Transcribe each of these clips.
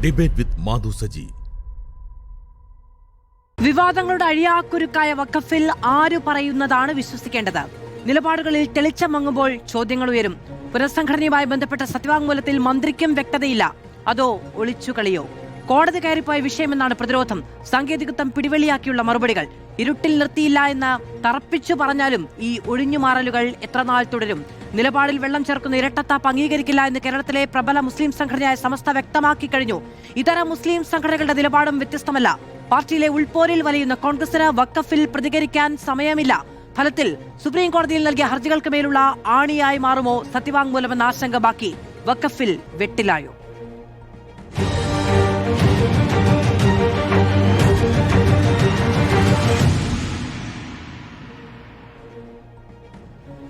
Debate with Madhu Saji. വിവാദങ്ങളുടെ അഴിയാക്കുരുക്കായ വഖഫിൽ ആരു പറയുന്നതാണ് വിശ്വസിക്കേണ്ടത്? നിലപാടുകളിൽ തെളിച്ചം മങ്ങുമ്പോൾ ചോദ്യങ്ങൾ ഉയരും. പുനഃസംഘടനയുമായി ബന്ധപ്പെട്ട സത്യവാങ്മൂലത്തിൽ മന്ത്രിക്കും വ്യക്തതയില്ല. അതോ ഒളിച്ചുകളിയോ? കോടതി കയറിപ്പോയ വിഷയമെന്നാണ് പ്രതിരോധം. സാങ്കേതികത്വം പിടിവെളിയാക്കിയുള്ള മറുപടികൾ. ഇരുട്ടിൽ നിർത്തിയില്ല എന്ന് തറപ്പിച്ചു പറഞ്ഞാലും ഈ ഒഴിഞ്ഞുമാറലുകൾ എത്രനാൾ തുടരും? നിലപാടിൽ വെള്ളം ചേർക്കുന്ന ഇരട്ടത്താപ്പ് അംഗീകരിക്കില്ല എന്ന് കേരളത്തിലെ പ്രബല മുസ്ലിം സംഘടനയായ സമസ്ത വ്യക്തമാക്കി കഴിഞ്ഞു. ഇതര മുസ്ലിം സംഘടനകളുടെ നിലപാടും വ്യത്യസ്തമല്ല. പാർട്ടിയിലെ ഉൾപോരിൽ വലയുന്ന കോൺഗ്രസിന് വഖഫിൽ പ്രതികരിക്കാൻ സമയമില്ല. ഫലത്തിൽ സുപ്രീം കോടതിയിൽ നൽകിയ ഹർജികൾക്ക് മേലുള്ള ആണിയായി മാറുമോ സത്യവാങ്മൂലമെന്ന ആശങ്ക ബാക്കി. വഖഫിൽ വെട്ടിലായോ?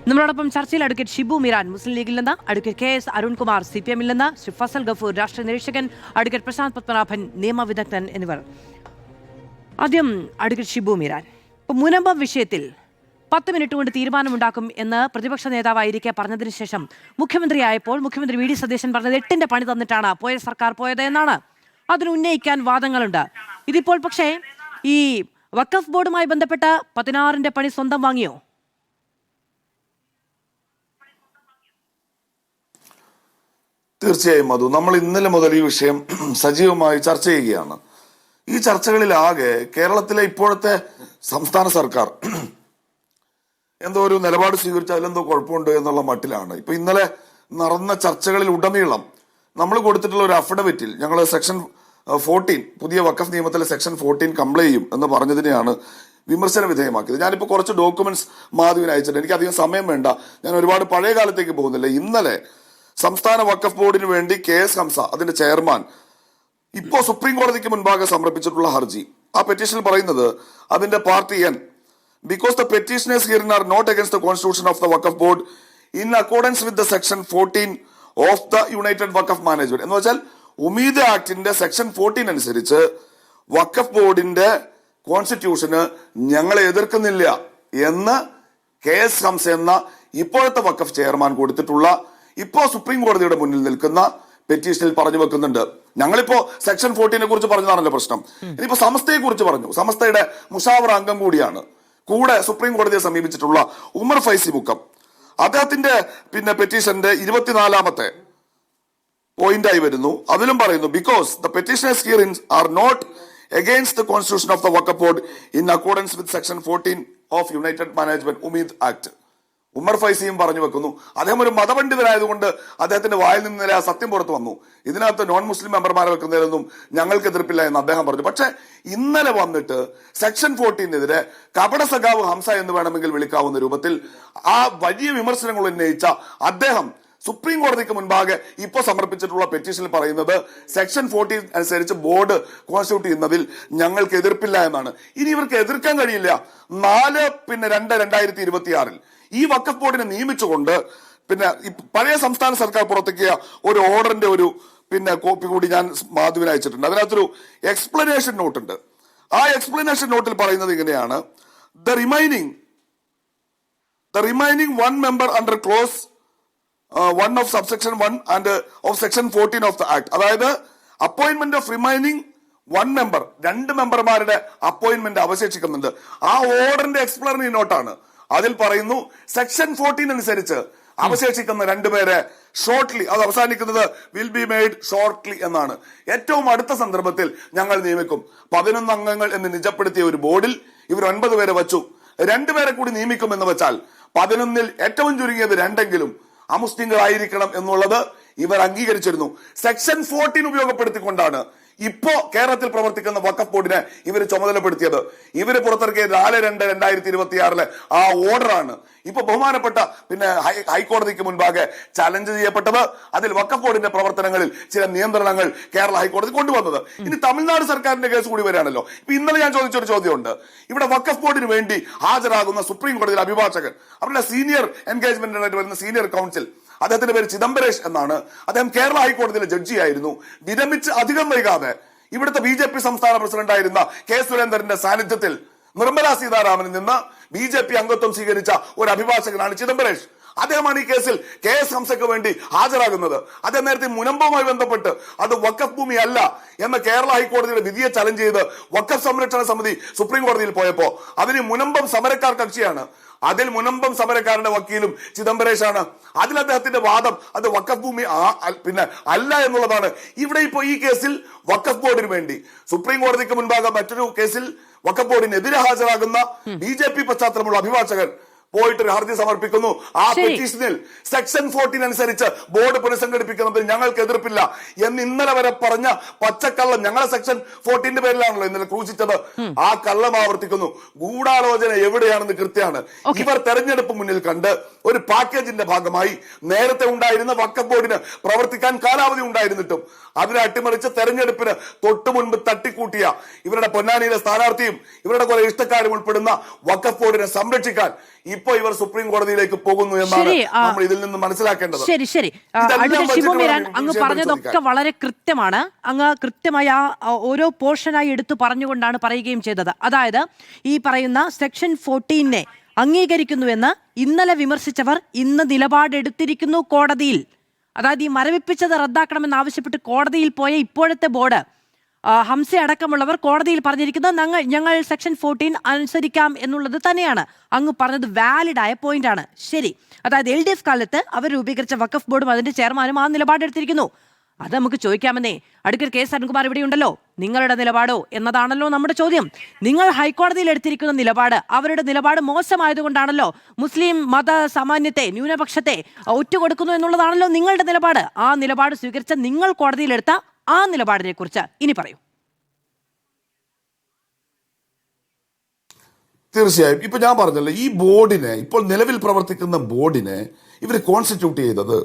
നമ്മളോടൊപ്പം ചർച്ചയിൽ അഡ്വക്കേറ്റ് ഷിബു മീരാൻ മുസ്ലിം ലീഗിൽ നിന്ന്, അഡ്വക്കേറ്റ് KS അരുൺകുമാർ CPM-ൽ നിന്ന്, ശ്രീ ഫസൽ ഗഫൂർ രാഷ്ട്രീയ നിരീക്ഷകൻ, അഡ്വക്കേറ്റ് പ്രശാന്ത് പത്മനാഭൻ നിയമവിദഗ്ധൻ എന്നിവർ. ആദ്യം അഡ്വക്കേറ്റ് ഷിബു മീരാൻ, ഇപ്പോൾ മുനമ്പം വിഷയത്തിൽ 10 മിനിറ്റ് കൊണ്ട് തീരുമാനമുണ്ടാക്കും എന്ന് പ്രതിപക്ഷ നേതാവായിരിക്കെ പറഞ്ഞതിന് ശേഷം മുഖ്യമന്ത്രിയായപ്പോൾ മുഖ്യമന്ത്രി VD സതീശൻ പറഞ്ഞത് 8ന്റെ പണി തന്നിട്ടാണ് പോയ സർക്കാർ പോയത് എന്നാണ്. അതിന് ഉന്നയിക്കാൻ വാദങ്ങളുണ്ട്. ഇതിപ്പോൾ പക്ഷേ ഈ വഖഫ് ബോർഡുമായി ബന്ധപ്പെട്ട് 16ന്റെ പണി സ്വന്തം വാങ്ങിയോ? തീർച്ചയായും മധു, നമ്മൾ ഇന്നലെ മുതൽ ഈ വിഷയം സജീവമായി ചർച്ച ചെയ്യുകയാണ്. ഈ ചർച്ചകളിലാകെ കേരളത്തിലെ ഇപ്പോഴത്തെ സംസ്ഥാന സർക്കാർ എന്തോ ഒരു നിലപാട് സ്വീകരിച്ചാൽ അതിലെന്തോ കുഴപ്പമുണ്ട് എന്നുള്ള മട്ടിലാണ്. ഇപ്പൊ ഇന്നലെ നടന്ന ചർച്ചകളിൽ ഉടനീളം നമ്മൾ കൊടുത്തിട്ടുള്ള ഒരു അഫിഡവിറ്റിൽ ഞങ്ങൾ സെക്ഷൻ 14 പുതിയ വഖഫ് നിയമത്തിലെ സെക്ഷൻ 14 കംപ്ലൈ ചെയ്യും എന്ന് പറഞ്ഞതിനെയാണ് വിമർശന വിധേയമാക്കിയത്. ഞാനിപ്പോൾ കുറച്ച് ഡോക്യുമെന്റ്സ് മാധുവിന് അയച്ചിട്ടുണ്ട്. എനിക്ക് അധികം സമയം വേണ്ട, ഞാൻ ഒരുപാട് പഴയ കാലത്തേക്ക് പോകുന്നില്ല. ഇന്നലെ സംസ്ഥാന വഖഫ് ബോർഡിന് വേണ്ടി KS ഹംസ, അതിന്റെ ചെയർമാൻ, ഇപ്പോ സുപ്രീം കോടതിക്ക് മുൻപാകെ സമർപ്പിച്ചിട്ടുള്ള ഹർജി, ആ പെറ്റീഷനിൽ പറയുന്നത് അതിന്റെ party N, because the petitioners herein are not against the constitution of the Waqf board in accordance with the section 14 of the United Waqf Management. എന്ന് വെച്ചാൽ ഉമീദ് ആക്ടിന്റെ സെക്ഷൻ 14 അനുസരിച്ച് വഖഫ് ബോർഡിന്റെ കോൺസ്റ്റിറ്റ്യൂഷന് ഞങ്ങളെ എതിർക്കുന്നില്ല എന്ന് KS ഹംസ എന്ന ഇപ്പോഴത്തെ വഖഫ് ചെയർമാൻ കൊടുത്തിട്ടുള്ള, ഇപ്പോ സുപ്രീം കോടതിയുടെ മുന്നിൽ നിൽക്കുന്ന പെറ്റീഷനിൽ പറഞ്ഞു വെക്കുന്നുണ്ട്. ഞങ്ങളിപ്പോ സെക്ഷൻ 14 കുറിച്ച് പറഞ്ഞതാണല്ലോ പ്രശ്നം. ഇനിയിപ്പോ സമസ്തയെ കുറിച്ച് പറഞ്ഞു. സമസ്തയുടെ മുഷാവറ അംഗം കൂടിയാണ്, കൂടെ സുപ്രീം കോടതിയെ സമീപിച്ചിട്ടുള്ള ഉമർ ഫൈസി മുക്കം. അദ്ദേഹത്തിന്റെ പെറ്റീഷന്റെ 24ാമത്തെ പോയിന്റായി വരുന്നു. അതിലും പറയുന്നു, because the petitioners herein are not against the constitution of the Waqf board in accordance with section 14 of United Management Umeed act. Umar ഫൈസിയും പറഞ്ഞു വെക്കുന്നു. അദ്ദേഹം ഒരു മതപണ്ഡിതനായതുകൊണ്ട് അദ്ദേഹത്തിന്റെ വായിൽ നിന്ന് ആ സത്യം പുറത്തു വന്നു. ഇതിനകത്ത് നോൺ മുസ്ലിം മെമ്പർമാരെ വെക്കുന്നതിലൊന്നും ഞങ്ങൾക്ക് എതിർപ്പില്ല എന്ന് അദ്ദേഹം പറഞ്ഞു. പക്ഷെ ഇന്നലെ വന്നിട്ട് സെക്ഷൻ 14-നെതിരെ കപട സഖാവ് ഹംസ എന്ന് വേണമെങ്കിൽ വിളിക്കാവുന്ന രൂപത്തിൽ ആ വലിയ വിമർശനങ്ങൾ ഉന്നയിച്ച അദ്ദേഹം സുപ്രീം കോടതിക്ക് മുൻപാകെ ഇപ്പൊ സമർപ്പിച്ചിട്ടുള്ള പെറ്റീഷനിൽ പറയുന്നത് സെക്ഷൻ 14 അനുസരിച്ച് ബോർഡ് കോൺസ്റ്റിറ്റ്യൂട്ട് ചെയ്യുന്നതിൽ ഞങ്ങൾക്ക് എതിർപ്പില്ല എന്നാണ്. ഇനി ഇവർക്ക് എതിർക്കാൻ കഴിയില്ല. 4/2/2026 ഈ വഖഫ് ബോർഡിനെ നിയമിച്ചുകൊണ്ട് പഴയ സംസ്ഥാന സർക്കാർ പുറത്തിറക്കിയ ഒരു ഓർഡറിന്റെ ഒരു കോപ്പി കൂടി ഞാൻ മാധുവിന് അയച്ചിട്ടുണ്ട്. അതിനകത്തൊരു എക്സ്പ്ലനേഷൻ നോട്ട് ഉണ്ട്. ആ എക്സ്പ്ലനേഷൻ നോട്ടിൽ പറയുന്നത് ഇങ്ങനെയാണ്: the remaining 1 member under close 1 of subsection 1 and of section 14 of the act. അതായത് അപ്പോയിന്റ്മെന്റ് ഓഫ് റിമൈനിങ് 1 member, 2 മെമ്പർമാരുടെ അപ്പോയിന്റ്മെന്റ് അവശേഷിക്കുന്നുണ്ട്. ആ ഓർഡറിന്റെ എക്സ്പ്ലനറി നോട്ടാണ്. അതിൽ പറയുന്നു സെക്ഷൻ 14 അനുസരിച്ച് അവശേഷിക്കുന്ന 2 പേരെ ഷോർട്ട്ലി, അത് അവസാനിക്കുന്നത് വിൽ ബി മെയ്ഡ് ഷോർട്ട്ലി എന്നാണ്. ഏറ്റവും അടുത്ത സന്ദർഭത്തിൽ ഞങ്ങൾ നിയമിക്കും. 11 അംഗങ്ങൾ എന്ന് നിജപ്പെടുത്തിയ ഒരു ബോർഡിൽ ഇവർ 9 പേരെ വച്ചു. 2 പേരെ കൂടി നിയമിക്കുമെന്ന് വെച്ചാൽ 11-ൽ ഏറ്റവും ചുരുങ്ങിയത് 2 അമുസ്ലിങ്ങളായിരിക്കണം എന്നുള്ളത് ഇവർ അംഗീകരിച്ചിരുന്നു. സെക്ഷൻ 14 ഉപയോഗപ്പെടുത്തിക്കൊണ്ടാണ് ഇപ്പോ കേരളത്തിൽ പ്രവർത്തിക്കുന്ന വഖഫ് ബോർഡിനെ ഇവർ ചുമതലപ്പെടുത്തിയത്. ഇവര് പുറത്തിറക്കിയ 4/2/2026 ആ ഓർഡറാണ് ഇപ്പൊ ബഹുമാനപ്പെട്ട ഹൈക്കോടതിക്ക് മുൻപാകെ ചലഞ്ച് ചെയ്യപ്പെട്ടത്. അതിൽ വഖഫ് ബോർഡിന്റെ പ്രവർത്തനങ്ങളിൽ ചില നിയന്ത്രണങ്ങൾ കേരള ഹൈക്കോടതി കൊണ്ടുവന്നത്. ഇനി തമിഴ്നാട് സർക്കാരിന്റെ കേസ് കൂടി വരാണല്ലോ. ഇപ്പൊ ഇന്നലെ ഞാൻ ചോദിച്ചൊരു ചോദ്യമുണ്ട്. ഇവിടെ വഖഫ് ബോർഡിന് വേണ്ടി ഹാജരാകുന്ന സുപ്രീം കോടതിയിലെ അഭിഭാഷകൻ, അവരുടെ സീനിയർ എൻഗേജ്മെന്റിനായിട്ട് വരുന്ന സീനിയർ കൗൺസിൽ, അദ്ദേഹത്തിന്റെ പേര് ചിദംബരേഷ് എന്നാണ്. അദ്ദേഹം കേരള ഹൈക്കോടതിയിലെ ജഡ്ജിയായിരുന്നു. വിരമിച്ച് അധികം വൈകാതെ ഇവിടുത്തെ BJP സംസ്ഥാന പ്രസിഡന്റായിരുന്ന K. സുരേന്ദ്രന്റെ സാന്നിധ്യത്തിൽ നിർമ്മലാ സീതാരാമനിൽ നിന്ന് BJP അംഗത്വം സ്വീകരിച്ച ഒരു അഭിഭാഷകനാണ് ചിദംബരേഷ്. അദ്ദേഹമാണ് ഈ കേസിൽ KS ഹംസയ്ക്ക് വേണ്ടി ഹാജരാകുന്നത്. അദ്ദേഹം നേരത്തെ മുനമ്പവുമായി ബന്ധപ്പെട്ട് അത് വഖഫ് ഭൂമി അല്ല എന്ന കേരള ഹൈക്കോടതിയുടെ വിധിയെ ചലഞ്ച് ചെയ്ത് വഖഫ് സംരക്ഷണ സമിതി സുപ്രീം കോടതിയിൽ പോയപ്പോ അതിന് മുനമ്പം സമരക്കാർ കക്ഷിയാണ്. അതിൽ മുനമ്പം സമരക്കാരന്റെ വക്കീലും ചിദംബരേഷാണ്. അതിൽ അദ്ദേഹത്തിന്റെ വാദം അത് വഖഫ് ഭൂമി പിന്നെ അല്ല എന്നുള്ളതാണ്. ഇവിടെ ഇപ്പോ ഈ കേസിൽ വഖഫ് ബോർഡിന് വേണ്ടി സുപ്രീം കോടതിക്ക് മുൻപാകെ മറ്റൊരു കേസിൽ വഖഫ് ബോർഡിനെതിരെ ഹാജരാകുന്ന BJP പശ്ചാത്തലമുള്ള അഭിഭാഷകൻ പോയിട്ടൊരു ഹർജി സമർപ്പിക്കുന്നു. ആ പെറ്റീഷനിൽ സെക്ഷൻ 14 അനുസരിച്ച് ബോർഡ് പുനഃസംഘടിപ്പിക്കുന്നതിൽ ഞങ്ങൾക്ക് എതിർപ്പില്ല എന്ന് ഇന്നലെ വരെ പറഞ്ഞ പച്ചക്കള്ളം, ഞങ്ങളെ സെക്ഷൻ 14 പേരിലാണല്ലോ ഇന്നലെ ക്രൂശിച്ചത്, ആ കള്ളം ആവർത്തിക്കുന്നു. ഗൂഢാലോചന എവിടെയാണെന്ന് കൃത്യമാണ്. ഇവർ തെരഞ്ഞെടുപ്പ് മുന്നിൽ കണ്ട് ഒരു പാക്കേജിന്റെ ഭാഗമായി നേരത്തെ ഉണ്ടായിരുന്ന വഖഫ് ബോർഡിന് പ്രവർത്തിക്കാൻ കാലാവധി ഉണ്ടായിരുന്നിട്ടും അതിനെ അട്ടിമറിച്ച് തെരഞ്ഞെടുപ്പിന് തൊട്ടു മുൻപ് തട്ടിക്കൂട്ടിയ ഇവരുടെ പൊന്നാനിയിലെ സ്ഥാനാർത്ഥിയും ഇവരുടെ കുറെ ഇഷ്ടക്കാരും ഉൾപ്പെടുന്ന വഖഫ് ബോർഡിനെ സംരക്ഷിക്കാൻ ഇപ്പൊ ഇവർ സുപ്രീം കോടതിയിലേക്ക് പോകുന്നു എന്നാണ് നമ്മൾ ഇതിൽ നിന്ന് മനസ്സിലാക്കേണ്ടത്. ശരി ശരി അങ്ങ് പറഞ്ഞതൊക്കെ വളരെ കൃത്യമാണ്. അങ്ങ് കൃത്യമായ ഓരോ പോർഷനായി എടുത്തു പറഞ്ഞുകൊണ്ടാണ് പറയുകയും ചെയ്തത്. അതായത് ഈ പറയുന്ന സെക്ഷൻ 14 അംഗീകരിക്കുന്നുവെന്ന് ഇന്നലെ വിമർശിച്ചവർ ഇന്ന് നിലപാടെടുത്തിരിക്കുന്നു കോടതിയിൽ. അതായത് ഈ മരവിപ്പിച്ചത് റദ്ദാക്കണമെന്ന് ആവശ്യപ്പെട്ട് കോടതിയിൽ പോയ ഇപ്പോഴത്തെ ബോർഡ് ഹംസ അടക്കമുള്ളവർ കോടതിയിൽ പറഞ്ഞിരിക്കുന്നത് ഞങ്ങൾ സെക്ഷൻ 14 അനുസരിക്കാം എന്നുള്ളത് തന്നെയാണ്. അങ്ങ് പറഞ്ഞത് വാലിഡായ പോയിന്റാണ്. ശരി, അതായത് LDF കാലത്ത് അവർ രൂപീകരിച്ച വഖഫ് ബോർഡും അതിന്റെ ചെയർമാനും ആ നിലപാടെടുത്തിരിക്കുന്നു. അത് നമുക്ക് ചോദിക്കാമെന്നേ. അഡ്വക്കേറ്റ് KS അരുൺകുമാർ ഇവിടെയുണ്ടല്ലോ. നിങ്ങളുടെ നിലപാടോ എന്നതാണല്ലോ നമ്മുടെ ചോദ്യം. നിങ്ങൾ ഹൈക്കോടതിയിൽ എടുത്തിരിക്കുന്ന നിലപാട് അവരുടെ നിലപാട് മോശമായതുകൊണ്ടാണല്ലോ മുസ്ലിം മത സാമാന്യത്തെ ന്യൂനപക്ഷത്തെ ഒറ്റുകൊടുക്കുന്നു എന്നുള്ളതാണല്ലോ നിങ്ങളുടെ നിലപാട്. ആ നിലപാട് സ്വീകരിച്ച നിങ്ങൾ കോടതിയിലെടുത്ത ആ നിലപാടിനെ കുറിച്ച് ഇനി പറയൂ. തീർച്ചയായും ഇപ്പൊ ഞാൻ പറഞ്ഞല്ലോ, ഈ ബോർഡിനെ, ഇപ്പോൾ നിലവിൽ പ്രവർത്തിക്കുന്ന ബോർഡിനെ ഇവർ കോൺസ്റ്റിറ്റ്യൂട്ട് ചെയ്തത്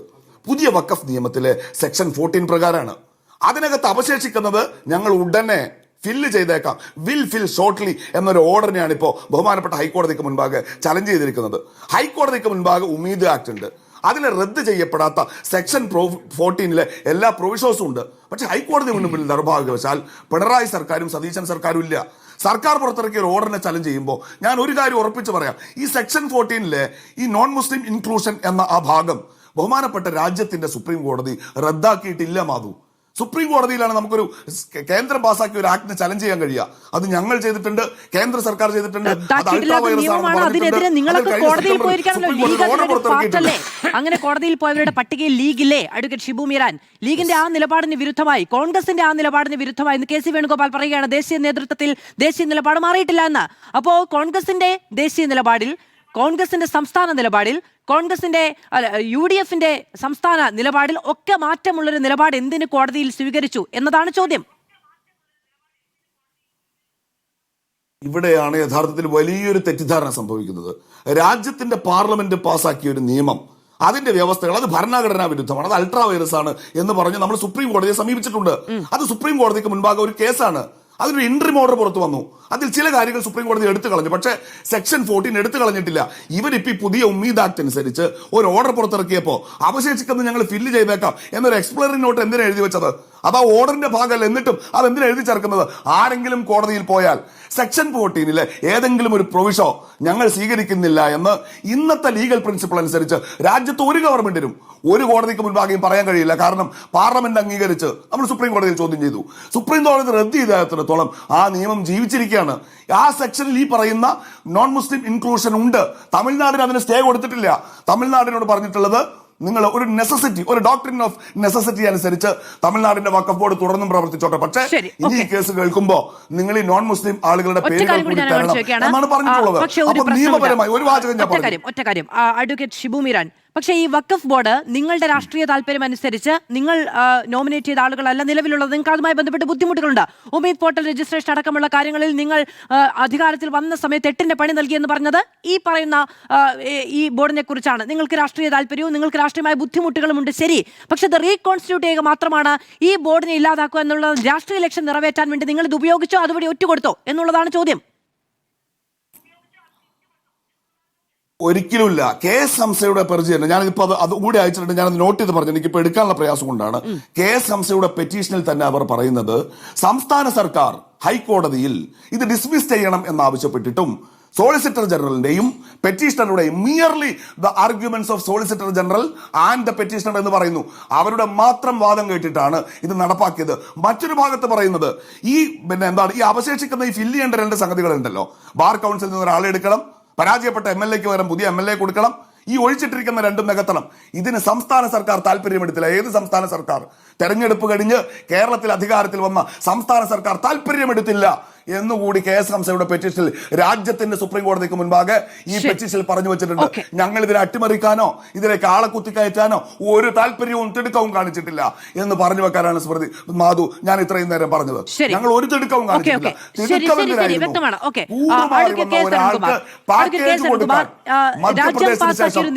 പുതിയ വഖഫ് നിയമത്തിലെ സെക്ഷൻ 14 പ്രകാരമാണ്. അതിനകത്ത് അവശേഷിക്കുന്നത് ഞങ്ങൾ ഉടനെ ഫില്ല് ചെയ്തേക്കാം, വിൽ ഫിൽ ഷോർട്ട്ലി എന്നൊരു ഓർഡറിനെയാണ് ഇപ്പോൾ ബഹുമാനപ്പെട്ട ഹൈക്കോടതിക്ക് മുൻപാകെ ചലഞ്ച് ചെയ്തിരിക്കുന്നത്. ഹൈക്കോടതിക്ക് മുൻപാകെ ഉമീദ് ആക്ട് ഉണ്ട്, അതിൽ റദ്ദ് ചെയ്യപ്പെടാത്ത സെക്ഷൻ 14 എല്ലാ പ്രൊവിഷൻസും ഉണ്ട്. പക്ഷെ ഹൈക്കോടതി മുൻപിൽ നിർഭാഗ്യവശാൽ പിണറായി സർക്കാരും സതീശൻ സർക്കാരും ഇല്ല. സർക്കാർ പുറത്തിറക്കിയ ഒരു ഓർഡറിനെ ചലഞ്ച് ചെയ്യുമ്പോൾ ഞാൻ ഒരു കാര്യം ഉറപ്പിച്ച് പറയാം, ഈ സെക്ഷൻ 14 ഈ നോൺ മുസ്ലിം ഇൻക്ലൂഷൻ എന്ന ആ ഭാഗം ബഹുമാനപ്പെട്ട രാജ്യത്തിന്റെ സുപ്രീം കോടതി റദ്ദാക്കിയിട്ടില്ല. മാധു, സുപ്രീം കോടതിയിലാണ് നമുക്കൊരു കേന്ദ്രം പാസാക്കിയ ഒരു ആക്ടിനെ ചലഞ്ച് ചെയ്യാൻ കഴിയുക. അത് ഞങ്ങൾ ചെയ്തിട്ടുണ്ട്, കേന്ദ്ര സർക്കാർ ചെയ്തിട്ടുണ്ട്. അങ്ങനെ കോടതിയിൽ പോയവരുടെ പട്ടികയിൽ ലീഗില്ലേ? അഡ്വക്കേറ്റ് ഷിബു മീരാൻ, ലീഗിന്റെ ആ നിലപാടിന് വിരുദ്ധമായി, കോൺഗ്രസിന്റെ ആ നിലപാടിന് വിരുദ്ധമായി KC വേണുഗോപാൽ പറയുകയാണ് ദേശീയ നേതൃത്വത്തിൽ ദേശീയ നിലപാട് മാറിയിട്ടില്ല എന്ന്. അപ്പോ കോൺഗ്രസിന്റെ ദേശീയ നിലപാടിൽ, കോൺഗ്രസിന്റെ സംസ്ഥാന നിലപാടിൽ, കോൺഗ്രസിന്റെ UDFന്റെ സംസ്ഥാന നിലപാടിൽ ഒക്കെ മാറ്റമുള്ളൊരു നിലപാട് എന്തിന് കോടതിയിൽ സ്വീകരിച്ചു എന്നതാണ് ചോദ്യം. ഇവിടെയാണ് യഥാർത്ഥത്തിൽ വലിയൊരു തെറ്റിദ്ധാരണ സംഭവിക്കുന്നത്. രാജ്യത്തിന്റെ പാർലമെന്റ് പാസാക്കിയ ഒരു നിയമം, അതിന്റെ വ്യവസ്ഥകൾ അത് ഭരണഘടനാ വിരുദ്ധമാണ്, അത് അൾട്രാ വൈറസ് ആണ് എന്ന് പറഞ്ഞ് നമ്മൾ സുപ്രീം കോടതിയെ സമീപിച്ചിട്ടുണ്ട്. അത് സുപ്രീം കോടതിക്ക് മുൻപാകെ ഒരു കേസാണ്. അതിനൊരു ഇൻട്രീം ഓർഡർ പുറത്തു വന്നു. അതിൽ ചില കാര്യങ്ങൾ സുപ്രീം കോടതി എടുത്തു കളഞ്ഞു. പക്ഷേ സെക്ഷൻ 14 എടുത്തു കളഞ്ഞിട്ടില്ല. ഇവരിപ്പോ പുതിയ ഉമ്മീദ് ആക്ട് അനുസരിച്ച് ഒരു ഓർഡർ പുറത്തിറക്കിയപ്പോ അവശേഷിക്കുന്നത് ഞങ്ങൾ ഫില്ല് ചെയ്തേക്കാം എന്നൊരു എക്സ്പ്ലനറി നോട്ട് എന്തിനാ എഴുതി വെച്ചത്? അത് ആ ഓർഡറിന്റെ ഭാഗമല്ല. എന്നിട്ടും അതെന്തിനാ എഴുതി ചേർക്കുന്നത്? ആരെങ്കിലും കോടതിയിൽ പോയാൽ സെക്ഷൻ 14 ഏതെങ്കിലും ഒരു പ്രൊവിഷോ ഞങ്ങൾ സ്വീകരിക്കുന്നില്ല എന്ന് ഇന്നത്തെ ലീഗൽ പ്രിൻസിപ്പിൾ അനുസരിച്ച് രാജ്യത്ത് ഒരു ഗവൺമെന്റിനും ഒരു കോടതിക്ക് മുൻപാകെയും പറയാൻ കഴിയില്ല. കാരണം പാർലമെന്റ് അംഗീകരിച്ച് നമ്മൾ സുപ്രീം കോടതിയിൽ ചോദ്യം ചെയ്തു. സുപ്രീം കോടതി റദ്ദ് ചെയ്തിടത്തോളം ആ നിയമം ജീവിച്ചിരിക്കുകയാണ്. ആ സെക്ഷനിൽ ഈ പറയുന്ന നോൺ മുസ്ലിം ഇൻക്ലൂഷൻ ഉണ്ട്. തമിഴ്നാടിന് അതിന് സ്റ്റേ കൊടുത്തിട്ടില്ല. തമിഴ്നാടിനോട് പറഞ്ഞിട്ടുള്ളത് നിങ്ങൾ ഒരു നെസസിറ്റി, ഒരു ഡോക്ട്രിൻ ഓഫ് നെസസിറ്റി അനുസരിച്ച് തമിഴ്നാടിന്റെ വഖഫ് ബോർഡ് തുടർന്നും പ്രവർത്തിച്ചോട്ടെ. പക്ഷേ ഇനി ഈ കേസ് കേൾക്കുമ്പോൾ നിങ്ങൾ ഈ നോൺ മുസ്ലിം ആളുകളുടെ പേരുകൾ കൂടി തരണം എന്നാണ് പറഞ്ഞിട്ടുള്ളത്. അപ്പൊ നിയമപരമായി ഒരു വാചകം ഞാൻ പറഞ്ഞു. ഒറ്റ കാര്യം അഡ്വക്കേറ്റ് ഷിബു മീരാൻ, പക്ഷേ ഈ വഖഫ് ബോർഡ് നിങ്ങളുടെ രാഷ്ട്രീയ താല്പര്യം അനുസരിച്ച് നിങ്ങൾ നോമിനേറ്റ് ചെയ്ത ആളുകളല്ല നിലവിലുള്ളത്. നിങ്ങൾക്ക് അതുമായി ബന്ധപ്പെട്ട് ബുദ്ധിമുട്ടുകളുണ്ട്. ഉമീദ് പോർട്ടൽ രജിസ്ട്രേഷൻ അടക്കമുള്ള കാര്യങ്ങളിൽ നിങ്ങൾ അധികാരത്തിൽ വന്ന സമയത്ത് 8ന്റെ പണി നൽകിയെന്ന് പറഞ്ഞത് ഈ പറയുന്ന ഈ ബോർഡിനെ കുറിച്ചാണ്. നിങ്ങൾക്ക് രാഷ്ട്രീയ താല്പര്യവും നിങ്ങൾക്ക് രാഷ്ട്രീയമായ ബുദ്ധിമുട്ടുകളും ഉണ്ട്, ശരി. പക്ഷെ ഇത് റീകോൺസ്റ്റിറ്റ്യൂട്ട് ചെയ്യുക മാത്രമാണ് ഈ ബോർഡിനെ ഇല്ലാതാക്കുക എന്നുള്ള രാഷ്ട്രീയ ലക്ഷ്യം നിറവേറ്റാൻ വേണ്ടി നിങ്ങൾ ഇത് ഉപയോഗിച്ചോ, അതുവഴി ഒറ്റുകൊടുത്തോ എന്നുള്ളതാണ് ചോദ്യം. ഒരിക്കലുമില്ല. KS ഹംസയുടെ പരിചയം ഞാനിപ്പോ അത് കൂടി അയച്ചിട്ടുണ്ട്. ഞാനത് നോട്ട് ചെയ്ത് പറഞ്ഞു, എനിക്കിപ്പോ എടുക്കാനുള്ള പ്രയാസം കൊണ്ടാണ്. KS ഹംസയുടെ പെറ്റീഷനിൽ തന്നെ അവർ പറയുന്നത് സംസ്ഥാന സർക്കാർ ഹൈക്കോടതിയിൽ ഇത് ഡിസ്മിസ് ചെയ്യണം എന്നാവശ്യപ്പെട്ടിട്ടും സോളിസിറ്റർ ജനറലിന്റെയും പെറ്റീഷണറുടെയും merely the arguments of solicitor general and the petitioner എന്ന് പറയുന്നു. അവരുടെ മാത്രം വാദം കേട്ടിട്ടാണ് ഇത് നടപ്പാക്കിയത്. മറ്റൊരു ഭാഗത്ത് പറയുന്നത് ഈ ഈ അവശേഷിക്കുന്ന ഈ ഫില്ല് ചെയ്യേണ്ട 2 സംഗതികളുണ്ടല്ലോ. ബാർ കൗൺസിലിൽ നിന്ന് ഒരാളെ എടുക്കണം, പരാജയപ്പെട്ട MLA ക്ക് പകരം പുതിയ MLA കൊടുക്കണം, ഈ ഒഴിച്ചിട്ടിരിക്കുന്ന 2 നികത്തണം. ഇതിന് സംസ്ഥാന സർക്കാർ താല്പര്യമെടുത്തില്ല. ഏത് സംസ്ഥാന സർക്കാർ? തെരഞ്ഞെടുപ്പ് കഴിഞ്ഞ് കേരളത്തിൽ അധികാരത്തിൽ വന്ന സംസ്ഥാന സർക്കാർ താല്പര്യമെടുത്തില്ല എന്നുകൂടി KS ഹംസയുടെ പെറ്റീഷനിൽ രാജ്യത്തിന്റെ സുപ്രീം കോടതിക്ക് മുൻപാകെ ഈ പെറ്റീഷനിൽ പറഞ്ഞു വെച്ചിട്ടുണ്ട്. ഞങ്ങൾ ഇതിനെ അട്ടിമറിക്കാനോ ഇതിലേക്ക് ആളെ കുത്തിക്കയറ്റാനോ ഒരു താല്പര്യവും തിടുക്കവും കാണിച്ചിട്ടില്ല എന്ന് പറഞ്ഞു വെക്കാനാണ് സ്മൃതി മാധു ഞാൻ ഇത്രയും നേരം പറഞ്ഞത്. ഞങ്ങൾ ഒരു തിടുക്കവും കാണിച്ചിട്ടില്ല.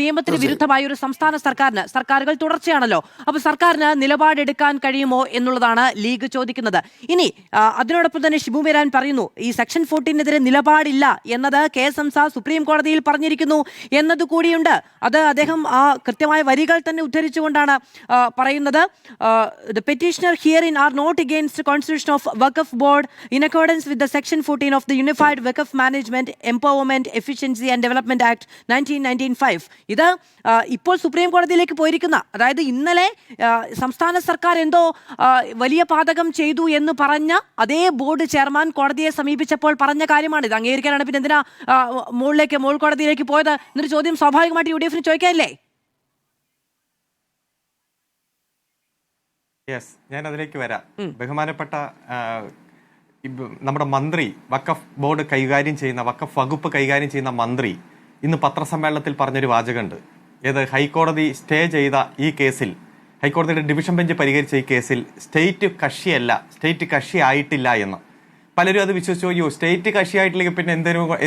നിയമത്തിന് വിരുദ്ധമായ ഒരു സംസ്ഥാന സർക്കാരുകൾ തുടർച്ചയാണല്ലോ. അപ്പൊ സർക്കാരിന് നിലപാടെടുക്കാൻ കഴിയുമോ എന്നുള്ളതാണ് ലീഗ് ചോദിക്കുന്നത്. ഇനി അതിനോടൊപ്പം തന്നെ ഷിബു മേരാൻ പറയുന്നു ഈ സെക്ഷൻ 14-നെതിരെ നിലപാടില്ല എന്നത് KS ഹംസ സുപ്രീം കോടതിയിൽ പറഞ്ഞിരിക്കുന്നു എന്നത് കൂടിയുണ്ട്. അത് അദ്ദേഹം കൃത്യമായ വരികൾ തന്നെ ഉദ്ധരിച്ചുകൊണ്ടാണ് പറയുന്നത്. The petitioner herein are not against the constitution of Waqf board in accordance with the section 14 of the Unified Waqf Management, Empowerment, Efficiency and Development Act 1995. ഇത് ഇപ്പോൾ സുപ്രീം കോടതിയിലേക്ക് പോയിരിക്കുന്ന, അതായത് ഇന്നലെ സംസ്ഥാന സർക്കാർ എന്തോ വലിയ പാതകം ചെയ്തു എന്ന് പറഞ്ഞ അതേ ബോർഡ് ചെയർമാൻ കോടതിയെ സമീപിച്ചപ്പോൾ പറഞ്ഞ കാര്യമാണ്. ഇത് അംഗീകരിക്കാനാണ് പിന്നെ എന്തിനാ മോൾ കോടതിയിലേക്ക് പോയത് എന്നൊരു ചോദ്യം സ്വാഭാവികമായിട്ട് UDF ചോദിക്കാനില്ലേ? ഞാൻ അതിലേക്ക് വരാം. ബഹുമാനപ്പെട്ട നമ്മുടെ മന്ത്രി, വഖഫ് ബോർഡ് കൈകാര്യം ചെയ്യുന്ന, വഖഫ് വകുപ്പ് കൈകാര്യം ചെയ്യുന്ന മന്ത്രി ഇന്ന് പത്രസമ്മേളനത്തിൽ പറഞ്ഞൊരു വാചകമുണ്ട്. ഏത് ഹൈക്കോടതി സ്റ്റേ ചെയ്ത ഈ കേസിൽ, ഹൈക്കോടതിയുടെ ഡിവിഷൻ ബെഞ്ച് പരിഹരിച്ച ഈ കേസിൽ സ്റ്റേറ്റ് കക്ഷിയല്ല, സ്റ്റേറ്റ് കക്ഷി ആയിട്ടില്ല എന്ന്. പലരും അത് വിശ്വസിച്ചു, അയ്യോ സ്റ്റേറ്റ് കക്ഷിയായിട്ടില്ലെങ്കിൽ പിന്നെ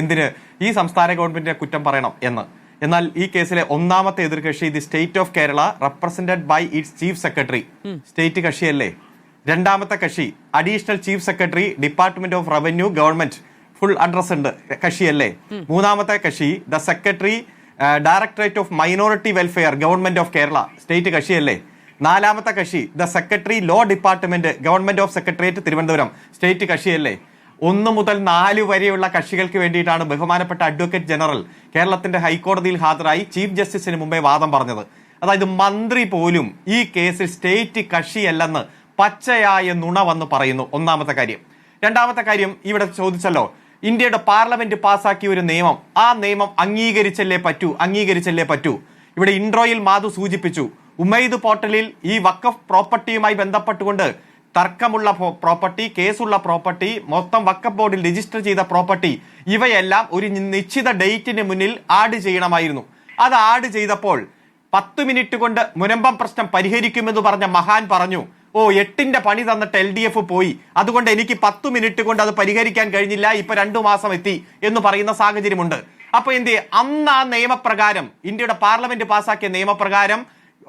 എന്തിന് ഈ സംസ്ഥാന ഗവൺമെന്റിനെ കുറ്റം പറയണം എന്ന്. എന്നാൽ ഈ കേസിലെ ഒന്നാമത്തെ എതിർകക്ഷി the state of Kerala represented by its chief secretary, state കക്ഷിയല്ലേ. രണ്ടാമത്തെ കക്ഷി additional chief secretary department of revenue government, full address ഉണ്ട്, കക്ഷിയല്ലേ. മൂന്നാമത്തെ കക്ഷി the secretary directorate of minority welfare government of Kerala, state കക്ഷിയല്ലേ. നാലാമത്തെ കക്ഷി the secretary law department government of secretariat Thiruvananthapuram, state കക്ഷിയല്ലേ. 1 മുതൽ 4 വരെയുള്ള കക്ഷികൾക്ക് വേണ്ടിയിട്ടാണ് ബഹുമാനപ്പെട്ട അഡ്വക്കേറ്റ് ജനറൽ കേരളത്തിന്റെ ഹൈക്കോടതിയിൽ ഹാജരായി ചീഫ് ജസ്റ്റിസിന് മുമ്പേ വാദം പറഞ്ഞത്. അതായത് മന്ത്രി പോലും ഈ കേസിൽ സ്റ്റേറ്റ് കക്ഷിയല്ലെന്ന് പച്ചയായ നുണ വന്ന് പറയുന്നു. ഒന്നാമത്തെ കാര്യം. രണ്ടാമത്തെ കാര്യം, ഇവിടെ ചോദിച്ചല്ലോ, ഇന്ത്യയുടെ പാർലമെന്റ് പാസാക്കിയ ഒരു നിയമം, ആ നിയമം അംഗീകരിച്ചല്ലേ പറ്റൂ. ഇവിടെ ഇൻട്രോയിൽ മാധു സൂചിപ്പിച്ചു, ഉമൈദ് പോർട്ടലിൽ ഈ വഖഫ് പ്രോപ്പർട്ടിയുമായി ബന്ധപ്പെട്ടുകൊണ്ട് തർക്കമുള്ള പ്രോപ്പർട്ടി, കേസുള്ള പ്രോപ്പർട്ടി, മൊത്തം വഖഫ് ബോർഡിൽ രജിസ്റ്റർ ചെയ്ത പ്രോപ്പർട്ടി, ഇവയെല്ലാം ഒരു നിശ്ചിത ഡേറ്റിന് മുന്നിൽ ആഡ് ചെയ്യണമായിരുന്നു. അത് ആഡ് ചെയ്തപ്പോൾ 10 മിനിറ്റ് കൊണ്ട് മുനമ്പം പ്രശ്നം പരിഹരിക്കുമെന്ന് പറഞ്ഞ മഹാൻ പറഞ്ഞു, 8ന്റെ പണി തന്നിട്ട് LDF പോയി, അതുകൊണ്ട് എനിക്ക് 10 മിനിറ്റ് കൊണ്ട് അത് പരിഹരിക്കാൻ കഴിഞ്ഞില്ല, ഇപ്പൊ 2 മാസം എത്തി എന്ന് പറയുന്ന സാഹചര്യമുണ്ട്. അപ്പൊ അന്ന് ആ നിയമപ്രകാരം, ഇന്ത്യയുടെ പാർലമെന്റ് പാസാക്കിയ നിയമപ്രകാരം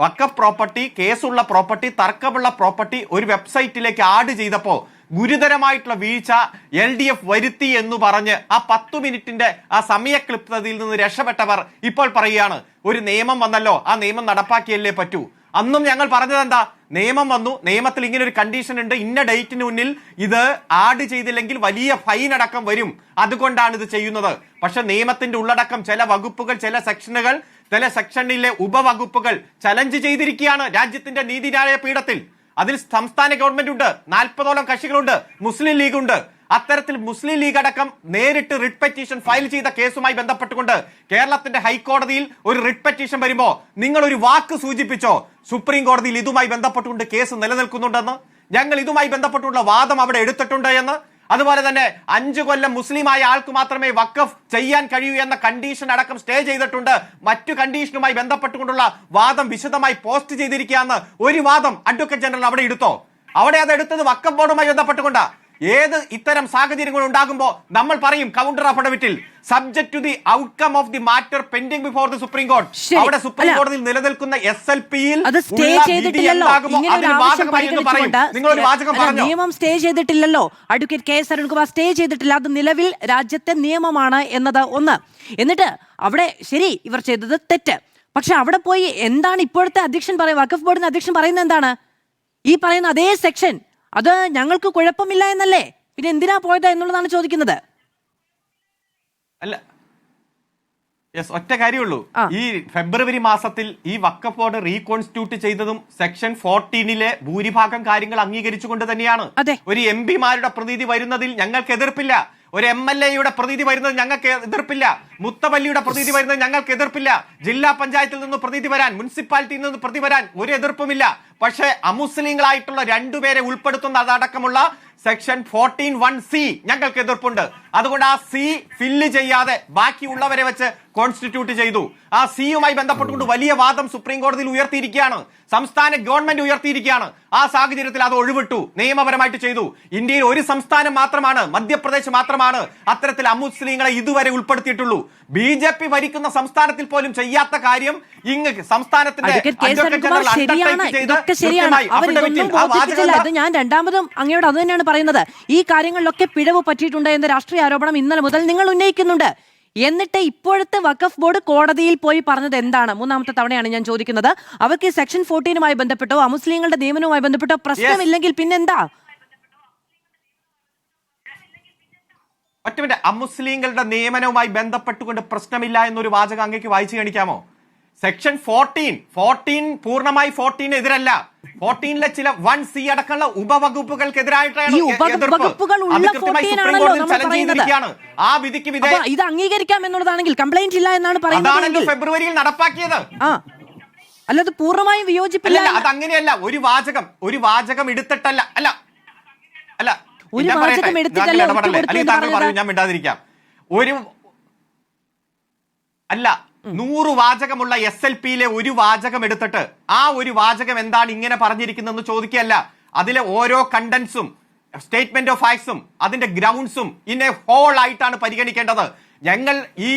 വഖഫ് പ്രോപ്പർട്ടി, കേസുള്ള പ്രോപ്പർട്ടി, തർക്കമുള്ള പ്രോപ്പർട്ടി ഒരു വെബ്സൈറ്റിലേക്ക് ആഡ് ചെയ്തപ്പോ ഗുരുതരമായിട്ടുള്ള വീഴ്ച LDF വരുത്തി എന്ന് പറഞ്ഞ് ആ 10 മിനിറ്റിന്റെ ആ സമയക്ലിപ്തതയിൽ നിന്ന് രക്ഷപ്പെട്ടവർ ഇപ്പോൾ പറയുകയാണ്, ഒരു നിയമം വന്നല്ലോ, ആ നിയമം നടപ്പാക്കിയല്ലേ പറ്റൂ. അന്നും ഞങ്ങൾ പറഞ്ഞത് എന്താ, നിയമം വന്നു, നിയമത്തിൽ ഇങ്ങനെ ഒരു കണ്ടീഷൻ ഉണ്ട്, ഇന്ന ഡേറ്റിന് മുന്നിൽ ഇത് ആഡ് ചെയ്തില്ലെങ്കിൽ വലിയ ഫൈൻ അടക്കം വരും, അതുകൊണ്ടാണ് ഇത് ചെയ്യുന്നത്. പക്ഷെ നിയമത്തിന്റെ ഉള്ളടക്കം, ചില വകുപ്പുകൾ, ചില സെക്ഷനിലെ ഉപവകുപ്പുകൾ ചലഞ്ച് ചെയ്തിരിക്കുകയാണ് രാജ്യത്തിന്റെ നീതിന്യായ പീഠത്തിൽ. അതിൽ സംസ്ഥാന ഗവൺമെന്റ് ഉണ്ട്, 40ഓളം കക്ഷികളുണ്ട്, മുസ്ലിം ലീഗ് ഉണ്ട്. അത്തരത്തിൽ മുസ്ലിം ലീഗ് അടക്കം നേരിട്ട് റിട്ട് പെറ്റീഷൻ ഫയൽ ചെയ്ത കേസുമായി ബന്ധപ്പെട്ടുകൊണ്ട് കേരളത്തിന്റെ ഹൈക്കോടതിയിൽ ഒരു റിട്ട് പെറ്റീഷൻ വരുമ്പോ നിങ്ങൾ ഒരു വാക്ക് സൂചിപ്പിച്ചോ, സുപ്രീം കോടതിയിൽ ഇതുമായി ബന്ധപ്പെട്ടുകൊണ്ട് കേസ് നിലനിൽക്കുന്നുണ്ടെന്ന്, ഞങ്ങൾ ഇതുമായി ബന്ധപ്പെട്ടുള്ള വാദം അവിടെ എടുത്തിട്ടുണ്ട് എന്ന്. അതുപോലെ തന്നെ 5 കൊല്ലം മുസ്ലിമായ ആൾക്ക് മാത്രമേ വഖഫ് ചെയ്യാൻ കഴിയൂ എന്ന കണ്ടീഷൻ അടക്കം സ്റ്റേ ചെയ്തിട്ടുണ്ട്. മറ്റു കണ്ടീഷനുമായി ബന്ധപ്പെട്ടുകൊണ്ടുള്ള വാദം വിശദമായി പോസ്റ്റ് ചെയ്തിരിക്കുകയെന്ന് ഒരു വാദം അഡ്വക്കേറ്റ് ജനറൽ അവിടെ എടുത്തോ? അവിടെ അത് എടുത്തത് വഖഫ് ബോർഡുമായി ബന്ധപ്പെട്ടുകൊണ്ടാ. ഏത് ഇത്തരം സാഹചര്യങ്ങൾ ഉണ്ടാകുമ്പോൾ നമ്മൾ പറയും കൗണ്ടർ അഫിഡവിറ്റിൽ subject to the outcome of the matter pending before the supreme കോടതി. അവിടെ സുപ്രീം കോടതിയിൽ നിലനിൽക്കുന്ന SLPയിൽ നിയമം സ്റ്റേ ചെയ്തിട്ടില്ലല്ലോ. അഡ്വക്കേറ്റ് KS അരുൺകുമാർ സ്റ്റേ ചെയ്തിട്ടില്ല, അത് നിലവിൽ രാജ്യത്തെ നിയമമാണ് എന്നത് ഒന്ന്. എന്നിട്ട് അവിടെ ശരി, ഇവർ ചെയ്തത് തെറ്റ്. പക്ഷെ അവിടെ പോയി എന്താണ് ഇപ്പോഴത്തെ അധ്യക്ഷൻ വഖഫ് ബോർഡിന്റെ അധ്യക്ഷൻ പറയുന്നത്? എന്താണ് ഈ പറയുന്ന അതേ സെക്ഷൻ, അത് ഞങ്ങൾക്ക് കുഴപ്പമില്ല എന്നല്ലേ, പിന്നെ എന്തിനാ പോയത് എന്നുള്ളതാണ് ചോദിക്കുന്നത്. അല്ല യെസ്, ഒറ്റ കാര്യമുള്ളൂ. ആ. ഈ ഫെബ്രുവരി മാസത്തിൽ ഈ വഖഫ് ബോർഡ് റീകോൺസ്റ്റിറ്റ്യൂട്ട് ചെയ്തതും സെക്ഷൻ 14 ഭൂരിഭാഗം കാര്യങ്ങൾ അംഗീകരിച്ചുകൊണ്ട് തന്നെയാണ്. അതെ. ഒരു MP-മാരുടെ പ്രതിനിധി വരുന്നതിൽ ഞങ്ങൾക്ക് എതിർപ്പില്ല. ഒരു MLA-യുടെ പ്രതിനിധി വരുന്നത് ഞങ്ങൾക്ക് എതിർപ്പില്ല. മുത്തവല്ലിയുടെ പ്രതിനിധി വരുന്നത് ഞങ്ങൾക്ക് എതിർപ്പില്ല. ജില്ലാ പഞ്ചായത്തിൽ നിന്ന് പ്രതിനിധി വരാൻ, മുനിസിപ്പാലിറ്റിയിൽ നിന്ന് പ്രതിനിധി വരാൻ ഒരു എതിർപ്പുമില്ല. പക്ഷേ അമുസ്ലിങ്ങളായിട്ടുള്ള രണ്ടുപേരെ ഉൾപ്പെടുത്തുന്നതടക്കമുള്ള സെക്ഷൻ 14(1)(c) ഞങ്ങൾക്ക് എതിർപ്പുണ്ട്. അതുകൊണ്ട് ആ C ഫില്ല് ചെയ്യാതെ ബാക്കിയുള്ളവരെ വെച്ച് കോൺസ്റ്റിറ്റ്യൂട്ട് ചെയ്തു. ആ സിയുമായി ബന്ധപ്പെട്ടുകൊണ്ട് വലിയ വാദം സുപ്രീം കോടതിയിൽ ഉയർത്തിയിരിക്കുകയാണ്. സംസ്ഥാന ഗവൺമെന്റ് ഉയർത്തിയിരിക്കുകയാണ്. ആ സാഹചര്യത്തിൽ അത് ഒഴിവിട്ടു, നിയമപരമായിട്ട് ചെയ്തു. ഇന്ത്യയിൽ ഒരു സംസ്ഥാനം മാത്രമാണ്, മധ്യപ്രദേശ് മാത്രമാണ് അത്തരത്തിൽ അമുസ്ലിങ്ങളെ ഇതുവരെ ഉൾപ്പെടുത്തിയിട്ടുള്ളൂ. BJP ഭരിക്കുന്ന സംസ്ഥാനത്തിൽ പോലും ചെയ്യാത്ത കാര്യം ഇങ്ങ് സംസ്ഥാനത്തിന്റെ ഞാൻ രണ്ടാമതും അങ്ങയോട് അത് തന്നെയാണ് പറയുന്നത്. ഈ കാര്യങ്ങളിലൊക്കെ പിഴവ് പറ്റിയിട്ടുണ്ട് എന്ന രാഷ്ട്രീയ ആരോപണം ഇന്നലെ മുതൽ നിങ്ങൾ ഉന്നയിക്കുന്നുണ്ട്. എന്നിട്ട് ഇപ്പോഴത്തെ വഖഫ് ബോർഡ് കോടതിയിൽ പോയി പറഞ്ഞത് എന്താണ്? മൂന്നാമത്തെ തവണയാണ് ഞാൻ ചോദിക്കുന്നത്. അവർക്ക് ഈ സെക്ഷൻ 14 ബന്ധപ്പെട്ടോ അമുസ്ലിങ്ങളുടെ നിയമനവുമായി ബന്ധപ്പെട്ടോ പ്രശ്നമില്ലെങ്കിൽ പിന്നെന്താ? ഒറ്റ മിനിറ്റ്, അമുസ്ലിങ്ങളുടെ നിയമനവുമായി ബന്ധപ്പെട്ടുകൊണ്ട് പ്രശ്നമില്ല എന്നൊരു വാചകം അങ്ങേക്ക് വായിച്ചു കാണിക്കാമോ? സെക്ഷൻ 14 പൂർണ്ണമായി 14 എതിരല്ല. 14 ചില 1C അടക്കമുള്ള ഉപവകുപ്പുകൾക്കെതിരായിട്ടാണ് ആ വിധിക്ക് ഇത് അംഗീകരിക്കാം എന്നുള്ളതാണെങ്കിൽ കംപ്ലൈന്റ് ഇല്ല എന്നാണ് പറയുന്നത്. ഫെബ്രുവരിയിൽ നടപ്പാക്കിയത് അല്ലാതെ പൂർണ്ണമായും വിയോജിപ്പില്ല. അത് അങ്ങനെയല്ല. ഒരു വാചകം എടുത്തിട്ടല്ല. അല്ല ഒരു വാചകം എടുത്തിട്ടല്ല. ഞാൻ മിണ്ടാതിരിക്കാം. അല്ല 100 വാചകമുള്ള SLPയിലെ ഒരു വാചകം എടുത്തിട്ട് ആ ഒരു വാചകം എന്താണ് ഇങ്ങനെ പറഞ്ഞിരിക്കുന്നതെന്ന് ചോദിക്കുകയല്ല. അതിലെ ഓരോ കണ്ടന്റ്സും സ്റ്റേറ്റ്മെന്റ് ഓഫ് ഫാക്ട്സും അതിന്റെ ഗ്രൗണ്ട്സും ഇന്നെ ഹോൾ ആയിട്ടാണ് പരിഗണിക്കേണ്ടത്. ഞങ്ങൾ ഈ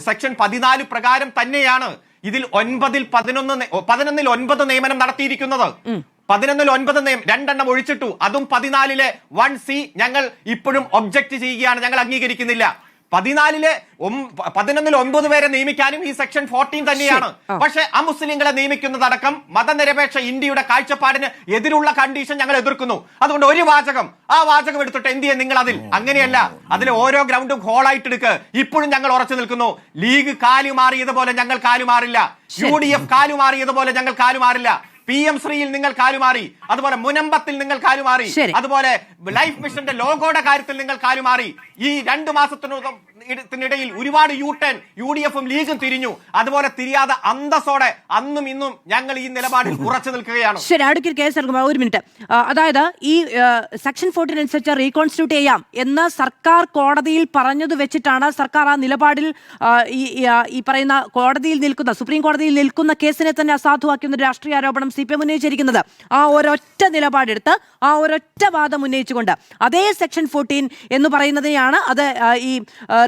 സെക്ഷൻ 14 പ്രകാരം തന്നെയാണ് ഇതിൽ 11 നിയമനം നടത്തിയിരിക്കുന്നത്. 11 രണ്ടെണ്ണം ഒഴിച്ചിട്ടു. അതും 14 1C ഞങ്ങൾ ഇപ്പോഴും ഒബ്ജക്ട് ചെയ്യുകയാണ്. ഞങ്ങൾ അംഗീകരിക്കുന്നില്ല. 11 9 പേരെ നിയമിക്കാനും ഈ സെക്ഷൻ 14 തന്നെയാണ്. പക്ഷെ അമുസ്ലിങ്ങളെ നിയമിക്കുന്നതടക്കം മതനിരപേക്ഷ ഇന്ത്യയുടെ കാഴ്ചപ്പാടിന് എതിരുള്ള കണ്ടീഷൻ ഞങ്ങൾ എതിർക്കുന്നു. അതുകൊണ്ട് ഒരു വാചകം, ആ വാചകം എടുത്തിട്ട് എന്ത് ചെയ്യാൻ നിങ്ങൾ അതിൽ? അങ്ങനെയല്ല. അതിൽ ഓരോ ഗ്രൗണ്ടും ഹോളായിട്ട് എടുക്കുക. ഇപ്പോഴും ഞങ്ങൾ ഉറച്ചു നിൽക്കുന്നു. ലീഗ് കാലുമാറിയതുപോലെ ഞങ്ങൾ കാലുമാറില്ല. UDF കാലുമാറിയതുപോലെ ഞങ്ങൾ കാലുമാറില്ല. PM ശ്രീയിൽ നിങ്ങൾ കാലുമാറി, അതുപോലെ മുനമ്പത്തിൽ നിങ്ങൾ കാലുമാറി, അതുപോലെ ലൈഫ് മിഷന്റെ ലോഗോയുടെ കാര്യത്തിൽ നിങ്ങൾ കാലുമാറി. ഈ 2 മാസത്തിനിടയിൽ ഒരുപാട് U-turn UDF-ഉം ലീഗും തിരിഞ്ഞു. അതുപോലെ തിരിയാതെ അന്തസ്സോടെ അന്നും ഇന്നും ഞങ്ങൾ ഈ നിലപാടിൽ ഉറച്ചു നിൽക്കുകയാണ്. ശരി, അടുക്കി കേസ് ഒരു മിനിറ്റ്. അതായത് ഈ സെക്ഷൻ 14 അനുസരിച്ച് റീകോൺസ്റ്റിറ്റ്യൂട്ട് ചെയ്യാം എന്ന് സർക്കാർ കോടതിയിൽ പറഞ്ഞത് വെച്ചിട്ടാണ് സർക്കാർ ആ നിലപാടിൽ ഈ പറയുന്ന കോടതിയിൽ നിൽക്കുന്ന, സുപ്രീം കോടതിയിൽ നിൽക്കുന്ന കേസിനെ തന്നെ അസാധുവാക്കുന്ന രാഷ്ട്രീയ ആരോപണം CPM ഉന്നയിച്ചിരിക്കുന്നത്. ആ ഒരൊറ്റ നിലപാടെടുത്ത് ആ ഒരൊറ്റ വാദം ഉന്നയിച്ചുകൊണ്ട് അതേ സെക്ഷൻ 14 എന്ന് പറയുന്നതിനെയാണ് അത് ഈ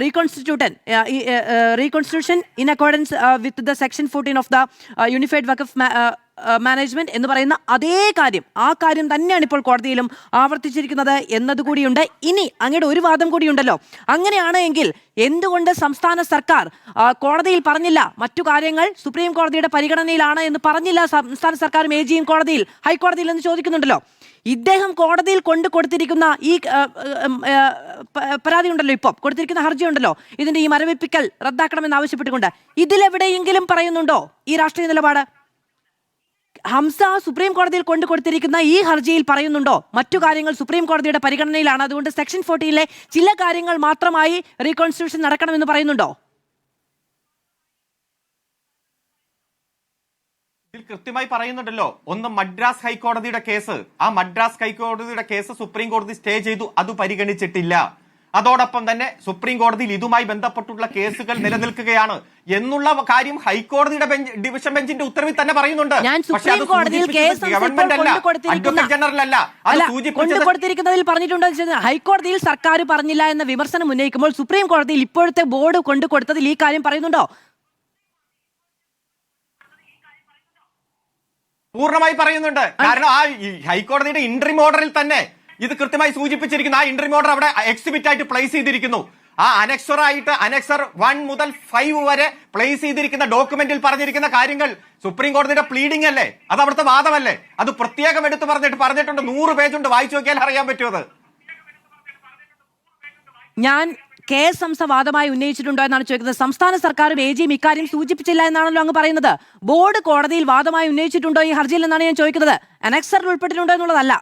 reconstitution in accordance with the section 14 of the unified Waqf management എന്ന് പറയുന്ന അതേ കാര്യം, ആ കാര്യം തന്നെയാണ് ഇപ്പോൾ കോടതിയിലും ആവർത്തിച്ചിരിക്കുന്നത് എന്നതുകൂടിയുണ്ട്. ഇനി അങ്ങയുടെ ഒരു വാദം കൂടിയുണ്ടല്ലോ. അങ്ങനെയാണ് എങ്കിൽ എന്തുകൊണ്ട് സംസ്ഥാന സർക്കാർ കോടതിയിൽ പറഞ്ഞില്ല, മറ്റു കാര്യങ്ങൾ സുപ്രീം കോടതിയുടെ പരിഗണനയിലാണ് എന്ന് പറഞ്ഞില്ല സംസ്ഥാന സർക്കാരും AGയും കോടതിയിൽ, ഹൈക്കോടതിയിൽ എന്ന് ചോദിക്കുന്നുണ്ടല്ലോ. ഇദ്ദേഹം കോടതിയിൽ കൊടുത്തിരിക്കുന്ന ഈ പരാതി ഉണ്ടല്ലോ, ഇപ്പോൾ കൊടുത്തിരിക്കുന്ന ഹർജി ഉണ്ടല്ലോ, ഇതിന്റെ ഈ മരവിപ്പിക്കൽ റദ്ദാക്കണമെന്ന് ആവശ്യപ്പെട്ടുകൊണ്ട്, ഇതിലെവിടെയെങ്കിലും പറയുന്നുണ്ടോ ഈ രാഷ്ട്രീയ നിലപാട്? ഹംസ സുപ്രീം കോടതിയിൽ കൊടുത്തിരിക്കുന്ന ഈ ഹർജിയിൽ പറയുന്നുണ്ടോ മറ്റു കാര്യങ്ങൾ സുപ്രീം കോടതിയുടെ പരിഗണനയിലാണ്, അതുകൊണ്ട് സെക്ഷൻ 14 ചില കാര്യങ്ങൾ മാത്രമായി റീകോൺസ്റ്റിറ്റ്യൂഷൻ നടക്കണമെന്ന് പറയുന്നുണ്ടോ? ഇതിൽ കൃത്യമായി പറയുന്നുണ്ടല്ലോ. ഒന്ന് മദ്രാസ് ഹൈക്കോടതിയുടെ കേസ്, ആ മദ്രാസ് ഹൈക്കോടതിയുടെ കേസ് സുപ്രീം കോടതി സ്റ്റേ ചെയ്തു, അത് പരിഗണിച്ചിട്ടില്ല. അതോടൊപ്പം തന്നെ സുപ്രീം കോടതിയിൽ ഇതുമായി ബന്ധപ്പെട്ടുള്ള കേസുകൾ നിലനിൽക്കുകയാണ് എന്നുള്ള കാര്യം ഹൈക്കോടതിയുടെ ഡിവിഷൻ ബെഞ്ചിന്റെ ഉത്തരവിൽ തന്നെ പറയുന്നുണ്ട്. കൊടുത്തിരിക്കുന്നതിൽ പറഞ്ഞിട്ടുണ്ട് ഹൈക്കോടതിയിൽ സർക്കാർ പറഞ്ഞില്ല എന്ന വിമർശനം ഉന്നയിക്കുമ്പോൾ സുപ്രീം കോടതിയിൽ ഇപ്പോഴത്തെ ബോർഡ് കൊടുത്തതിൽ ഈ കാര്യം പറയുന്നുണ്ടോ? പൂർണ്ണമായി പറയുന്നുണ്ട്. കാരണം ആ ഹൈക്കോടതിയുടെ ഇന്ററിം ഓർഡറിൽ തന്നെ ഇത് കൃത്യമായി സൂചിപ്പിച്ചിരിക്കുന്നു. ആ ഇന്ററിം ഓർഡർ അവിടെ എക്സിബിറ്റ് ആയിട്ട് പ്ലേസ് ചെയ്തിരിക്കുന്നു. ആ അനക്സർ 1 മുതൽ 5 വരെ പ്ലേസ് ചെയ്തിരിക്കുന്ന ഡോക്യുമെന്റിൽ പറഞ്ഞിരിക്കുന്ന കാര്യങ്ങൾ സുപ്രീം കോടതിയുടെ പ്ലീഡിംഗ് അല്ലേ, അത് അവിടുത്തെ വാദമല്ലേ? അത് പ്രത്യേകം എടുത്ത് പറഞ്ഞിട്ടുണ്ട്. 100 പേജുണ്ട്, വായിച്ചു നോക്കിയാൽ അറിയാൻ പറ്റുമത്. ഞാൻ KSMസ വാദമായി ഉന്നയിച്ചിട്ടുണ്ടോ എന്നാണ് ചോദിക്കുന്നത്. സംസ്ഥാന സർക്കാരും AGയും ഇക്കാര്യം സൂചിപ്പിച്ചില്ല എന്നാണല്ലോ അങ്ങ് പറയുന്നത്. ബോർഡ് കോടതിയിൽ വാദമായി ഉന്നയിച്ചിട്ടുണ്ടോ ഈ ഹർജിയിൽ എന്നാണ് ഞാൻ ചോദിക്കുന്നത്. അനക്സറിൽ ഉൾപ്പെട്ടിട്ടുണ്ടോ എന്നുള്ളതല്ല.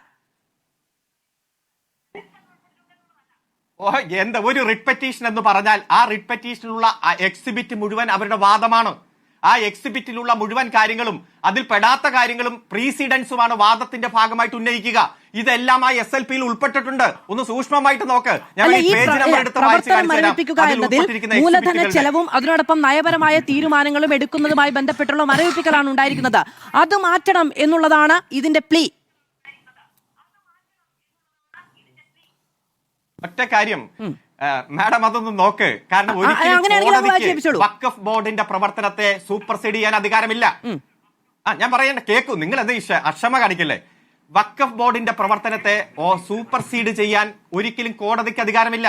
എന്താ ഒരു റിട്ട് പെറ്റീഷൻ എന്ന് പറഞ്ഞാൽ ആ റിട്ട് പെറ്റീഷനിലുള്ള എക്സിബിറ്റ് മുഴുവൻ അവരുടെ വാദമാണ്. ആ എക്സിബിറ്റിലുള്ള മുഴുവൻ കാര്യങ്ങളും അതിൽ പെടാത്ത കാര്യങ്ങളും പ്രീസിഡൻസുമാണ് വാദത്തിന്റെ ഭാഗമായിട്ട് ഉന്നയിക്കുക. ഇതെല്ലാം ആ SLPയിൽ ഉൾപ്പെട്ടിട്ടുണ്ട്. ഒന്ന് സൂക്ഷ്മമായിട്ട് നോക്ക്. മൂലധന ചെലവും അതിനോടൊപ്പം നയപരമായ തീരുമാനങ്ങളും എടുക്കുന്നതുമായി ബന്ധപ്പെട്ടുള്ള മരവിപ്പിക്കലാണ് ഉണ്ടായിരിക്കുന്നത്. അത് മാറ്റണം എന്നുള്ളതാണ് ഇതിന്റെ പ്ലീ. ഒറ്റ കാര്യം മാഡം അതൊന്ന് നോക്ക്. കാരണം വഖഫ് ബോർഡിന്റെ പ്രവർത്തനത്തെ സൂപ്പർസീഡ് ചെയ്യാൻ അധികാരമില്ല. ഞാൻ പറയേണ്ട കേൾക്കൂ, നിങ്ങൾ അത് അക്ഷമ കാണിക്കല്ലേ. വഖഫ് ബോർഡിന്റെ പ്രവർത്തനത്തെ സൂപ്പർസീഡ് ചെയ്യാൻ ഒരിക്കലും കോടതിക്ക് അധികാരമില്ല.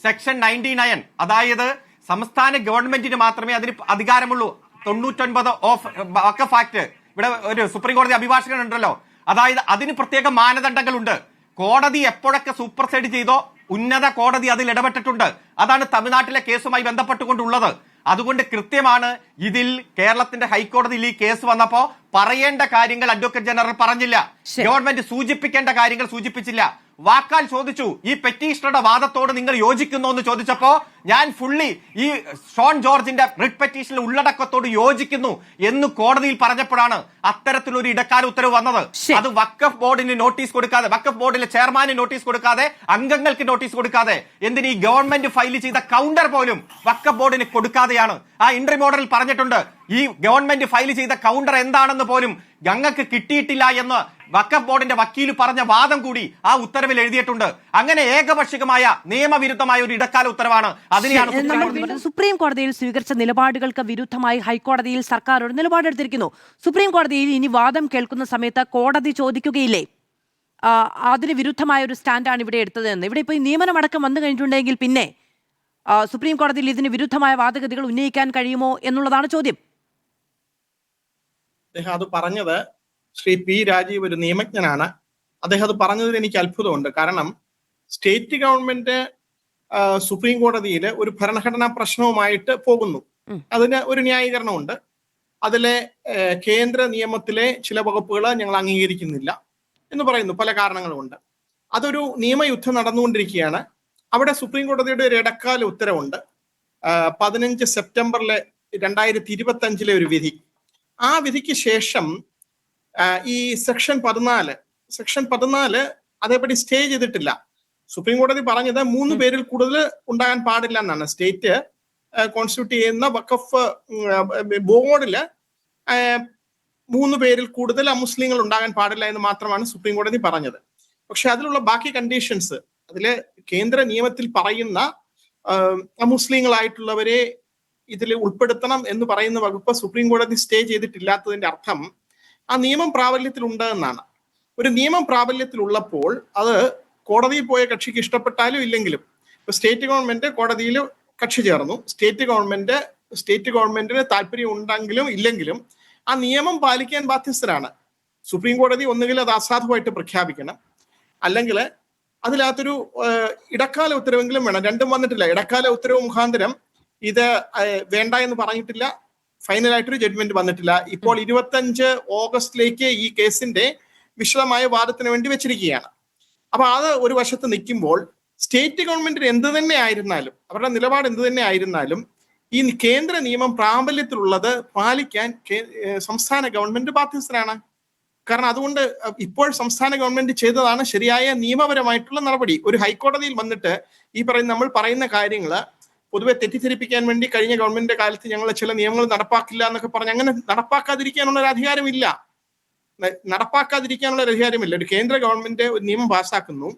സെക്ഷൻ 99, അതായത് സംസ്ഥാന ഗവൺമെന്റിന് മാത്രമേ അതിന് അധികാരമുള്ളൂ. 99 ഓഫ് വഖഫ് ആക്ട്. ഇവിടെ ഒരു സുപ്രീം കോടതി അഭിഭാഷകൻ ഉണ്ടല്ലോ, അതായത് അതിന് പ്രത്യേക മാനദണ്ഡങ്ങളുണ്ട്. കോടതി എപ്പോഴൊക്കെ സൂപ്പർസൈഡ് ചെയ്തോ ഉന്നത കോടതി അതിൽ ഇടപെട്ടിട്ടുണ്ട്. അതാണ് തമിഴ്നാട്ടിലെ കേസുമായി ബന്ധപ്പെട്ടുകൊണ്ടുള്ളത്. അതുകൊണ്ട് കൃത്യമാണ് ഇതിൽ കേരളത്തിന്റെ ഹൈക്കോടതിയിൽ ഈ കേസ് വന്നപ്പോ പറയേണ്ട കാര്യങ്ങൾ അഡ്വക്കേറ്റ് ജനറൽ പറഞ്ഞില്ല. ഗവൺമെന്റ് സൂചിപ്പിക്കേണ്ട കാര്യങ്ങൾ സൂചിപ്പിച്ചില്ല. വാക്കാൽ ചോദിച്ചു, ഈ പെറ്റീഷണറുടെ വാദത്തോട് നിങ്ങൾ യോജിക്കുന്നു എന്ന് ചോദിച്ചപ്പോ ഞാൻ ഫുള്ളി ഈ ഷോൺ ജോർജിന്റെ റിട്ട് പെറ്റീഷനിലെ ഉള്ളടക്കത്തോട് യോജിക്കുന്നു എന്ന് കോടതിയിൽ പറഞ്ഞപ്പോഴാണ് അത്തരത്തിലൊരു ഇടക്കാല ഉത്തരവ് വന്നത്. അത് വഖഫ് ബോർഡിന് നോട്ടീസ് കൊടുക്കാതെ, വഖഫ് ബോർഡിലെ ചെയർമാന് നോട്ടീസ് കൊടുക്കാതെ, അംഗങ്ങൾക്ക് നോട്ടീസ് കൊടുക്കാതെ, എന്തിന് ഈ ഗവൺമെന്റ് ഫയൽ ചെയ്ത കൗണ്ടർ പോലും വഖഫ് ബോർഡിന് കൊടുക്കാതെയാണ്. ആ ഇൻട്രി മോഡലിൽ പറഞ്ഞിട്ടുണ്ട്, ഈ ഗവൺമെന്റ് ഫയൽ ചെയ്ത കൗണ്ടർ എന്താണെന്ന് പോലും ഞങ്ങൾക്ക് കിട്ടിയിട്ടില്ല എന്ന് വഖഫ് ബോർഡിന്റെ വക്കീൽ പറഞ്ഞ വാദം കൂടി ആ ഉത്തരവിൽ എഴുതിയിട്ടുണ്ട്. അങ്ങനെ ഏകപക്ഷീയമായ നിയമവിരുദ്ധമായ ഒരു ഇടക്കാല ഉത്തരവാണ്. അതിനെയാണ് സുപ്രീം കോടതിയിൽ സ്വീകരിച്ച നിലപാടുകൾക്ക് വിരുദ്ധമായി ഹൈക്കോടതിയിൽ സർക്കാർ ഒരു നിലപാടെടുത്തിരിക്കുന്നു. സുപ്രീം കോടതിയിൽ ഇനി വാദം കേൾക്കുന്ന സമയത്ത് കോടതി ചോദിക്കുകയില്ലേ അതിന് വിരുദ്ധമായ ഒരു സ്റ്റാൻഡാണ് ഇവിടെ എടുത്തതെന്ന്. ഇവിടെ ഇപ്പോൾ ഈ നിയമനമടക്കം വന്നു കഴിഞ്ഞിട്ടുണ്ടെങ്കിൽ പിന്നെ സുപ്രീം കോടതിയിൽ ഇതിന് വിരുദ്ധമായ വാദഗതികൾ ഉന്നയിക്കാൻ കഴിയുമോ എന്നുള്ളതാണ് ചോദ്യം. അദ്ദേഹം അത് പറഞ്ഞത് ശ്രീ P. രാജീവ് ഒരു നിയമജ്ഞനാണ്. അദ്ദേഹം അത് പറഞ്ഞതിൽ എനിക്ക് അത്ഭുതമുണ്ട്. കാരണം സ്റ്റേറ്റ് ഗവൺമെന്റ് സുപ്രീം കോടതിയിൽ ഒരു ഭരണഘടനാ പ്രശ്നവുമായിട്ട് പോകുന്നു. അതിന് ഒരു ന്യായീകരണമുണ്ട്. അതിലെ കേന്ദ്ര നിയമത്തിലെ ചില വകുപ്പുകൾ ഞങ്ങൾ അംഗീകരിക്കുന്നില്ല എന്ന് പറയുന്നു. പല കാരണങ്ങളുമുണ്ട്. അതൊരു നിയമയുദ്ധം നടന്നുകൊണ്ടിരിക്കുകയാണ്. അവിടെ സുപ്രീം കോടതിയുടെ ഒരു ഇടക്കാല ഉത്തരവുണ്ട്. 15 സെപ്റ്റംബറിൽ 2025 ഒരു വിധി. ആ വിധിക്ക് ശേഷം ഈ സെക്ഷൻ 14 അതേപടി സ്റ്റേ ചെയ്തിട്ടില്ല. സുപ്രീം കോടതി പറഞ്ഞത് 3 പേരിൽ കൂടുതൽ ഉണ്ടാകാൻ പാടില്ല എന്നാണ്. സ്റ്റേറ്റ് കോൺസ്റ്റിറ്റ്യൂട്ട് ചെയ്യുന്ന വഖഫ് ബോർഡില് 3 പേരിൽ കൂടുതൽ അമുസ്ലിങ്ങൾ ഉണ്ടാകാൻ പാടില്ല എന്ന് മാത്രമാണ് സുപ്രീം കോടതി പറഞ്ഞത്. പക്ഷെ അതിലുള്ള ബാക്കി കണ്ടീഷൻസ്, അതില് കേന്ദ്ര നിയമത്തിൽ പറയുന്ന അമുസ്ലിങ്ങളായിട്ടുള്ളവരെ ഇതിൽ ഉൾപ്പെടുത്തണം എന്ന് പറയുന്ന വകുപ്പ് സുപ്രീം കോടതി സ്റ്റേ ചെയ്തിട്ടില്ലാത്തതിന്റെ അർത്ഥം ആ നിയമം പ്രാബല്യത്തിലുണ്ട് എന്നാണ്. ഒരു നിയമം പ്രാബല്യത്തിലുള്ളപ്പോൾ അത് കോടതിയിൽ പോയ കക്ഷിക്ക് ഇഷ്ടപ്പെട്ടാലും ഇല്ലെങ്കിലും, ഇപ്പൊ സ്റ്റേറ്റ് ഗവൺമെന്റ് കോടതിയിൽ കക്ഷി ചേർന്നു, സ്റ്റേറ്റ് ഗവൺമെന്റിന് താല്പര്യം ഉണ്ടെങ്കിലും ഇല്ലെങ്കിലും ആ നിയമം പാലിക്കാൻ ബാധ്യസ്ഥരാണ്. സുപ്രീം കോടതി ഒന്നുകിൽ അത് അസാധുവായിട്ട് പ്രഖ്യാപിക്കണം, അല്ലെങ്കിൽ അതിനകത്തൊരു ഇടക്കാല ഉത്തരവെങ്കിലും വേണം. രണ്ടും വന്നിട്ടില്ല. ഇടക്കാല ഉത്തരവ് മുഖാന്തരം ഇത് വേണ്ട എന്ന് പറഞ്ഞിട്ടില്ല, ഫൈനലായിട്ടൊരു ജഡ്ജ്മെന്റ് വന്നിട്ടില്ല. ഇപ്പോൾ 25 ഓഗസ്റ്റിലേക്ക് ഈ കേസിന്റെ വിശദമായ വാദത്തിന് വേണ്ടി വെച്ചിരിക്കുകയാണ്. അപ്പൊ അത് ഒരു വശത്ത് നിൽക്കുമ്പോൾ സ്റ്റേറ്റ് ഗവൺമെന്റിന് എന്ത് തന്നെ ആയിരുന്നാലും, അവരുടെ നിലപാട് എന്ത് തന്നെ ആയിരുന്നാലും, ഈ കേന്ദ്ര നിയമം പ്രാബല്യത്തിലുള്ളത് പാലിക്കാൻ സംസ്ഥാന ഗവൺമെന്റ് ബാധ്യസ്ഥരാണ്. കാരണം അതുകൊണ്ട് ഇപ്പോൾ സംസ്ഥാന ഗവൺമെന്റ് ചെയ്തതാണ് ശരിയായ നിയമപരമായിട്ടുള്ള നടപടി. ഒരു ഹൈക്കോടതിയിൽ വന്നിട്ട് നമ്മൾ പറയുന്ന കാര്യങ്ങള് പൊതുവെ തെറ്റിദ്ധരിപ്പിക്കാൻ വേണ്ടി കഴിഞ്ഞ ഗവൺമെന്റിന്റെ കാലത്ത് ഞങ്ങൾ ചില നിയമങ്ങൾ നടപ്പാക്കില്ല എന്നൊക്കെ പറഞ്ഞ് അങ്ങനെ നടപ്പാക്കാതിരിക്കാനുള്ള ഒരു അധികാരമില്ല. ഒരു കേന്ദ്ര ഗവൺമെന്റ് ഒരു നിയമം പാസ്സാക്കുന്നു,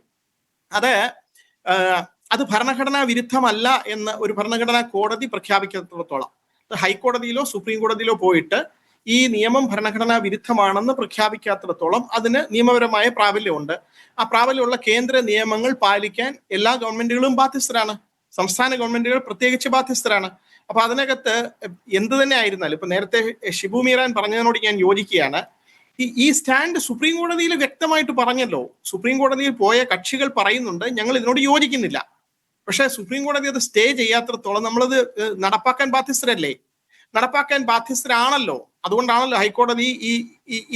അത് ഭരണഘടനാ വിരുദ്ധമല്ല എന്ന് ഒരു ഭരണഘടനാ കോടതി പ്രഖ്യാപിക്കത്തോളം, ഹൈക്കോടതിയിലോ സുപ്രീം കോടതിയിലോ പോയിട്ട് ഈ നിയമം ഭരണഘടനാ വിരുദ്ധമാണെന്ന് പ്രഖ്യാപിക്കാത്തിടത്തോളം അതിന് നിയമപരമായ പ്രാബല്യമുണ്ട്. ആ പ്രാബല്യമുള്ള കേന്ദ്ര നിയമങ്ങൾ പാലിക്കാൻ എല്ലാ ഗവൺമെന്റുകളും ബാധ്യസ്ഥരാണ്. സംസ്ഥാന ഗവൺമെന്റുകൾ പ്രത്യേകിച്ച് ബാധ്യസ്ഥരാണ്. അപ്പൊ അതിനകത്ത് എന്ത് തന്നെ ആയിരുന്നാലും, ഇപ്പൊ നേരത്തെ ഷിബു മീറാൻ പറഞ്ഞതിനോട് ഞാൻ യോജിക്കുകയാണ്. ഈ സ്റ്റാൻഡ് സുപ്രീം കോടതിയിൽ വ്യക്തമായിട്ട് പറഞ്ഞല്ലോ. സുപ്രീം കോടതിയിൽ പോയ കക്ഷികൾ പറയുന്നുണ്ട് ഞങ്ങൾ ഇതിനോട് യോജിക്കുന്നില്ല. പക്ഷേ സുപ്രീം കോടതി അത് സ്റ്റേ ചെയ്യാത്തിടത്തോളം നമ്മളത് നടപ്പാക്കാൻ ബാധ്യസ്ഥരല്ലേ? നടപ്പാക്കാൻ ബാധ്യസ്ഥരാണല്ലോ. അതുകൊണ്ടാണല്ലോ ഹൈക്കോടതി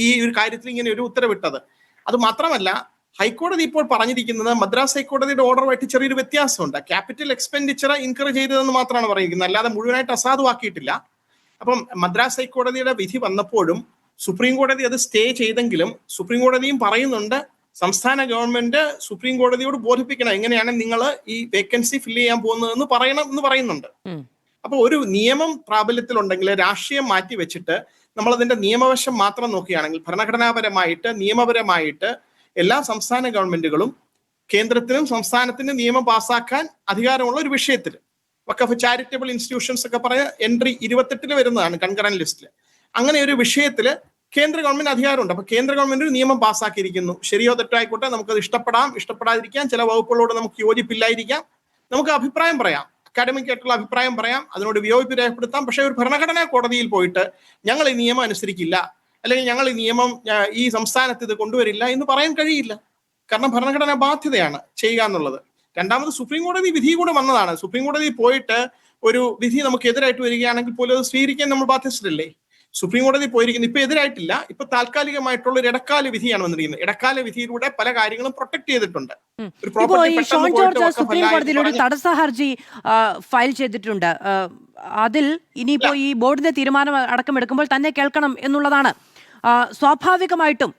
ഈ ഒരു കാര്യത്തിൽ ഇങ്ങനെ ഒരു ഉത്തരവിട്ടത്. അത് മാത്രമല്ല, ഹൈക്കോടതി ഇപ്പോൾ പറഞ്ഞിരിക്കുന്നത് മദ്രാസ് ഹൈക്കോടതിയുടെ ഓർഡറുമായിട്ട് ചെറിയൊരു വ്യത്യാസമുണ്ട്. ക്യാപിറ്റൽ എക്സ്പെൻഡിച്ചർ ഇൻകർ ചെയ്തതെന്ന് മാത്രമാണ് പറയുന്നത്, അല്ലാതെ മുഴുവനായിട്ട് അസാധുവാക്കിയിട്ടില്ല. അപ്പം മദ്രാസ് ഹൈക്കോടതിയുടെ വിധി വന്നപ്പോഴും സുപ്രീം കോടതി അത് സ്റ്റേ ചെയ്തെങ്കിലും സുപ്രീം കോടതിയും പറയുന്നുണ്ട് സംസ്ഥാന ഗവൺമെന്റ് സുപ്രീം കോടതിയോട് ബോധിപ്പിക്കണം എങ്ങനെയാണ് നിങ്ങൾ ഈ വേക്കൻസി ഫില്ല് ചെയ്യാൻ പോകുന്നതെന്ന് പറയണം എന്ന് പറയുന്നുണ്ട്. അപ്പൊ ഒരു നിയമം പ്രാബല്യത്തിലുണ്ടെങ്കിൽ രാഷ്ട്രീയം മാറ്റി വെച്ചിട്ട് നമ്മൾ അതിന്റെ നിയമവശം മാത്രം നോക്കുകയാണെങ്കിൽ ഭരണഘടനാപരമായിട്ട് നിയമപരമായിട്ട് എല്ലാ സംസ്ഥാന ഗവൺമെന്റുകളും കേന്ദ്രത്തിനും സംസ്ഥാനത്തിനും നിയമം പാസ്സാക്കാൻ അധികാരമുള്ള ഒരു വിഷയത്തിൽ വഖഫ് ചാരിറ്റബിൾ ഇൻസ്റ്റിറ്റ്യൂഷൻസ് ഒക്കെ പറഞ്ഞ എൻട്രി 28 വരുന്നതാണ് കൺകറന്റ് ലിസ്റ്റിൽ. അങ്ങനെ ഒരു വിഷയത്തില് കേന്ദ്ര ഗവൺമെന്റ് അധികാരമുണ്ട്. അപ്പൊ കേന്ദ്ര ഗവൺമെന്റ് ഒരു നിയമം പാസ്സാക്കിയിരിക്കുന്നു. ശരിയോ തെറ്റോ ആയിക്കോട്ടെ, നമുക്കത് ഇഷ്ടപ്പെടാതിരിക്കാം, ചില വകുപ്പുകളോട് നമുക്ക് യോജിപ്പില്ലായിരിക്കാം, നമുക്ക് അഭിപ്രായം പറയാം, അക്കാഡമിക് ആയിട്ടുള്ള അഭിപ്രായം പറയാം, അതിനോട് വിയോജിപ്പ് രേഖപ്പെടുത്താം. പക്ഷെ ഒരു ഭരണഘടനാ കോടതിയിൽ പോയിട്ട് ഞങ്ങൾ ഈ നിയമം അനുസരിക്കില്ല, അല്ലെങ്കിൽ ഞങ്ങൾ ഈ നിയമം ഈ സംസ്ഥാനത്ത് ഇത് കൊണ്ടുവരില്ല എന്ന് പറയാൻ കഴിയില്ല. കാരണം ഭരണഘടനാ ബാധ്യതയാണ് ചെയ്യുക എന്നുള്ളത്. രണ്ടാമത് സുപ്രീം കോടതി വിധി കൂടെ വന്നതാണ്. സുപ്രീം കോടതി പോയിട്ട് ഒരു വിധി നമുക്ക് എതിരായിട്ട് വരികയാണെങ്കിൽ പോലും അത് സ്വീകരിക്കാൻ നമ്മൾ ബാധ്യസ്ഥരല്ലേ? സുപ്രീം കോടതി പോയിരിക്കുന്നത് ഇപ്പൊ എതിരായിട്ടില്ല, ഇപ്പൊ താൽക്കാലികമായിട്ടുള്ള ഒരു ഇടക്കാല വിധിയാണ് വന്നിരിക്കുന്നത്. ഇടക്കാല വിധിയിലൂടെ പല കാര്യങ്ങളും പ്രൊട്ടക്ട് ചെയ്തിട്ടുണ്ട്. ഷോൺ ജോർജ് സുപ്രീം കോടതിയിൽ ഒരു തടസ്സ ഹർജി ഫയൽ ചെയ്തിട്ടുണ്ട്. അതിൽ ഇനിയിപ്പോ ഈ ബോർഡിന്റെ തീരുമാനം അടക്കം എടുക്കുമ്പോൾ തന്നെ കേൾക്കണം എന്നുള്ളതാണ്. സ്വാഭാവികമായിട്ടും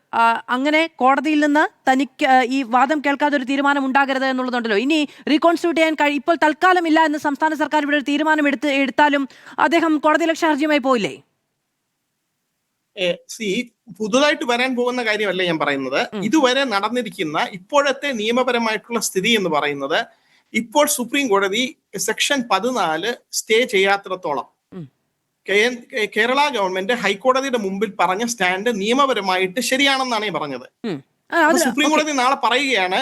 അങ്ങനെ കോടതിയിൽ നിന്ന് തനിക്ക് ഈ വാദം കേൾക്കാതെ ഒരു തീരുമാനം ഉണ്ടാകരുത് എന്നുള്ളതുണ്ടല്ലോ. ഇനി റീകോൺസ്റ്റിറ്റ്യൂട്ട് ചെയ്യാൻ ഇപ്പോൾ തൽക്കാലമില്ല എന്ന് സംസ്ഥാന സർക്കാർ ഇവിടെ ഒരു തീരുമാനം എടുത്താലും അദ്ദേഹം കോടതിയലക്ഷ്യ ഹർജിയുമായി പോയില്ലേ? പുതുതായിട്ട് വരാൻ പോകുന്ന കാര്യമല്ല ഞാൻ പറയുന്നത്. ഇതുവരെ നടന്നിരിക്കുന്ന ഇപ്പോഴത്തെ നിയമപരമായിട്ടുള്ള സ്ഥിതി എന്ന് പറയുന്നത്, ഇപ്പോൾ സുപ്രീം കോടതി സെക്ഷൻ 14 സ്റ്റേ ചെയ്യാത്തിടത്തോളം കേരള ഗവൺമെന്റ് ഹൈക്കോടതിയുടെ മുമ്പിൽ പറഞ്ഞ സ്റ്റാൻഡ് നിയമപരമായിട്ട് ശരിയാണെന്നാണ് ഈ പറഞ്ഞത്. സുപ്രീം കോടതി നാളെ പറയുകയാണ്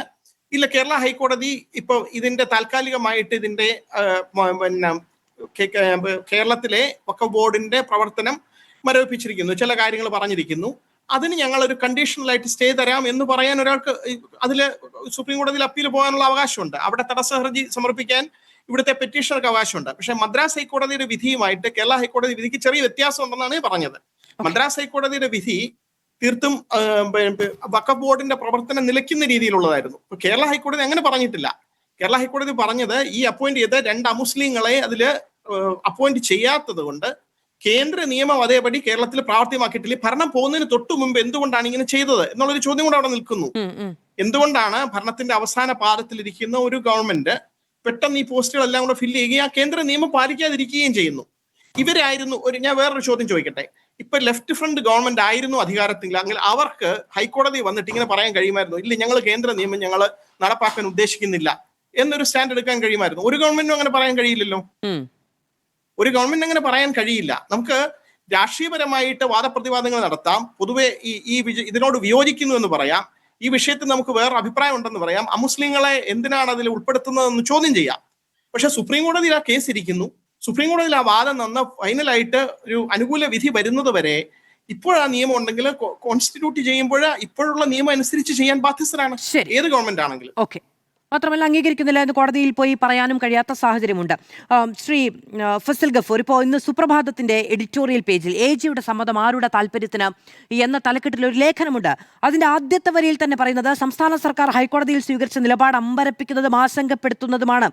ഇല്ല, കേരള ഹൈക്കോടതി ഇപ്പൊ ഇതിന്റെ താൽക്കാലികമായിട്ട് ഇതിന്റെ കേരളത്തിലെ വഖഫ് ബോർഡിന്റെ പ്രവർത്തനം മരവിപ്പിച്ചിരിക്കുന്നു, ചില കാര്യങ്ങൾ പറഞ്ഞിരിക്കുന്നു, അതിന് ഞങ്ങൾ ഒരു കണ്ടീഷണലായിട്ട് സ്റ്റേ തരാം എന്ന് പറയാൻ ഒരാൾക്ക് അതില് സുപ്രീം കോടതിയിൽ അപ്പീൽ പോകാനുള്ള അവകാശമുണ്ട്. അവിടെ തടസ്സ ഹർജി സമർപ്പിക്കാൻ ഇവിടുത്തെ പെറ്റീഷണർക്ക് അവകാശമുണ്ട്. പക്ഷെ മദ്രാസ് ഹൈക്കോടതിയുടെ വിധിയുമായിട്ട് കേരള ഹൈക്കോടതി വിധിക്ക് ചെറിയ വ്യത്യാസം ഉണ്ടെന്നാണ് പറഞ്ഞത്. മദ്രാസ് ഹൈക്കോടതിയുടെ വിധി തീർത്തും വഖഫ് ബോർഡിന്റെ പ്രവർത്തനം നിലയ്ക്കുന്ന രീതിയിലുള്ളതായിരുന്നു. കേരള ഹൈക്കോടതി അങ്ങനെ പറഞ്ഞിട്ടില്ല. കേരള ഹൈക്കോടതി പറഞ്ഞത് ഈ അപ്പോയിന്റ് ചെയ്ത 2 അമുസ്ലിങ്ങളെ അതില് അപ്പോയിന്റ് ചെയ്യാത്തത് കൊണ്ട് കേന്ദ്ര നിയമം അതേപടി കേരളത്തിൽ പ്രാവർത്തികമാക്കിയിട്ടില്ല. ഭരണം പോകുന്നതിന് തൊട്ടു മുമ്പ് എന്തുകൊണ്ടാണ് ഇങ്ങനെ ചെയ്തത് എന്നുള്ളൊരു ചോദ്യം കൂടെ അവിടെ നിൽക്കുന്നു. എന്തുകൊണ്ടാണ് ഭരണത്തിന്റെ അവസാന പാദത്തിലിരിക്കുന്ന ഒരു ഗവൺമെന്റ് പെട്ടെന്ന് ഈ പോസ്റ്റുകളെല്ലാം കൂടെ ഫില്ല് ചെയ്യുകയും ആ കേന്ദ്ര നിയമം പാലിക്കാതിരിക്കുകയും ചെയ്യുന്നു? ഇവരായിരുന്നു ഞാൻ വേറൊരു ചോദ്യം ചോദിക്കട്ടെ. ഇപ്പൊ ലെഫ്റ്റ് ഫ്രണ്ട് ഗവൺമെന്റ് ആയിരുന്നു അധികാരത്തിൽ, അങ്ങനെ അവർക്ക് ഹൈക്കോടതി വന്നിട്ട് ഇങ്ങനെ പറയാൻ കഴിയുമായിരുന്നു, ഇല്ല ഞങ്ങൾ കേന്ദ്ര നിയമം ഞങ്ങൾ നടപ്പാക്കാൻ ഉദ്ദേശിക്കുന്നില്ല എന്നൊരു സ്റ്റാൻഡ് എടുക്കാൻ കഴിയുമായിരുന്നു? ഒരു ഗവൺമെന്റിനും അങ്ങനെ പറയാൻ കഴിയില്ലല്ലോ. ഒരു ഗവൺമെന്റ് അങ്ങനെ പറയാൻ കഴിയില്ല. നമുക്ക് രാഷ്ട്രീയപരമായിട്ട് വാദപ്രതിവാദങ്ങൾ നടത്താം, പൊതുവെ ഇതിനോട് വിയോജിക്കുന്നു എന്ന് പറയാം, ഈ വിഷയത്തിൽ നമുക്ക് വേറെ അഭിപ്രായം ഉണ്ടെന്ന് പറയാം, അമുസ്ലിങ്ങളെ എന്തിനാണ് അതിൽ ഉൾപ്പെടുത്തുന്നതെന്ന് ചോദ്യം ചെയ്യാം. പക്ഷെ സുപ്രീം കോടതിയിൽ ആ കേസ് ഇരിക്കുന്നു. സുപ്രീം കോടതിയിൽ ആ വാദം നന്ന ഫൈനലായിട്ട് ഒരു അനുകൂല വിധി വരുന്നത് വരെ ഇപ്പോഴാ നിയമം ഉണ്ടെങ്കിൽ കോൺസ്റ്റിറ്റ്യൂട്ട് ചെയ്യുമ്പോൾ ഇപ്പോഴുള്ള നിയമം അനുസരിച്ച് ചെയ്യാൻ ബാധ്യസ്ഥരാണ് ഏത് ഗവൺമെന്റ് ആണെങ്കിലും. ഓക്കെ, മാത്രമല്ല അംഗീകരിക്കുന്നില്ല എന്ന് കോടതിയിൽ പോയി പറയാനും കഴിയാത്ത സാഹചര്യമുണ്ട്. ശ്രീ ഫസൽ ഗഫൂർ, ഇപ്പോൾ ഇന്ന് സുപ്രഭാതത്തിന്റെ എഡിറ്റോറിയൽ പേജിൽ AGയുടെ സമ്മതം ആരുടെ താല്പര്യത്തിന് എന്ന തലക്കെട്ടിൽ ഒരു ലേഖനമുണ്ട്. അതിന്റെ ആദ്യത്തെ വരിയിൽ തന്നെ പറയുന്നത് സംസ്ഥാന സർക്കാർ ഹൈക്കോടതിയിൽ സ്വീകരിച്ച നിലപാട് അമ്പരപ്പിക്കുന്നതും ആശങ്കപ്പെടുത്തുന്നതുമാണ്.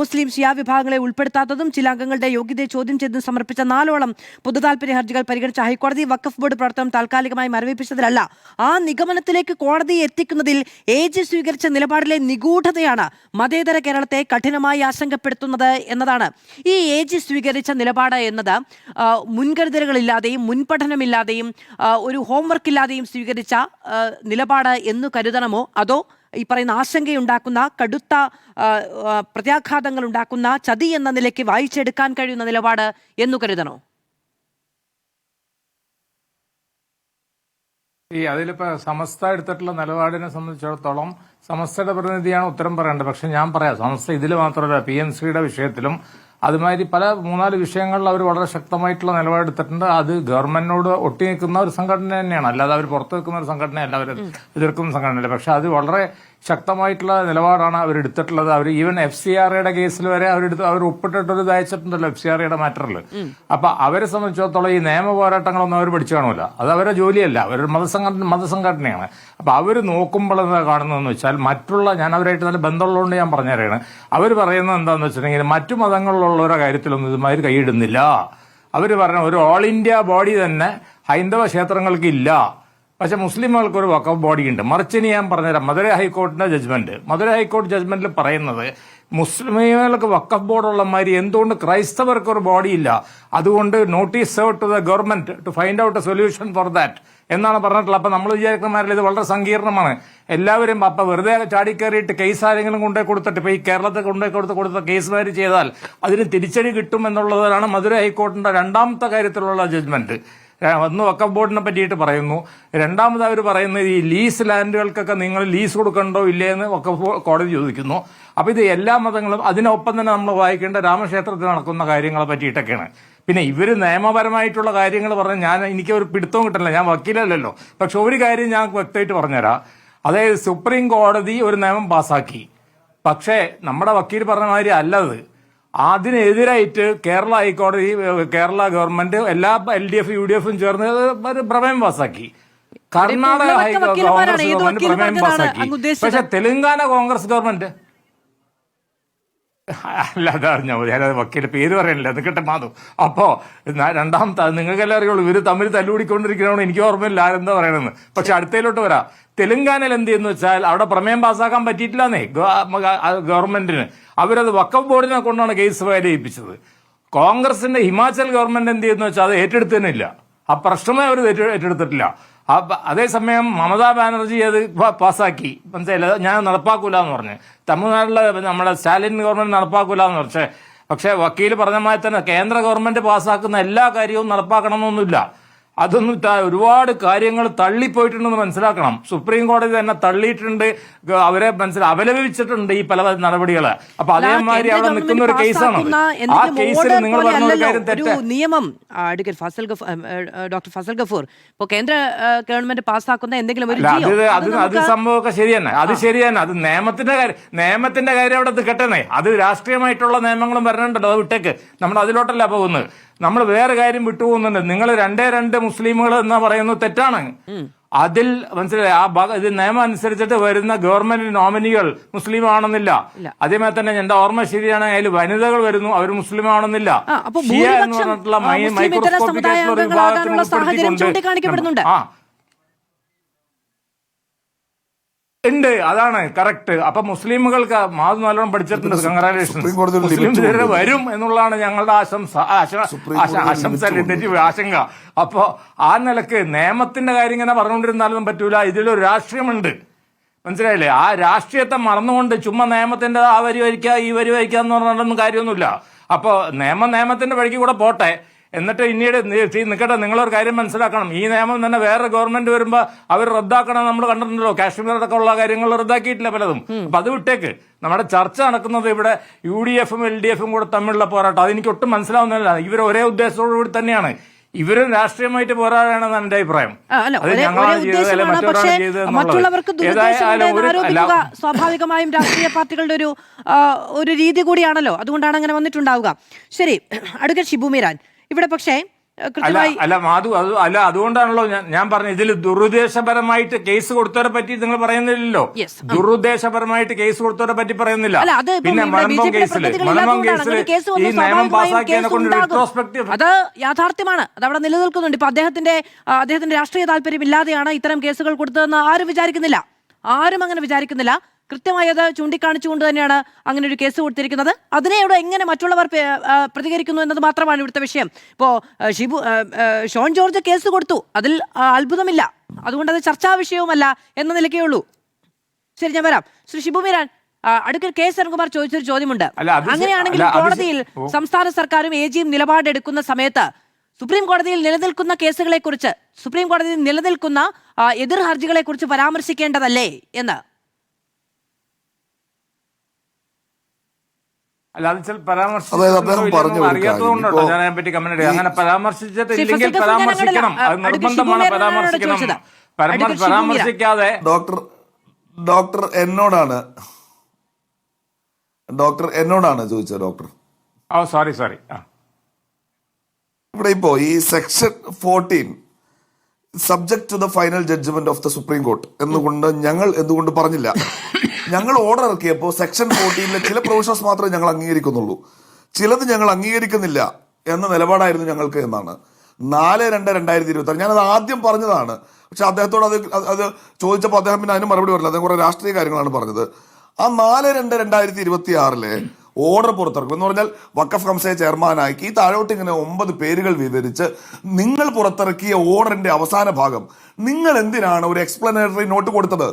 മുസ്ലിം ഷിയ വിഭാഗങ്ങളെ ഉൾപ്പെടുത്താത്തതും ചില അംഗങ്ങളുടെ യോഗ്യതയെ ചോദ്യം ചെയ്തും സമർപ്പിച്ച 4ഓളം പൊതുതാൽപര്യ ഹർജികൾ പരിഗണിച്ച ഹൈക്കോടതി വഖഫ് ബോർഡ് പ്രവർത്തനം താൽക്കാലികമായി മരവിപ്പിച്ചതിലല്ല, ആ നിഗമനത്തിലേക്ക് കോടതിയെ എത്തിക്കുന്നതിൽ AG സ്വീകരിച്ച നിലപാടിലെ നിഗൂഢത മതേതര കേരളത്തെ കഠിനമായി ആശങ്കപ്പെടുത്തുന്നത് എന്നതാണ്. ഈ AG സ്വീകരിച്ച നിലപാട് എന്നത് മുൻകരുതലുകളില്ലാതെയും മുൻപഠനമില്ലാതെയും ഒരു ഹോംവർക്ക് ഇല്ലാതെയും സ്വീകരിച്ച നിലപാട് എന്ന് കരുതണമോ, അതോ ഈ പറയുന്ന ആശങ്കയുണ്ടാക്കുന്ന കടുത്ത പ്രത്യാഘാതങ്ങൾ ഉണ്ടാക്കുന്ന ചതി എന്ന നിലയ്ക്ക് വായിച്ചെടുക്കാൻ കഴിയുന്ന നിലപാട് എന്നു കരുതണോ? അതിലിപ്പോ സമസ്ത എടുത്തിട്ടുള്ള നിലപാടിനെ സംബന്ധിച്ചിടത്തോളം സമസ്തയുടെ പ്രതിനിധിയാണ് ഉത്തരം പറയേണ്ടത്. പക്ഷെ ഞാൻ പറയാം, സമസ്ത ഇതിൽ മാത്രമല്ല PMCയുടെ വിഷയത്തിലും അതുമാതിരി പല 3-4 വിഷയങ്ങളിൽ അവർ വളരെ ശക്തമായിട്ടുള്ള നിലപാടെടുത്തിട്ടുണ്ട്. അത് ഗവൺമെന്റിനോട് ഒട്ടി നിൽക്കുന്ന ഒരു സംഘടന തന്നെയാണ്, അല്ലാതെ അവർ പുറത്തു നിൽക്കുന്ന ഒരു സംഘടനയല്ല, അവർ എതിർക്കുന്ന സംഘടനയല്ല. പക്ഷെ അത് വളരെ ശക്തമായിട്ടുള്ള നിലപാടാണ് അവരെടുത്തിട്ടുള്ളത്. അവർ ഈവൻ FCRA കേസിൽ വരെ അവർ ഒപ്പിട്ടിട്ടൊരു അയച്ചിട്ടുണ്ടല്ലോ FCRA മാറ്ററിൽ. അപ്പൊ അവരെ സംബന്ധിച്ചിടത്തോളം ഈ നിയമ പോരാട്ടങ്ങളൊന്നും അവർ പഠിച്ചു കാണൂല. അത് അവരുടെ ജോലിയല്ല, അവരൊരു മതസംഘടനയാണ്. അപ്പൊ അവർ നോക്കുമ്പോൾ എന്താ കാണുന്നതെന്ന് വെച്ചാൽ ഞാൻ അവരായിട്ട് നല്ല ബന്ധമുള്ളതുകൊണ്ട് ഞാൻ പറഞ്ഞുതരാണ്. അവർ പറയുന്നത് എന്താണെന്ന് വെച്ചിട്ടുണ്ടെങ്കിൽ മറ്റു മതങ്ങളിലുള്ളവരുടെ കാര്യത്തിലൊന്നും ഇതുമാതിരി കൈയിടുന്നില്ല. അവർ പറഞ്ഞ ഒരു ഓൾ ഇന്ത്യ ബോഡി തന്നെ ഹൈന്ദവ ക്ഷേത്രങ്ങൾക്ക് ഇല്ല, പക്ഷെ മുസ്ലിമുകൾക്ക് ഒരു വഖഫ് ബോഡി ഉണ്ട്. മറിച്ച് ഞാൻ പറഞ്ഞുതരാം, മധുരൈ ഹൈക്കോടതിന്റെ ജഡ്ജ്മെന്റ്. മധുരൈ ഹൈക്കോടതി ജഡ്ജ്മെന്റിൽ പറയുന്നത് മുസ്ലിമുകൾക്ക് വഖഫ് ബോർഡുള്ള മാതിരി എന്തുകൊണ്ട് ക്രൈസ്തവർക്ക് ഒരു ബോഡി ഇല്ല, അതുകൊണ്ട് notice serve to the government to find out a solution for that എന്നാണ് പറഞ്ഞിട്ടുള്ളത്. അപ്പൊ നമ്മൾ വിചാരിക്കുന്നമാരിൽ ഇത് വളരെ സങ്കീർണമാണ്. എല്ലാവരും അപ്പൊ വെറുതെ ചാടിക്കയറിയിട്ട് കേസ് ആരെങ്കിലും കൊണ്ടേ കൊടുത്തിട്ട് ഇപ്പൊ ഈ കേരളത്തിൽ കൊണ്ടേ കൊടുത്ത കേസുകാർ ചെയ്താൽ അതിന് തിരിച്ചടി കിട്ടും എന്നുള്ളതാണ് മധുരൈ ഹൈക്കോടതിന്റെ രണ്ടാമത്തെ കാര്യത്തിലുള്ള ജഡ്ജ്മെന്റ്. ഒന്ന് വഖഫ് ബോർഡിനെ പറ്റിയിട്ട് പറയുന്നു, രണ്ടാമത് അവർ പറയുന്നത് ഈ ലീസ് ലാൻഡുകൾക്കൊക്കെ നിങ്ങൾ ലീസ് കൊടുക്കണ്ടോ ഇല്ലേ എന്ന് വഖഫ് കോടതി ചോദിക്കുന്നു. അപ്പൊ ഇത് എല്ലാ മതങ്ങളും അതിനൊപ്പം തന്നെ നമ്മൾ വായിക്കേണ്ട രാമക്ഷേത്രത്തിൽ നടക്കുന്ന കാര്യങ്ങളെ പറ്റിയിട്ടൊക്കെയാണ്. പിന്നെ ഇവര് നിയമപരമായിട്ടുള്ള കാര്യങ്ങൾ പറഞ്ഞാൽ എനിക്ക് ഒരു പിടുത്തവും കിട്ടില്ല, ഞാൻ വക്കീലല്ലല്ലോ. പക്ഷെ ഒരു കാര്യം ഞാൻ വ്യക്തമായിട്ട് പറഞ്ഞുതരാം. അതായത് സുപ്രീം കോടതി ഒരു നിയമം പാസാക്കി, പക്ഷേ നമ്മുടെ വക്കീൽ പറഞ്ഞ മാതിരി അല്ലത്. അതിനെതിരായിട്ട് കേരള ഹൈക്കോടതി, കേരള ഗവൺമെന്റ്, എല്ലാ LDF UDF ചേർന്ന് ഒരു പ്രമേയം പാസാക്കി. കർണാടക കോൺഗ്രസ് ഗവൺമെന്റ് പ്രമേയം പാസാക്കി. പക്ഷെ തെലങ്കാന കോൺഗ്രസ് ഗവൺമെന്റ് അല്ലാതെ അറിഞ്ഞോ, ഞാനത് വക്കീല് പേര് പറയണില്ല, അത് കിട്ടെ മാധു. അപ്പോ രണ്ടാമത്തെ നിങ്ങൾക്കെല്ലാം അറിയുള്ളൂ, ഇവര് തമ്മിൽ തല്ലുപിടിക്കൊണ്ടിരിക്കണോ എനിക്ക് ഓർമ്മയില്ല ആരെന്താ പറയണെന്ന്. പക്ഷെ അടുത്തതിലോട്ട് വരാം. തെലങ്കാനയിൽ എന്ത് ചെയ്യുന്നു വെച്ചാൽ അവിടെ പ്രമേയം പാസ്സാക്കാൻ പറ്റിയിട്ടില്ലെന്നേ ഗവൺമെന്റിന്. അവരത് വഖഫ് ബോർഡിനെ കൊണ്ടാണ് കേസ് ഫയൽ ചെയ്യിപ്പിച്ചത്. കോൺഗ്രസിന്റെ ഹിമാചൽ ഗവൺമെന്റ് എന്ത് ചെയ്യുന്നു വെച്ചാൽ അത് ഏറ്റെടുത്തതിനില്ല, ആ പ്രശ്നമേ അവർ ഏറ്റെടുത്തിട്ടില്ല. അതേസമയം മമതാ ബാനർജി അത് പാസ്സാക്കി, മനസ്സിലായില്ല, ഞാൻ നടപ്പാക്കൂല എന്ന് പറഞ്ഞ്. തമിഴ്നാട്ടിലെ നമ്മുടെ സ്റ്റാലിൻ ഗവൺമെന്റ് നടപ്പാക്കൂല എന്ന് പറഞ്ഞു. പക്ഷെ വക്കീൽ പറഞ്ഞ മാതിരി തന്നെ കേന്ദ്ര ഗവൺമെന്റ് പാസ്സാക്കുന്ന എല്ലാ കാര്യവും നടപ്പാക്കണമെന്നൊന്നുമില്ല. അതൊന്നും ഒരുപാട് കാര്യങ്ങൾ തള്ളിപ്പോയിട്ടുണ്ടെന്ന് മനസ്സിലാക്കണം. സുപ്രീം കോടതി തന്നെ തള്ളിയിട്ടുണ്ട്, അവരെ അപലപിച്ചിട്ടുണ്ട് ഈ പല നടപടികള്. അപ്പൊ അതേമാതിരി അവിടെ നിൽക്കുന്ന ഒരു കേസാണ്. ആ കേസിൽ നിങ്ങൾ പറഞ്ഞ ഒരു കാര്യം തെറ്റ്. നിയമം ഡോക്ടർ ഫസൽ ഗഫൂർ, ഇപ്പൊ കേന്ദ്ര ഗവൺമെന്റ് പാസ്സാക്കുന്ന എന്തെങ്കിലും അത് സംഭവമൊക്കെ ശരി തന്നെ, അത് ശരി തന്നെ. അത് നിയമത്തിന്റെ കാര്യം അവിടെ നിൽക്കട്ടെ. അത് രാഷ്ട്രീയമായിട്ടുള്ള നിയമങ്ങളും വരണുണ്ടല്ലോ, അത് വിട്ടേക്ക്. നമ്മൾ അതിലോട്ടല്ല പോകുന്നത്. നമ്മൾ വേറെ കാര്യം വിട്ടുപോകുന്നുണ്ട്. നിങ്ങൾ 2 മുസ്ലിമുകൾ എന്ന് പറയുന്നത് തെറ്റാണ്. അതിൽ മനസ്സിലായി, ഇത് നിയമം അനുസരിച്ചിട്ട് വരുന്ന ഗവൺമെന്റ് നോമിനികൾ മുസ്ലിം ആണെന്നില്ല. അതേമാതിരി തന്നെ എന്റെ ഓർമ്മ ശരിയാണ്, അതിൽ വനിതകൾ വരുന്നു, അവർ മുസ്ലിം ആണെന്നില്ല. ഷിയ എന്ന് പറഞ്ഞിട്ടുള്ള മൈക്രോസ്കോപ്പിക് ആയിട്ടുള്ള ഒരു വിഭാഗത്തിനുണ്ട്. ഉണ്ട്, അതാണ് കറക്റ്റ്. അപ്പൊ മുസ്ലിമുകൾക്ക് മാധു നല്ലോണം പഠിച്ചിട്ടുണ്ട്, കൺഗ്രാജുലേഷൻസ്. മുസ്ലിം വരും എന്നുള്ളതാണ് ഞങ്ങളുടെ ആശങ്ക. അപ്പൊ ആ നിലക്ക് നിയമത്തിന്റെ കാര്യം ഇങ്ങനെ പറഞ്ഞുകൊണ്ടിരുന്നാലും പറ്റൂല. ഇതിലൊരു രാഷ്ട്രീയമുണ്ട്, മനസ്സിലായില്ലേ? ആ രാഷ്ട്രീയത്തെ മറന്നുകൊണ്ട് ചുമ്മാ നിയമത്തിന്റെ ആ വരി വരിക്കുക ഈ വരി വരിക്കുക എന്ന് പറഞ്ഞാലൊന്നും കാര്യമൊന്നുമില്ല. അപ്പൊ നിയമത്തിന്റെ വഴിക്ക് കൂടെ പോട്ടെ. എന്നിട്ട് പിന്നീട് നിൽക്കട്ടെ. നിങ്ങളൊരു കാര്യം മനസ്സിലാക്കണം, ഈ നിയമം തന്നെ വേറെ ഗവൺമെന്റ് വരുമ്പോ അവർ റദ്ദാക്കണം. നമ്മൾ കണ്ടിട്ടുണ്ടല്ലോ, കാശ്മീരൊക്കെ ഉള്ള കാര്യങ്ങൾ റദ്ദാക്കിയിട്ടില്ല പലതും. അപ്പൊ അത് വിട്ടേക്ക്. നമ്മുടെ ചർച്ച നടക്കുന്നത് ഇവിടെ UDFും LDFും കൂടെ തമ്മിലുള്ള പോരാട്ടം. അതെനിക്ക് ഒട്ടും മനസ്സിലാവുന്നില്ല. ഇവർ ഒരേ ഉദ്ദേശത്തോടു കൂടി തന്നെയാണ്. ഇവരും രാഷ്ട്രീയമായിട്ട് പോരാടാണെന്ന് എന്റെ അഭിപ്രായം. സ്വാഭാവികമായും രാഷ്ട്രീയ പാർട്ടികളുടെ ഒരു രീതി കൂടിയാണല്ലോ, അതുകൊണ്ടാണ് അങ്ങനെ വന്നിട്ടുണ്ടാവുക. ശരി, അഡ്വക്കേറ്റ് ഷിബു മീരാൻ, ഇവിടെ പക്ഷേ അല്ല മാധു, അതുകൊണ്ടാണല്ലോ ഞാൻ പറഞ്ഞു, ഇതിൽ ദുരുദ്ദേശപരമായിട്ട് കേസ് കൊടുത്തവരെ പറ്റി നിങ്ങൾ പറയുന്നില്ലല്ലോ. ദുരുദ്ദേശപരമായിട്ട് കേസ് കൊടുത്തവരെ പറ്റി പറയുന്നില്ല. പിന്നെ മലമ്പം കേസിൽ ഈ നിയമം പാസ്സാക്കിയതിനെ കൊണ്ട് റെട്രോസ്പെക്റ്റീവ്, അത് യാഥാർത്ഥ്യമാണ്, അത് അവിടെ നിലനിൽക്കുന്നുണ്ട്. ഇപ്പൊ അദ്ദേഹത്തിന്റെ രാഷ്ട്രീയ താല്പര്യം ഇല്ലാതെയാണ് ഇത്തരം കേസുകൾ കൊടുത്തതെന്ന് ആരും വിചാരിക്കുന്നില്ല, ആരും അങ്ങനെ വിചാരിക്കുന്നില്ല. കൃത്യമായി അത് ചൂണ്ടിക്കാണിച്ചുകൊണ്ട് തന്നെയാണ് അങ്ങനെ ഒരു കേസ് കൊടുത്തിരിക്കുന്നത്. അതിനെയോട് എങ്ങനെ മറ്റുള്ളവർ പ്രതികരിക്കുന്നു എന്നത് മാത്രമാണ് ഇവിടുത്തെ വിഷയം. ഇപ്പോൾ ഷോൺ ജോർജ് കേസ് കൊടുത്തു, അതിൽ അത്ഭുതമില്ല, അതുകൊണ്ട് അത് ചർച്ചാ വിഷയവുമല്ല എന്ന നിലയ്ക്കേ ഉള്ളൂ. ശരി, ഞാൻ വരാം. ശ്രീ ഷിബു മീരാൻ, അടുക്കൽ കെ ശരൺകുമാർ ചോദിച്ചൊരു ചോദ്യമുണ്ട്. അങ്ങനെയാണെങ്കിൽ കോടതിയിൽ സംസ്ഥാന സർക്കാരും AGയും നിലപാടെടുക്കുന്ന സമയത്ത് സുപ്രീം കോടതിയിൽ നിലനിൽക്കുന്ന കേസുകളെ കുറിച്ച്, സുപ്രീം കോടതിയിൽ നിലനിൽക്കുന്ന എതിർ ഹർജികളെ കുറിച്ച് പരാമർശിക്കേണ്ടതല്ലേ എന്ന്? അറിയാത്തതുകൊണ്ടോ ഞാൻ അതിനെപ്പറ്റി കമന്റ് അങ്ങനെ പരാമർശിച്ചിട്ടില്ലെങ്കിൽ പരാമർശിക്കണം, അത് നിർബന്ധമാണ്. പരാമർശിക്കാതെ ഡോക്ടർ എന്നോടാണ് ചോദിച്ചത് ഡോക്ടർ. സോറി ഇവിടെ ഇപ്പോ ഈ section 14 subject to the final judgement of the supreme court എന്നുകൊണ്ട് ഞങ്ങൾ എന്തുകൊണ്ട് പറഞ്ഞില്ല? ഞങ്ങൾ ഓർഡർ ഇറക്കിയപ്പോൾ സെക്ഷൻ 14 ചില പ്രൊവിഷൻസ് മാത്രമേ ഞങ്ങൾ അംഗീകരിക്കുന്നുള്ളൂ, ചിലത് ഞങ്ങൾ അംഗീകരിക്കുന്നില്ല എന്ന നിലപാടായിരുന്നു ഞങ്ങൾക്ക് എന്നാണ് 4/2/2026. ഞാനത് ആദ്യം പറഞ്ഞതാണ്. പക്ഷെ അദ്ദേഹത്തോട് അത് ചോദിച്ചപ്പോൾ അദ്ദേഹം പിന്നെ അതിന് മറുപടി പറഞ്ഞില്ല. അദ്ദേഹം കുറെ രാഷ്ട്രീയ കാര്യങ്ങളാണ് പറഞ്ഞത്. ആ 4/2/2026 ഓർഡർ പുറത്തിറക്കും എന്ന് പറഞ്ഞാൽ വഖഫ് കൗൺസിൽ ചെയർമാനാക്കി താഴോട്ട് ഇങ്ങനെ 9 പേരുകൾ വിവരിച്ച് നിങ്ങൾ പുറത്തിറക്കിയ ഓർഡറിന്റെ അവസാന ഭാഗം നിങ്ങൾ എന്തിനാണ് ഒരു എക്സ്പ്ലനേറ്ററി നോട്ട് കൊടുത്തത്?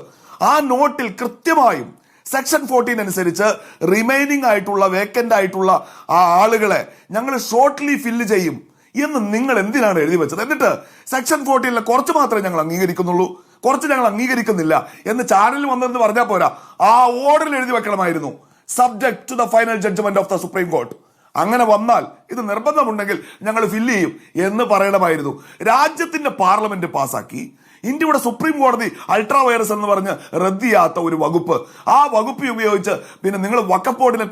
ആ നോട്ടിൽ കൃത്യമായും സെക്ഷൻ 14 അനുസരിച്ച് റിമൈനിങ് ആയിട്ടുള്ള വേക്കന്റ് ആയിട്ടുള്ള ആ ആളുകളെ ഞങ്ങൾ ഷോർട്ട്ലി ഫില്ല് ചെയ്യും എന്ന് നിങ്ങൾ എന്തിനാണ് എഴുതി വെച്ചത്? എന്നിട്ട് സെക്ഷൻ 14 കുറച്ച് മാത്രമേ ഞങ്ങൾ അംഗീകരിക്കുന്നുള്ളൂ, കുറച്ച് ഞങ്ങൾ അംഗീകരിക്കുന്നില്ല എന്ന് ചാനലിൽ വന്നതെന്ന് പറഞ്ഞാൽ പോരാ, ആ ഓർഡറിൽ എഴുതി വെക്കണമായിരുന്നു subject to the final judgement of the supreme court. അങ്ങനെ വന്നാൽ ഇത് നിർബന്ധമുണ്ടെങ്കിൽ ഞങ്ങൾ ഫില്ല് ചെയ്യും എന്ന് പറയണമായിരുന്നു. രാജ്യത്തിന്റെ പാർലമെന്റ് പാസാക്കി ഇന്ത്യയുടെ സുപ്രീം കോടതി അൾട്രാ വൈറസ് എന്ന് പറഞ്ഞ് റദ്ദ് ഒരു വകുപ്പ്, ആ വകുപ്പ് ഉപയോഗിച്ച് പിന്നെ നിങ്ങൾ വഖഫ് ബോർഡിനെ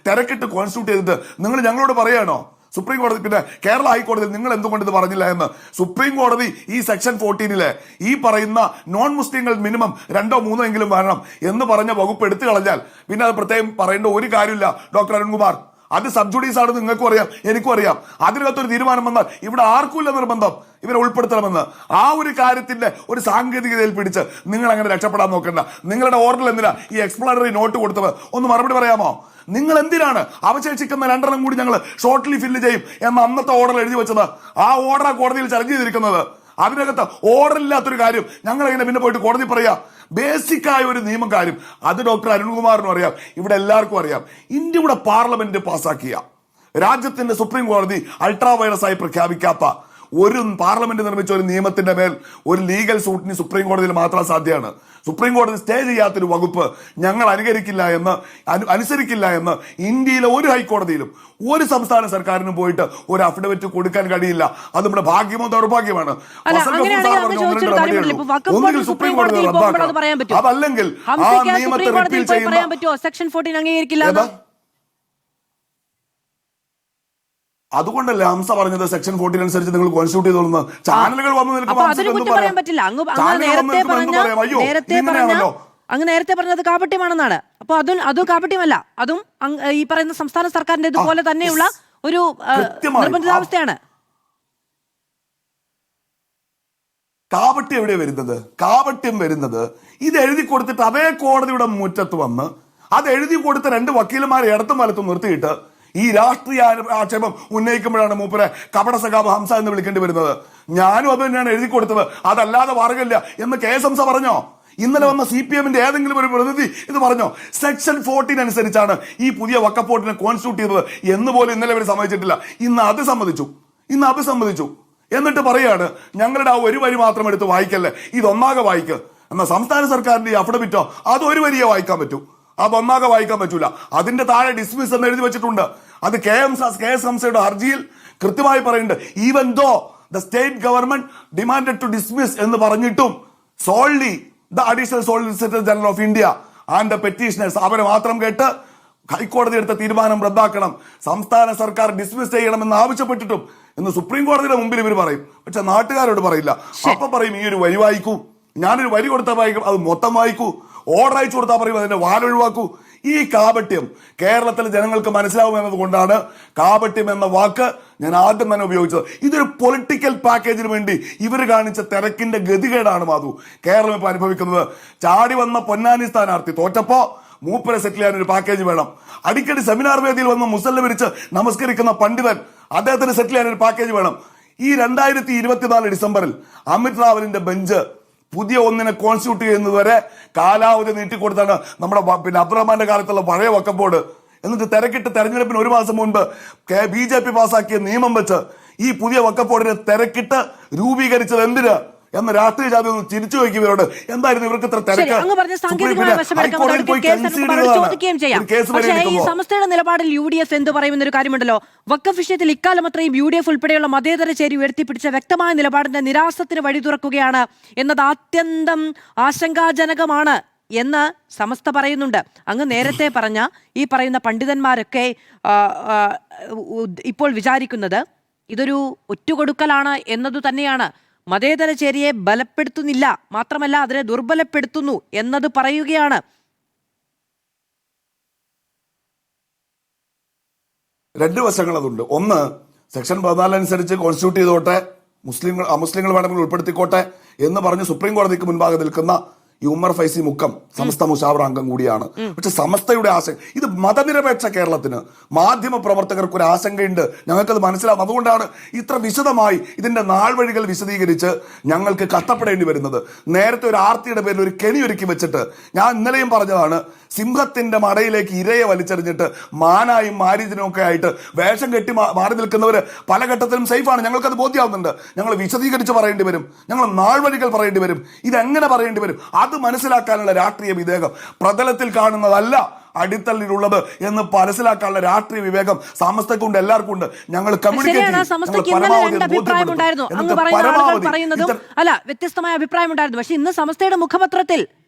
തിരക്കിട്ട് കോൺസ്റ്റിറ്റ്യൂട്ട് ചെയ്തിട്ട് നിങ്ങൾ ഞങ്ങളോട് പറയാണോ സുപ്രീം കോടതി പിന്നെ കേരള ഹൈക്കോടതിയിൽ നിങ്ങൾ എന്തുകൊണ്ട് ഇത് പറഞ്ഞില്ല എന്ന്? സുപ്രീം കോടതി ഈ സെക്ഷൻ 14 ഈ പറയുന്ന നോൺ മുസ്ലിങ്ങൾ മിനിമം 2 3 എങ്കിലും വരണം എന്ന് പറഞ്ഞ വകുപ്പ് എടുത്തു കളഞ്ഞാൽ പിന്നെ അത് പ്രത്യേകം പറയേണ്ട ഒരു കാര്യമില്ല ഡോക്ടർ അരുൺകുമാർ. അത് സബ്ജുഡീസ് ആണെന്ന് നിങ്ങൾക്കും അറിയാം, എനിക്കും അറിയാം. അതിനകത്തൊരു തീരുമാനം വന്നാൽ ഇവിടെ ആർക്കുമില്ല നിർബന്ധം ഇവരെ ഉൾപ്പെടുത്തണമെന്ന്. ആ ഒരു കാര്യത്തിന്റെ ഒരു സാങ്കേതികതയിൽ പിടിച്ച് നിങ്ങൾ അങ്ങനെ രക്ഷപ്പെടാൻ നോക്കണ്ട. നിങ്ങളുടെ ഓർഡറിൽ എന്തിനാ ഈ എക്സ്പ്ലനറി നോട്ട് കൊടുത്തത്? ഒന്ന് മറുപടി പറയാമോ? നിങ്ങൾ എന്തിനാണ് അവശേഷിക്കുന്ന 2 കൂടി ഞങ്ങൾ ഷോർട്ട്ലി ഫില്ല് ചെയ്യും എന്ന അന്നത്തെ ഓർഡർ എഴുതി വെച്ചത്? ആ ഓർഡർ കോടതിയിൽ ചലഞ്ച് ചെയ്തിരിക്കുന്നത്. അതിനകത്ത് ഓർഡർ ഇല്ലാത്തൊരു കാര്യം ഞങ്ങൾ എങ്ങനെ പിന്നെ പോയിട്ട് കോടതി പറയാ? ബേസിക് ആയ ഒരു നിയമ കാര്യം അത് ഡോക്ടർ അരുൺകുമാറിനും അറിയാം, ഇവിടെ എല്ലാവർക്കും അറിയാം. ഇന്ത്യയുടെ പാർലമെന്റ് പാസാക്കിയ രാജ്യത്തിന്റെ സുപ്രീം കോടതി അൾട്രാ വൈറസ് ആയി പ്രഖ്യാപിക്കാത്ത ഒരു പാർലമെന്റ് നിർമ്മിച്ച ഒരു നിയമത്തിന്റെ മേൽ ഒരു ലീഗൽ സൂട്ടിന് സുപ്രീം കോടതിയിൽ മാത്രം സാധ്യമാണ്. സുപ്രീം കോടതി സ്റ്റേ ചെയ്യാത്തൊരു വകുപ്പ് ഞങ്ങൾ അനുസരിക്കില്ല എന്ന് ഇന്ത്യയിലെ ഒരു ഹൈക്കോടതിയിലും ഒരു സംസ്ഥാന സർക്കാരിനും പോയിട്ട് ഒരു അഫിഡവിറ്റ് കൊടുക്കാൻ കഴിയില്ല. അത് നമ്മുടെ ഭാഗ്യമോ ദൗർഭാഗ്യമാണ്. ഒന്നുകിൽ സുപ്രീം കോടതി റദ്ദാക്കണം, അതല്ലെങ്കിൽ ആ നിയമത്തെ റിപ്പീൽ ചെയ്യുന്ന സെക്ഷൻ 14 അംഗീകരിക്കില്ല. അതുകൊണ്ടല്ലേ ഹംസ പറഞ്ഞത് സെക്ഷൻ 14 അനുസരിച്ച് നിങ്ങൾ കോൺസ്റ്റിറ്റ്യൂട്ട് ചെയ്തോളുന്ന ചാനലുകൾ വന്നു അങ്ങ് നേരത്തെ പറഞ്ഞത് കാപട്യമാണെന്നാണ്. അപ്പൊ അതും കാപട്യമല്ല, അതും ഈ പറയുന്ന സംസ്ഥാന സർക്കാരിന്റെ ഇതുപോലെ തന്നെയുള്ള ഒരു നിർബന്ധിതാവസ്ഥയാണ്. കാപട്യം എവിടെ വരുന്നത്? കാപട്യം വരുന്നത് ഇത് എഴുതി കൊടുത്തിട്ട് അതേ കോടതിയുടെ മുറ്റത്ത് വന്ന് അത് എഴുതി കൊടുത്ത 2 വക്കീലന്മാരെ ഇടത്തും വലത്തും നിർത്തിയിട്ട് ഈ രാഷ്ട്രീയ ആക്ഷേപം ഉന്നയിക്കുമ്പോഴാണ് മൂപ്പരെ കപട സഖാബ് ഹംസ എന്ന് വിളിക്കേണ്ടി വരുന്നത്. ഞാനും അത് തന്നെയാണ് എഴുതി കൊടുത്തത്, അതല്ലാതെ മാർഗമില്ല എന്ന് KS ഹംസ പറഞ്ഞോ? ഇന്നലെ വന്ന CPM-ന്റെ ഏതെങ്കിലും ഒരു പ്രതിനിധി ഇത് പറഞ്ഞോ? സെക്ഷൻ 14 അനുസരിച്ചാണ് ഈ പുതിയ വഖഫ് ബോർഡിനെ കോൺസ്റ്റിറ്റ്യൂട്ട് ചെയ്തത് എന്ന് പോലും ഇന്നലെ ഇവർ സമ്മതിച്ചിട്ടില്ല. ഇന്ന് അത് സമ്മതിച്ചു. എന്നിട്ട് പറയാണ് ഞങ്ങളുടെ ആ ഒരു വരി മാത്രം എടുത്ത് വായിക്കല്ലേ, ഇതൊന്നാകെ വായിക്ക്. എന്നാൽ സംസ്ഥാന സർക്കാരിന്റെ ഈ അഫിഡവിറ്റോ അത് ഒരു വരിയെ വായിക്കാൻ പറ്റൂ, അതൊന്നാകെ വായിക്കാൻ പറ്റൂല. അതിന്റെ താഴെ ഡിസ്മിസ് എന്ന് എഴുതി വെച്ചിട്ടുണ്ട്. അത് KS ഹംസയുടെ ഹർജിയിൽ കൃത്യമായി പറയുന്നുണ്ട്. Even though the state government demanded to dismiss എന്ന് പറഞ്ഞിട്ടും solely the additional solicitor general of India and the petitioners അവരെ മാത്രം കേട്ട് ഹൈക്കോടതി എടുത്ത തീരുമാനം റദ്ദാക്കണം, സംസ്ഥാന സർക്കാർ ഡിസ്മിസ് ചെയ്യണമെന്ന് ആവശ്യപ്പെട്ടിട്ടും ഇന്ന് സുപ്രീം കോടതിയുടെ മുമ്പിൽ ഇവർ പറയും, പക്ഷെ നാട്ടുകാരോട് പറയില്ല. അപ്പൊ പറയും ഈ ഒരു വരി വായിക്കൂ, ഞാനൊരു വരി കൊടുത്താൽ വായിക്കും, അത് മൊത്തം വായിക്കൂ. ഓർഡർ അയച്ചു കൊടുത്താൽ പറയും അതിന്റെ വാലൊഴിവാക്കൂ. ഈ കാപട്യം കേരളത്തിലെ ജനങ്ങൾക്ക് മനസ്സിലാവുമെന്നത് കൊണ്ടാണ് കാപട്യം എന്ന വാക്ക് ഞാൻ ആദ്യം തന്നെ ഉപയോഗിച്ചത്. ഇതൊരു പൊളിറ്റിക്കൽ പാക്കേജിന് വേണ്ടി ഇവർ കാണിച്ച തിരക്കിന്റെ ഗതികേടാണ് മാധു കേരളം ഇപ്പൊ അനുഭവിക്കുന്നത്. ചാടി വന്ന പൊന്നാനി സ്ഥാനാർത്ഥി തോറ്റപ്പോ മൂപ്പരെ സെറ്റിൽ ചെയ്യാൻ ഒരു പാക്കേജ് വേണം. അടിക്കടി സെമിനാർ വേദിയിൽ വന്ന് മുസല്ല വിരിച്ച് നമസ്കരിക്കുന്ന പണ്ഡിതൻ, അദ്ദേഹത്തിന് സെറ്റിൽ ചെയ്യാൻ ഒരു പാക്കേജ് വേണം. ഈ 2024 ഡിസംബറിൽ അമിത് റാവലിന്റെ ബെഞ്ച് പുതിയ ഒന്നിനെ കോൺസ്റ്റിറ്റ്യൂട്ട് ചെയ്യുന്നതുവരെ കാലാവധി നീട്ടിക്കൊടുത്താണ് നമ്മുടെ പിന്നെ അബ്ദുറഹ്മാന്റെ കാലത്തുള്ള പഴയ വഖഫ് ബോർഡ്. എന്നിട്ട് തിരക്കിട്ട് തെരഞ്ഞെടുപ്പിന് 1 മാസം മുൻപ് BJP പാസാക്കിയ നിയമം വെച്ച് ഈ പുതിയ വഖഫ് ബോർഡിനെ തിരക്കിട്ട് രൂപീകരിച്ചത് എന്തിന് എന്ന് രാഷ്ട്രീയ ജാതി ഒന്ന് ചിരിച്ചു വയ്ക്കുന്നവരോട് എന്തായിരുന്നു ഇവർക്ക് ഇത്ര തിരക്ക്? ഈ സംസ്ഥയുടെ നിലപാടിൽ UDF എന്ത് പറയുമെന്നൊരു കാര്യമുണ്ടല്ലോ. വഖഫ് വിഷയത്തിൽ ഇക്കാലം അത്രയും UDF ഉൾപ്പെടെയുള്ള മതേതര ചേരി ഉയർത്തിപ്പിടിച്ച വ്യക്തമായ നിലപാടിന്റെ നിരാസത്തിന് വഴി തുറക്കുകയാണ് എന്നത് അത്യന്തം ആശങ്കാജനകമാണ് എന്ന് സമസ്ത പറയുന്നുണ്ട്. അങ്ങ് നേരത്തെ പറഞ്ഞ ഈ പറയുന്ന പണ്ഡിതന്മാരൊക്കെ ഇപ്പോൾ വിചാരിക്കുന്നത് ഇതൊരു ഒറ്റുകൊടുക്കലാണ് എന്നതു തന്നെയാണ്. മതേതര ചേരിയെ ബലപ്പെടുത്തുന്നില്ല, മാത്രമല്ല അതിനെ ദുർബലപ്പെടുത്തുന്നു എന്നത് പറയുകയാണ്. രണ്ട് വശങ്ങൾ അതുണ്ട്. ഒന്ന്, സെക്ഷൻ 14 അനുസരിച്ച് കോൺസ്റ്റിറ്റ്യൂട്ട് ചെയ്തോട്ടെ, അമുസ്ലിങ്ങൾ വേണമെങ്കിൽ ഉൾപ്പെടുത്തിക്കോട്ടെ എന്ന് പറഞ്ഞ് സുപ്രീം കോടതിക്ക് മുൻപാകെ നിൽക്കുന്ന ഈ ഉമ്മർ ഫൈസി മുക്കം സമസ്ത മുഷാവറ അംഗം കൂടിയാണ്. പക്ഷെ സമസ്തയുടെ ആശങ്ക, ഇത് മതനിരപേക്ഷ കേരളത്തിന് മാധ്യമ പ്രവർത്തകർക്ക് ഒരു ആശങ്കയുണ്ട്, ഞങ്ങൾക്കത് മനസ്സിലാവും. അതുകൊണ്ടാണ് ഇത്ര വിശദമായി ഇതിന്റെ നാൾവഴികൾ വിശദീകരിച്ച് ഞങ്ങൾക്ക് കഷ്ടപ്പെടേണ്ടി വരുന്നത്. നേരത്തെ ഒരു ആർത്തിയുടെ പേരിൽ ഒരു കെണി ഒരുക്കി വെച്ചിട്ട്, ഞാൻ ഇന്നലെയും പറഞ്ഞതാണ്, സിംഹത്തിന്റെ മടയിലേക്ക് ഇരയെ വലിച്ചെറിഞ്ഞിട്ട് മാനായും മാരീചനും ഒക്കെ ആയിട്ട് വേഷം കെട്ടി മാറി നിൽക്കുന്നവര് പല ഘട്ടത്തിലും സേഫാണ്. ഞങ്ങൾക്കത് ബോധ്യമാവുന്നുണ്ട്. ഞങ്ങൾ വിശദീകരിച്ച് പറയേണ്ടി വരും, ഞങ്ങൾ നാൾവഴികൾ പറയേണ്ടി വരും, ഇതെങ്ങനെ പറയേണ്ടി വരും. അത് മനസ്സിലാക്കാനുള്ള രാഷ്ട്രീയ വിവേകം പ്രതലത്തിൽ കാണുന്നതല്ല അടിത്തള്ളിലുള്ളത് എന്ന് മനസ്സിലാക്കാനുള്ള രാഷ്ട്രീയ വിവേകം സമസ്തക്കുണ്ട്, എല്ലാവർക്കും ഉണ്ട്. ഞങ്ങൾ അല്ല, വ്യത്യസ്തമായ അഭിപ്രായം ഉണ്ടായിരുന്നു. പക്ഷെ ഇന്ന് സമസ്തയുടെ മുഖപത്രത്തിൽ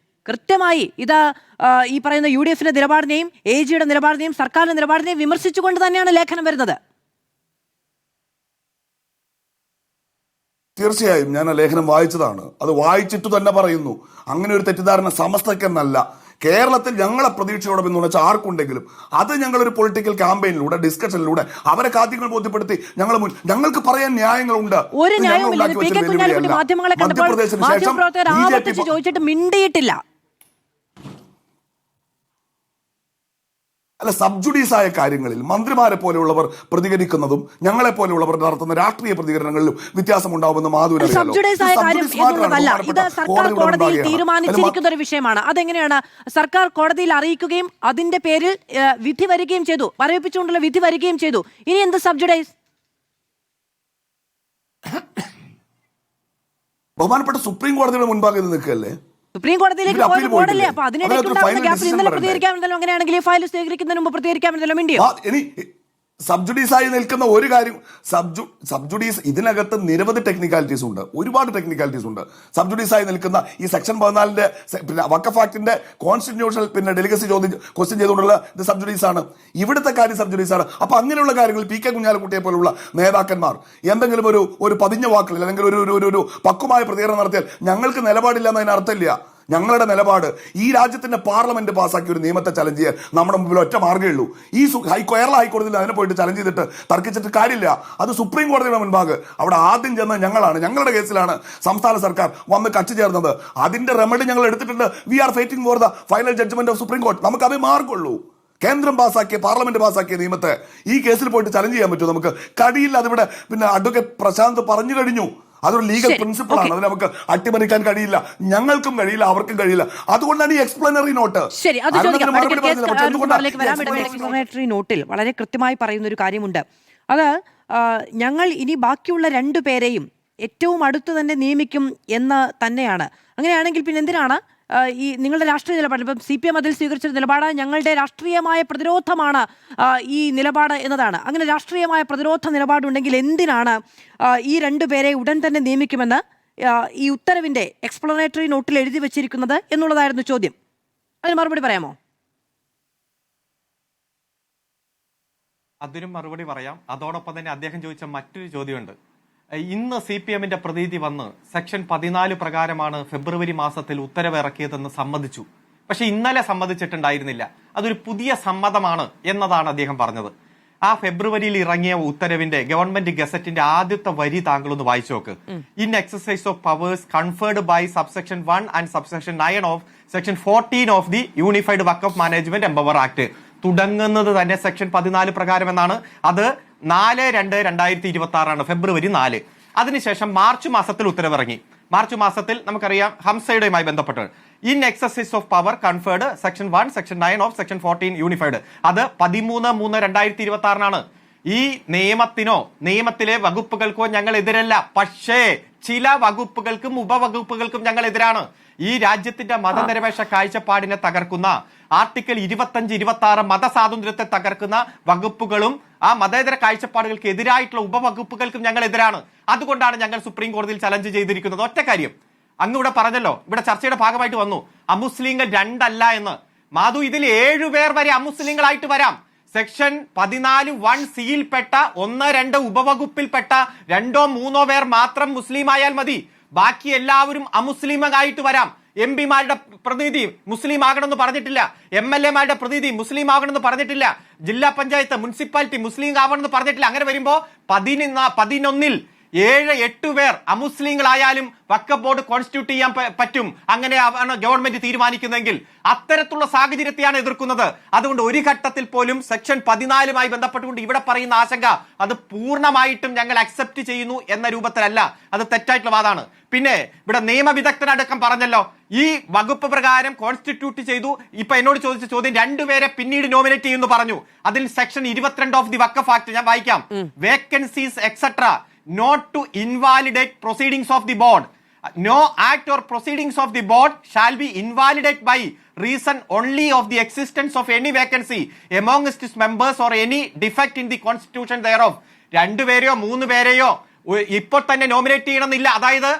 കൃത്യമായി ഇത് ഈ പറയുന്ന UDF-ന്റെ നിലപാടിനെയും AG-യുടെ നിലപാടിനെയും സർക്കാരിന്റെ നിലപാടിനെയും വിമർശിച്ചുകൊണ്ട് തന്നെയാണ് ലേഖനം വരുന്നത്. തീർച്ചയായും ഞാൻ ആ ലേഖനം വായിച്ചതാണ്. അത് വായിച്ചിട്ട് തന്നെ പറയുന്നു, അങ്ങനെ ഒരു തെറ്റിദ്ധാരണ സമസ്തക്കെന്നല്ല, കേരളത്തിൽ ഞങ്ങളെ പ്രതീക്ഷയോടെ എന്ന് വെച്ചാൽ ആർക്കുണ്ടെങ്കിലും അത് ഞങ്ങളൊരു പൊളിറ്റിക്കൽ ക്യാമ്പയിനിലൂടെ, ഡിസ്കഷനിലൂടെ അവരെ കാര്യങ്ങൾ ബോധ്യപ്പെടുത്തി ഞങ്ങൾക്ക് പറയാൻ ന്യായങ്ങളുണ്ട്. മധ്യപ്രദേശിന് ശേഷം ചോദിച്ചിട്ട് മിണ്ടിയിട്ടില്ല. അല്ല, സബ്ജുഡീസ് ആയ കാര്യങ്ങളിൽ മന്ത്രിമാരെ പോലെയുള്ളവർ പ്രതികരിക്കുന്നതും ഞങ്ങളെ പോലെയുള്ളവർ നടത്തുന്ന രാഷ്ട്രീയ പ്രതികരണങ്ങളിലും വ്യത്യാസമുണ്ടാവുമെന്ന് മാധുരി സർക്കാർ കോടതിയിൽ തീരുമാനിച്ചിരിക്കുന്ന ഒരു വിഷയമാണ്. അതെങ്ങനെയാണ് സർക്കാർ കോടതിയിൽ അറിയിക്കുകയും അതിന്റെ പേരിൽ വിധി വരികയും ചെയ്തു, മരവിപ്പിച്ചുകൊണ്ടുള്ള വിധി വരികയും ചെയ്തു. ഇനി എന്ത് സബ്ജുഡൈസ്? ബഹുമാനപ്പെട്ട സുപ്രീം കോടതിയുടെ മുൻപാകെ നിൽക്കല്ലേ, സുപ്രീം കോടതിയിലേക്ക് പോകല്ലേ? അപ്പൊ അതിനിടയ്ക്കുണ്ടാകുന്ന ഗ്യാപ്പിൽ ഇന്നലെ പ്രതികരിക്കാമെന്നല്ലോ, അങ്ങനെയാണെങ്കിൽ ഈ ഫയൽ സ്വീകരിക്കുന്നതിന് മുമ്പ് പ്രതികരിക്കാമെന്നല്ലോ മിണ്ടിയോ? സബ്ജുഡീസ് ആയി നിൽക്കുന്ന ഒരു കാര്യം, സബ്ജുഡീസ് ഇതിനകത്ത് നിരവധി ടെക്നിക്കാലിറ്റീസ് ഉണ്ട്, ഒരുപാട് ടെക്നിക്കാലിറ്റീസ് ഉണ്ട്. സബ്ജുഡീസ് ആയി നിൽക്കുന്ന ഈ സെക്ഷൻ 14 പിന്നെ വഖഫ് ആക്ടിന്റെ കോൺസ്റ്റിറ്റ്യൂഷണൽ പിന്നെ ഡെലിഗസി ക്വസ്റ്റ്യൻ ചെയ്തുകൊണ്ടുള്ള ഇത് സബ്ജുഡീസ് ആണ്. ഇവിടുത്തെ കാര്യം സബ്ജുഡീസ് ആണ്. അപ്പൊ അങ്ങനെയുള്ള കാര്യങ്ങൾ PK കുഞ്ഞാലിക്കുട്ടിയെ പോലുള്ള നേതാക്കന്മാർ എന്തെങ്കിലും ഒരു പതിഞ്ഞ വാക്കുകളിൽ അല്ലെങ്കിൽ ഒരു പക്വമായ പ്രതികരണം നടത്തിയാൽ ഞങ്ങൾക്ക് നിലപാടില്ല എന്നതിന് അർത്ഥമില്ല. ഞങ്ങളുടെ നിലപാട് ഈ രാജ്യത്തിന്റെ പാർലമെന്റ് പാസ്സാക്കിയ ഒരു നിയമത്തെ ചലഞ്ച് ചെയ്യാൻ നമ്മുടെ മുമ്പിൽ ഒറ്റ മാർഗ്ഗമേ ഉള്ളൂ. ഈ കേരള ഹൈക്കോടതിയിൽ അതിനെ പോയിട്ട് ചലഞ്ച് ചെയ്തിട്ട് തർക്കിച്ചിട്ട് കാര്യമില്ല. അത് സുപ്രീം കോടതിയുടെ മുൻപാകെ അവിടെ ആദ്യം ചെന്നത് ഞങ്ങളാണ്. ഞങ്ങളുടെ കേസിലാണ് സംസ്ഥാന സർക്കാർ വന്ന് കക്ഷി ചേർന്നത്. അതിന്റെ റെമഡി ഞങ്ങൾ എടുത്തിട്ടുണ്ട്. We are fighting for the final judgement of supreme കോടതി. നമുക്ക് അതേ മാർഗമുള്ളൂ. കേന്ദ്രം പാസ്സാക്കിയ, പാർലമെന്റ് പാസ്സാക്കിയ നിയമത്തെ ഈ കേസിൽ പോയിട്ട് ചലഞ്ച് ചെയ്യാൻ പറ്റുമോ? നമുക്ക് കഴിയില്ല. അതിവിടെ പിന്നെ അഡ്വക്കേറ്റ് പ്രശാന്ത് പറഞ്ഞു കഴിഞ്ഞു. അതൊരു ലീഗൽ പ്രിൻസിപ്പിൾ ആണ്. അത് നമുക്ക് അട്ടിമറിക്കാൻ കഴിയില്ല, ഞങ്ങൾക്കും കഴിയില്ല, അവർക്കും കഴിയില്ല. അതുകൊണ്ടാണ് ഈ എക്സ്പ്ലനറി നോട്ട്. എക്സ്പ്ലനറി നോട്ടിൽ വളരെ കൃത്യമായി പറയുന്ന ഒരു കാര്യമുണ്ട്. അത് ഞങ്ങൾ ഇനി ബാക്കിയുള്ള 2 പേരെയും ഏറ്റവും അടുത്ത് തന്നെ നിയമിക്കും എന്ന് തന്നെയാണ്. അങ്ങനെയാണെങ്കിൽ പിന്നെ എന്തിനാണ് ഈ നിങ്ങളുടെ രാഷ്ട്രീയ നിലപാട്? ഇപ്പം CPM അതിൽ സ്വീകരിച്ചൊരു നിലപാട് ഞങ്ങളുടെ രാഷ്ട്രീയമായ പ്രതിരോധമാണ് ഈ നിലപാട് എന്നതാണ്. അങ്ങനെ രാഷ്ട്രീയമായ പ്രതിരോധ നിലപാടുണ്ടെങ്കിൽ എന്തിനാണ് ഈ 2 പേരെ ഉടൻ തന്നെ നിയമിക്കുമെന്ന് ഈ ഉത്തരവിന്റെ എക്സ്പ്ലനേറ്ററി നോട്ടിൽ എഴുതി വെച്ചിരിക്കുന്നത് എന്നുള്ളതായിരുന്നു ചോദ്യം. അതിന് മറുപടി പറയാമോ? അതിനും മറുപടി പറയാം. അതോടൊപ്പം തന്നെ അദ്ദേഹം ചോദിച്ച മറ്റൊരു ചോദ്യമുണ്ട്. ഇന്ന് CPM-ന്റെ പ്രതീതി വന്ന് സെക്ഷൻ 14 പ്രകാരമാണ് ഫെബ്രുവരി മാസത്തിൽ ഉത്തരവ് ഇറക്കിയതെന്ന് സമ്മതിച്ചു. പക്ഷെ ഇന്നലെ സമ്മതിച്ചിട്ടുണ്ടായിരുന്നില്ല. അതൊരു പുതിയ സമ്മതമാണ് എന്നതാണ് അദ്ദേഹം പറഞ്ഞത്. ആ ഫെബ്രുവരിയിൽ ഇറങ്ങിയ ഉത്തരവിന്റെ ഗവൺമെന്റ് ഗസറ്റിന്റെ ആദ്യത്തെ വരി താങ്കളൊന്ന് വായിച്ചു നോക്ക്. In exercise of powers conferred by subsection 1 and subsection 9 of section 14 of the unified Waqf management empower act. തുടങ്ങുന്നത് തന്നെ സെക്ഷൻ 14 പ്രകാരം എന്നാണ്. അത് 4/2/2026 ഫെബ്രുവരി 4. അതിനുശേഷം മാർച്ച് മാസത്തിൽ ഉത്തരവിറങ്ങി. മാർച്ച് മാസത്തിൽ നമുക്കറിയാം ഹംസയുടെയുമായി ബന്ധപ്പെട്ട് in exercise of power conferred section 1 section 9 of section 14 unified. അത് 13/3/2026 ഈ നിയമത്തിനോ നിയമത്തിലെ വകുപ്പുകൾക്കോ ഞങ്ങൾ എതിരല്ല. പക്ഷേ ചില വകുപ്പുകൾക്കും ഉപവകുപ്പുകൾക്കും ഞങ്ങൾ എതിരാണ്. ഈ രാജ്യത്തിന്റെ മതനിരപേക്ഷ കാഴ്ചപ്പാടിനെ തകർക്കുന്ന ആർട്ടിക്കിൾ 25-26 മതസ്വാതന്ത്ര്യത്തെ തകർക്കുന്ന വകുപ്പുകളും ആ മതേതര കാഴ്ചപ്പാടുകൾക്ക് എതിരായിട്ടുള്ള ഉപവകുപ്പുകൾക്കും ഞങ്ങൾ എതിരാണ്. അതുകൊണ്ടാണ് ഞങ്ങൾ സുപ്രീം കോടതിയിൽ ചലഞ്ച് ചെയ്തിരിക്കുന്നത്. ഒറ്റ കാര്യം, അങ്ങ് ഇവിടെ പറഞ്ഞല്ലോ, ഇവിടെ ചർച്ചയുടെ ഭാഗമായിട്ട് വന്നു അമുസ്ലിങ്ങൾ 2 അല്ല എന്ന്. മാധു, ഇതിൽ 7 പേർ വരെ അമുസ്ലിങ്ങളായിട്ട് വരാം. സെക്ഷൻ 14(1)(c)യിൽ പെട്ട 1-2 ഉപവകുപ്പിൽപ്പെട്ട 2-3 പേർ മാത്രം മുസ്ലിം ആയാൽ മതി. ബാക്കി എല്ലാവരും അമുസ്ലിമായിട്ട് വരാം. MP-മാരുടെ പ്രതിനിധി മുസ്ലിം ആകണമെന്ന് പറഞ്ഞിട്ടില്ല, MLA-മാരുടെ പ്രതിനിധി മുസ്ലിം ആകണമെന്ന് പറഞ്ഞിട്ടില്ല, ജില്ലാ പഞ്ചായത്ത് മുനിസിപ്പാലിറ്റി മുസ്ലിം ആവണമെന്ന് പറഞ്ഞിട്ടില്ല. അങ്ങനെ വരുമ്പോ 11-ൽ 7-8 പേർ അമുസ്ലിങ്ങളായാലും വഖഫ് ബോർഡ് കോൺസ്റ്റിറ്റ്യൂട്ട് ചെയ്യാൻ പറ്റും. അങ്ങനെയാണ് ഗവൺമെന്റ് തീരുമാനിക്കുന്നതെങ്കിൽ. അത്തരത്തിലുള്ള സാഹചര്യത്തെയാണ് എതിർക്കുന്നത്. അതുകൊണ്ട് ഒരു ഘട്ടത്തിൽ പോലും സെക്ഷൻ 14-മായി ബന്ധപ്പെട്ടുകൊണ്ട് ഇവിടെ പറയുന്ന ആശങ്ക അത് പൂർണ്ണമായിട്ടും ഞങ്ങൾ അക്സെപ്റ്റ് ചെയ്യുന്നു എന്ന രൂപത്തിലല്ല. അത് തെറ്റായിട്ടുള്ള വാദമാണ്. പിന്നെ ഇവിടെ നിയമവിദഗ്ധനടക്കം പറഞ്ഞല്ലോ, ഈ വകുപ്പ് പ്രകാരം കോൺസ്റ്റിറ്റ്യൂട്ട് ചെയ്തു. ഇപ്പൊ എന്നോട് ചോദിച്ച ചോദ്യം 2 പേരെ പിന്നീട് നോമിനേറ്റ് ചെയ്യുന്നു പറഞ്ഞു. അതിൽ section 22 of the Waqf act ഞാൻ വായിക്കാം. Vacancies etcetera not to invalidate proceedings of the board. No act or proceedings of the board shall be invalidated by reason only of the existence of any vacancy amongst its members or any defect in the constitution thereof. 2 പേരെയോ 3 പേരെയോ ഇപ്പോൾ തന്നെ nominate ചെയ്യണമെന്നില്ല. അതായത്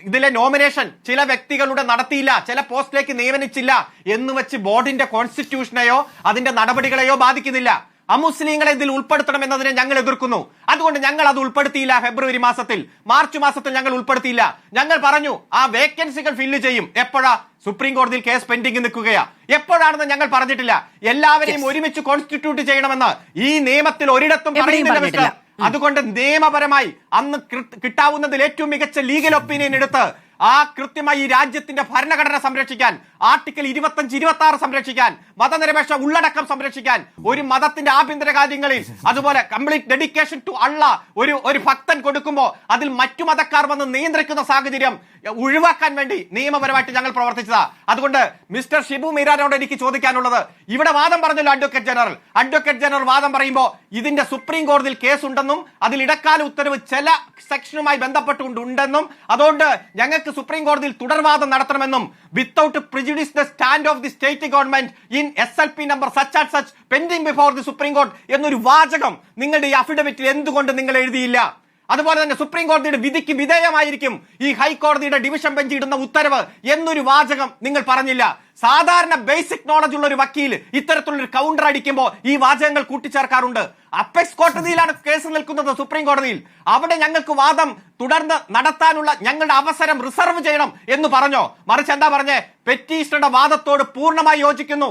ഇതിലെ nomination ചില വ്യക്തികളുടെ നടത്തിയില്ല, ചില പോസ്റ്റിലേക്ക് നിയമിച്ചില്ല എന്ന് വെച്ച് ബോർഡിന്റെ കോൺസ്റ്റിറ്റ്യൂഷനെയോ അതിന്റെ നടപടികളെയോ ബാധിക്കുന്നില്ല. അമുസ്ലിങ്ങളെ ഇതിൽ ഉൾപ്പെടുത്തണം എന്നതിനെ ഞങ്ങൾ എതിർക്കുന്നു. അതുകൊണ്ട് ഞങ്ങൾ അത് ഉൾപ്പെടുത്തിയില്ല. ഫെബ്രുവരി മാസത്തിൽ, മാർച്ച് മാസത്തിൽ ഞങ്ങൾ ഉൾപ്പെടുത്തിയില്ല. ഞങ്ങൾ പറഞ്ഞു ആ വേക്കൻസികൾ ഫില്ല് ചെയ്യും. എപ്പോഴാ? സുപ്രീം കോടതിയിൽ കേസ് പെൻഡിംഗ് നിൽക്കുകയാ. എപ്പോഴാണെന്ന് ഞങ്ങൾ പറഞ്ഞിട്ടില്ല. എല്ലാവരെയും ഒരുമിച്ച് കോൺസ്റ്റിറ്റ്യൂട്ട് ചെയ്യണമെന്ന് ഈ നിയമത്തിൽ ഒരിടത്തും പറയുന്നില്ല. അതുകൊണ്ട് നിയമപരമായി അന്ന് കിട്ടാവുന്നതിൽ ഏറ്റവും മികച്ച ലീഗൽ ഒപ്പീനിയൻ എടുത്ത് ആ കൃത്യമായി ഈ രാജ്യത്തിന്റെ ഭരണഘടന സംരക്ഷിക്കാൻ, ആർട്ടിക്കിൾ 25-26 സംരക്ഷിക്കാൻ, മതനിരപേക്ഷ ഉള്ളടക്കം സംരക്ഷിക്കാൻ, ഒരു മതത്തിന്റെ ആഭ്യന്തര കാര്യങ്ങളിൽ അതുപോലെ കംപ്ലീറ്റ് ഡെഡിക്കേഷൻ ടു ഒരു ഭക്തൻ കൊടുക്കുമ്പോൾ അതിൽ മറ്റു മതക്കാർ വന്ന് നിയന്ത്രിക്കുന്ന സാഹചര്യം ഒഴിവാക്കാൻ വേണ്ടി നിയമപരമായിട്ട് ഞങ്ങൾ പ്രവർത്തിച്ചതാ. അതുകൊണ്ട് മിസ്റ്റർ ഷിബു മീരാനോട് എനിക്ക് ചോദിക്കാനുള്ളത്, ഇവിടെ വാദം പറഞ്ഞല്ലോ അഡ്വക്കേറ്റ് ജനറൽ വാദം പറയുമ്പോൾ ഇതിന്റെ സുപ്രീം കോടതിയിൽ കേസ് ഉണ്ടെന്നും അതിൽ ഇടക്കാല ഉത്തരവ് ചില സെക്ഷനുമായി ബന്ധപ്പെട്ടുകൊണ്ടുണ്ടെന്നും അതുകൊണ്ട് ഞങ്ങൾക്ക് സുപ്രീം കോടതിയിൽ തുടർവാദം നടത്തണമെന്നും without prejudice the stand of the state government in SLP number such and such pending before the supreme കോടതി എന്നൊരു വാചകം നിങ്ങളുടെ ഈ അഫിഡവിറ്റിൽ എന്തുകൊണ്ട് നിങ്ങൾ എഴുതിയില്ല? അതുപോലെ തന്നെ സുപ്രീം കോടതിയുടെ വിധിക്ക് വിധേയമായിരിക്കും ഈ ഹൈക്കോടതിയുടെ ഡിവിഷൻ ബെഞ്ച് ഇടുന്ന ഉത്തരവ് എന്നൊരു വാചകം നിങ്ങൾ പറഞ്ഞില്ല. സാധാരണ ബേസിക് നോളജ് ഉള്ള ഒരു വക്കീൽ ഇത്തരത്തിലുള്ളൊരു കൗണ്ടർ അടിക്കുമ്പോൾ ഈ വാചകങ്ങൾ കൂട്ടിച്ചേർക്കാറുണ്ട്. അപ്പെക്സ് കോടതിയിലാണ് കേസ് നിൽക്കുന്നത്, സുപ്രീം കോടതിയിൽ. അവിടെ ഞങ്ങൾക്ക് വാദം തുടർന്ന് നടത്താനുള്ള ഞങ്ങളുടെ അവസരം റിസർവ് ചെയ്യണം എന്ന് പറഞ്ഞോ? മറിച്ച് എന്താ പറഞ്ഞേ? പെറ്റീഷണറുടെ വാദത്തോട് പൂർണ്ണമായി യോജിക്കുന്നു,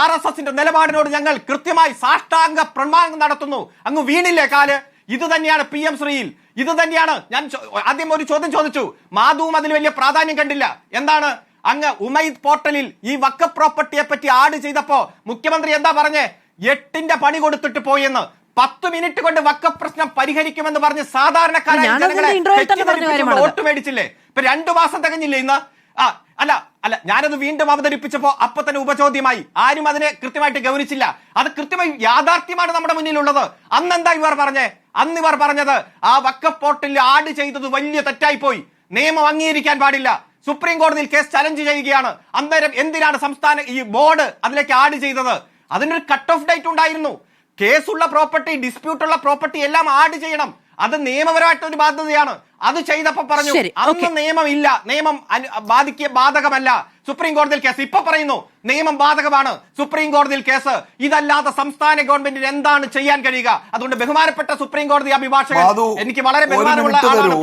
RSSന്റെ നിലപാടിനോട് ഞങ്ങൾ കൃത്യമായി സാഷ്ടാംഗ പ്രമാണം നടത്തുന്നു. അങ്ങ് വീണില്ലേ കാല്? ഇത് തന്നെയാണ് PM ശ്രീയിൽ, ഇത് തന്നെയാണ്. ഞാൻ ആദ്യം ഒരു ചോദ്യം ചോദിച്ചു, മാധുവും അതിൽ വലിയ പ്രാധാന്യം കണ്ടില്ല. എന്താണ്? അങ്ങ് ഉമൈദ് പോർട്ടലിൽ ഈ വഖഫ് പ്രോപ്പർട്ടിയെ പറ്റി ആഡ് ചെയ്തപ്പോ മുഖ്യമന്ത്രി എന്താ പറഞ്ഞേ? 8ന്റെ പണി കൊടുത്തിട്ട് പോയെന്ന്. 10 മിനിറ്റ് കൊണ്ട് വഖഫ് പ്രശ്നം പരിഹരിക്കുമെന്ന് പറഞ്ഞ് സാധാരണക്കാരായ ജനങ്ങളെ വോട്ട് മേടിച്ചില്ലേ? ഇപ്പൊ 2 മാസം തികഞ്ഞില്ലേ ഇന്ന്? അല്ല ഞാനത് വീണ്ടും അവതരിപ്പിച്ചപ്പോ അപ്പൊ തന്നെ ഉപചോദ്യമായി. ആരും അതിനെ കൃത്യമായിട്ട് ഗൗനിച്ചില്ല. അത് കൃത്യമായി യാഥാർത്ഥ്യമാണ് നമ്മുടെ മുന്നിലുള്ളത്. അന്നെന്താ ഇവർ പറഞ്ഞത്? ആ വഖഫ് പോർട്ടലിൽ ആഡ് ചെയ്തത് വലിയ തെറ്റായി പോയി, നിയമം അംഗീകരിക്കാൻ പാടില്ല, സുപ്രീം കോടതിയിൽ കേസ് ചലഞ്ച് ചെയ്യുകയാണ്. അന്നേരം എന്തിനാണ് സംസ്ഥാന ഈ ബോർഡ് അതിലേക്ക് ആഡ് ചെയ്തത്? അതിനൊരു കട്ട് ഓഫ് ഡേറ്റ് ഉണ്ടായിരുന്നു. കേസുള്ള പ്രോപ്പർട്ടി, ഡിസ്പ്യൂട്ടുള്ള പ്രോപ്പർട്ടി എല്ലാം ആഡ് ചെയ്യണം. അത് നിയമപരമായിട്ടൊരു ബാധ്യതയാണ്. അത് ചെയ്തപ്പോ പറഞ്ഞു അന്ന് നിയമമില്ല, നിയമം ബാധകമല്ല, സുപ്രീം കോടതിയിൽ കേസ്. ഇപ്പൊ പറയുന്നു നിയമം ബാധകമാണ്, സുപ്രീം കോടതിയിൽ കേസ്. ഇതല്ലാതെ സംസ്ഥാന ഗവൺമെന്റിന് എന്താണ് ചെയ്യാൻ കഴിയുക? അതുകൊണ്ട് ബഹുമാനപ്പെട്ട സുപ്രീം കോടതി അഭിഭാഷകൻ, എനിക്ക് വളരെ ബഹുമാനമുള്ള ആളാണ്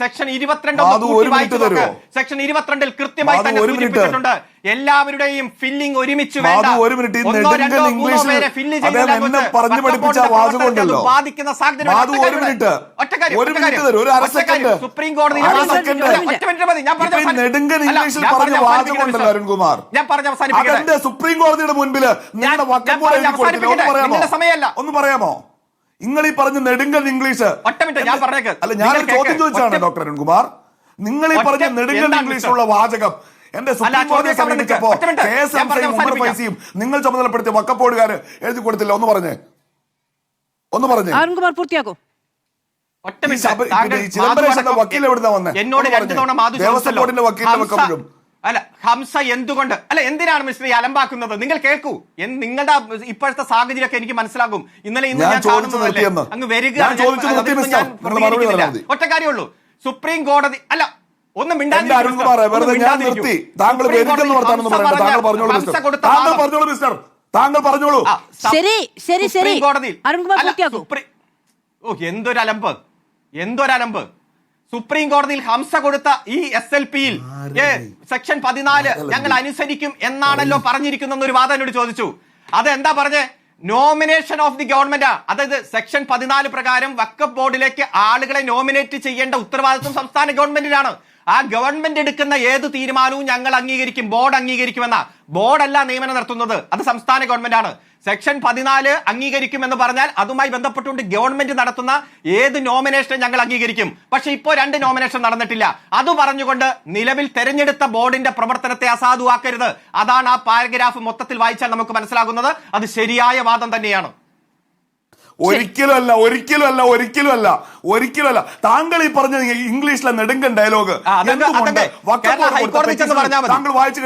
സെക്ഷൻ 22 സെക്ഷൻ 22 കൃത്യമായി തന്നെ സൂചിപ്പിച്ചിട്ടുണ്ട്, എല്ലാവരുടെയും ഫില്ലിംഗ് ഒരുമിച്ച് വേണ്ട. 1 2 3 പേരെ ഫില്ല് ചെയ്യുന്ന ബാധിക്കുന്ന സാഹചര്യം. സുപ്രീം കോടതി ഞാൻ പറഞ്ഞ അവസാനിപ്പിക്കട്ടെ. സുപ്രീം കോടതിയുടെ മുൻപിൽ സമയമല്ല, ഒന്ന് പറയാമോ? നിങ്ങൾ ഈ പറഞ്ഞ നെടുങ്കൻ ഇംഗ്ലീഷ് ഞാൻ പറഞ്ഞേക്ക്. അല്ല, ഞാനൊരു ചോദ്യം ചോദിച്ചാണ് ഡോക്ടർ അരുൺകുമാർ. നിങ്ങൾ ഈ പറഞ്ഞ നെടുങ്കൻ ഇംഗ്ലീഷിലുള്ള വാചകം എന്റെ സുപ്രീം കോടതിയെ സമീപിച്ചപ്പോ പൈസയും നിങ്ങൾ ചുമതലപ്പെടുത്തിയ വഖഫ് ബോർഡുകാര് എഴുതി കൊടുത്തില്ല. ഒന്ന് പറഞ്ഞേ. അരുൺകുമാർ പൂർത്തിയാക്കൂ. വക്കീൽ എവിടുന്നാ വന്നേ? എന്നോട് 2 തവണ ദേവസ്വം ബോർഡിന്റെ വക്കീലിന്റെ അല്ല ഹംസ എന്തുകൊണ്ട് എന്തിനാണ് മിസ്റ്റർ ഈ അലമ്പാക്കുന്നത്? നിങ്ങൾ കേൾക്കൂ, നിങ്ങളുടെ ഇപ്പോഴത്തെ സാഹചര്യമൊക്കെ എനിക്ക് മനസ്സിലാകും. ഇന്നലെ ഇന്ന് ഞാൻ കാണുന്നതല്ലേ, അങ്ങ് വരിക. ഒറ്റ കാര്യമുള്ളൂ, സുപ്രീം കോടതി ഒന്ന് എന്റെ അരുൺകുമാറെ വെറുതെ ഞാൻ നിർത്തി. താങ്കൾ വെറുതെന്ന് വർത്താനെന്ന് പറയണ്ട. താങ്കൾ പറഞ്ഞോളൂ മിസ്റ്റർ. താങ്കൾ പറഞ്ഞോളൂ മിസ്റ്റർ. താങ്കൾ പറഞ്ഞോളൂ. ശരി ശരി ശരി അരുൺകുമാർ പൂർത്തിയാക്കൂ. എന്തൊരലമ്പ്. സുപ്രീം കോടതിയിൽ ഹംസ കൊടുത്ത ഈ SLPയിൽ സെക്ഷൻ 14 ഞങ്ങൾ അനുസരിക്കും എന്നാണല്ലോ പറഞ്ഞിരിക്കുന്ന ഒരു വാദം എന്നോട് ചോദിച്ചു. അതെന്താ പറഞ്ഞേ? Nomination of the government. അതായത് സെക്ഷൻ 14 പ്രകാരം വഖഫ് ബോർഡിലേക്ക് ആളുകളെ നോമിനേറ്റ് ചെയ്യേണ്ട ഉത്തരവാദിത്വം സംസ്ഥാന ഗവൺമെന്റിനാണ്. ആ ഗവൺമെന്റ് എടുക്കുന്ന ഏത് തീരുമാനവും ഞങ്ങൾ അംഗീകരിക്കും, ബോർഡ് അംഗീകരിക്കുമെന്ന. ബോർഡല്ല നിയമനം നടത്തുന്നത്, അത് സംസ്ഥാന ഗവൺമെന്റ് ആണ്. സെക്ഷൻ 14 അംഗീകരിക്കുമെന്ന് പറഞ്ഞാൽ അതുമായി ബന്ധപ്പെട്ടുകൊണ്ട് ഗവൺമെന്റ് നടത്തുന്ന ഏത് നോമിനേഷനും ഞങ്ങൾ അംഗീകരിക്കും. പക്ഷെ ഇപ്പോൾ 2 നോമിനേഷൻ നടന്നിട്ടില്ല. അത് പറഞ്ഞുകൊണ്ട് നിലവിൽ തെരഞ്ഞെടുത്ത ബോർഡിന്റെ പ്രവർത്തനത്തെ അസാധുവാക്കരുത്. അതാണ് ആ പാരഗ്രാഫ് മൊത്തത്തിൽ വായിച്ചാൽ നമുക്ക് മനസ്സിലാകുന്നത്. അത് ശരിയായ വാദം തന്നെയാണ്. ഒരിക്കലുമല്ല. താങ്കൾ ഈ പറഞ്ഞ ഇംഗ്ലീഷിലെ നെടുങ്കൻ ഡയലോഗ് താങ്കൾ വായിച്ചു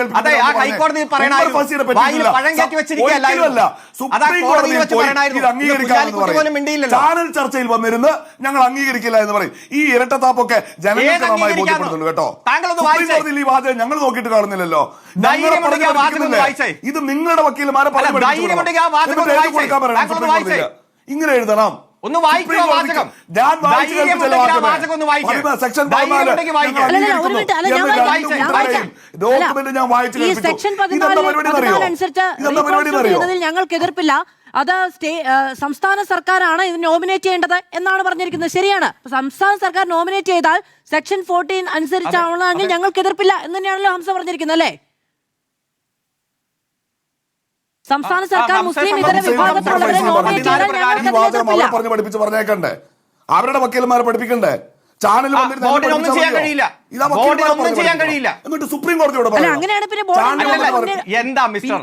ചാനൽ ചർച്ചയിൽ വന്നിരുന്ന് ഞങ്ങൾ അംഗീകരിക്കില്ല എന്ന് പറയും. ഈ ഇരട്ടത്താപ്പൊക്കെ ജനങ്ങൾക്ക് നന്നായി ബോധ്യപ്പെടുന്നുള്ളൂ കേട്ടോ. സുപ്രീം കോടതിയിൽ ഈ വാചകം ഞങ്ങൾ നോക്കിയിട്ട് കാണുന്നില്ലല്ലോ. ഇത് നിങ്ങളുടെ വക്കീലന്മാരെ പറഞ്ഞു ഇങ്ങനെ എഴുതണം. ഒന്ന് വായിക്കോ വാചകം. ഞാൻ സെക്ഷൻ 14 ഞാൻ വായിച്ചു ഈ സെക്ഷൻ 14 അനുസരിച്ച് ഞങ്ങൾക്ക് എതിർപ്പില്ല. അത് സംസ്ഥാന സർക്കാരാണ് ഇത് നോമിനേറ്റ് ചെയ്യേണ്ടത് എന്നാണ് പറഞ്ഞിരിക്കുന്നത്. ശരിയാണ്. സംസ്ഥാന സർക്കാർ നോമിനേറ്റ് ചെയ്താൽ സെക്ഷൻ 14 അനുസരിച്ചാണെങ്കിൽ ഞങ്ങൾക്ക് എതിർപ്പില്ല എന്ന് തന്നെയാണല്ലോ ഹംസ പറഞ്ഞിരിക്കുന്നത് അല്ലേ? സംസ്ഥാന സർക്കാർ മുസ്ലിം ഇതര വിഭാഗത്തിലുള്ളവരെ നോമിനേറ്റ് ചെയ്താൽ പറഞ്ഞു പഠിപ്പിച്ച് പറഞ്ഞേക്കണ്ടേ? അവരുടെ വക്കീലന്മാരെ പഠിപ്പിക്കണ്ടേ? ചാനൽ ഒന്നും ചെയ്യാൻ കഴിയില്ല. എന്നിട്ട് സുപ്രീം കോടതിയോട് അങ്ങനെയാണ് പിന്നെ എന്താ മിസ്റ്റർ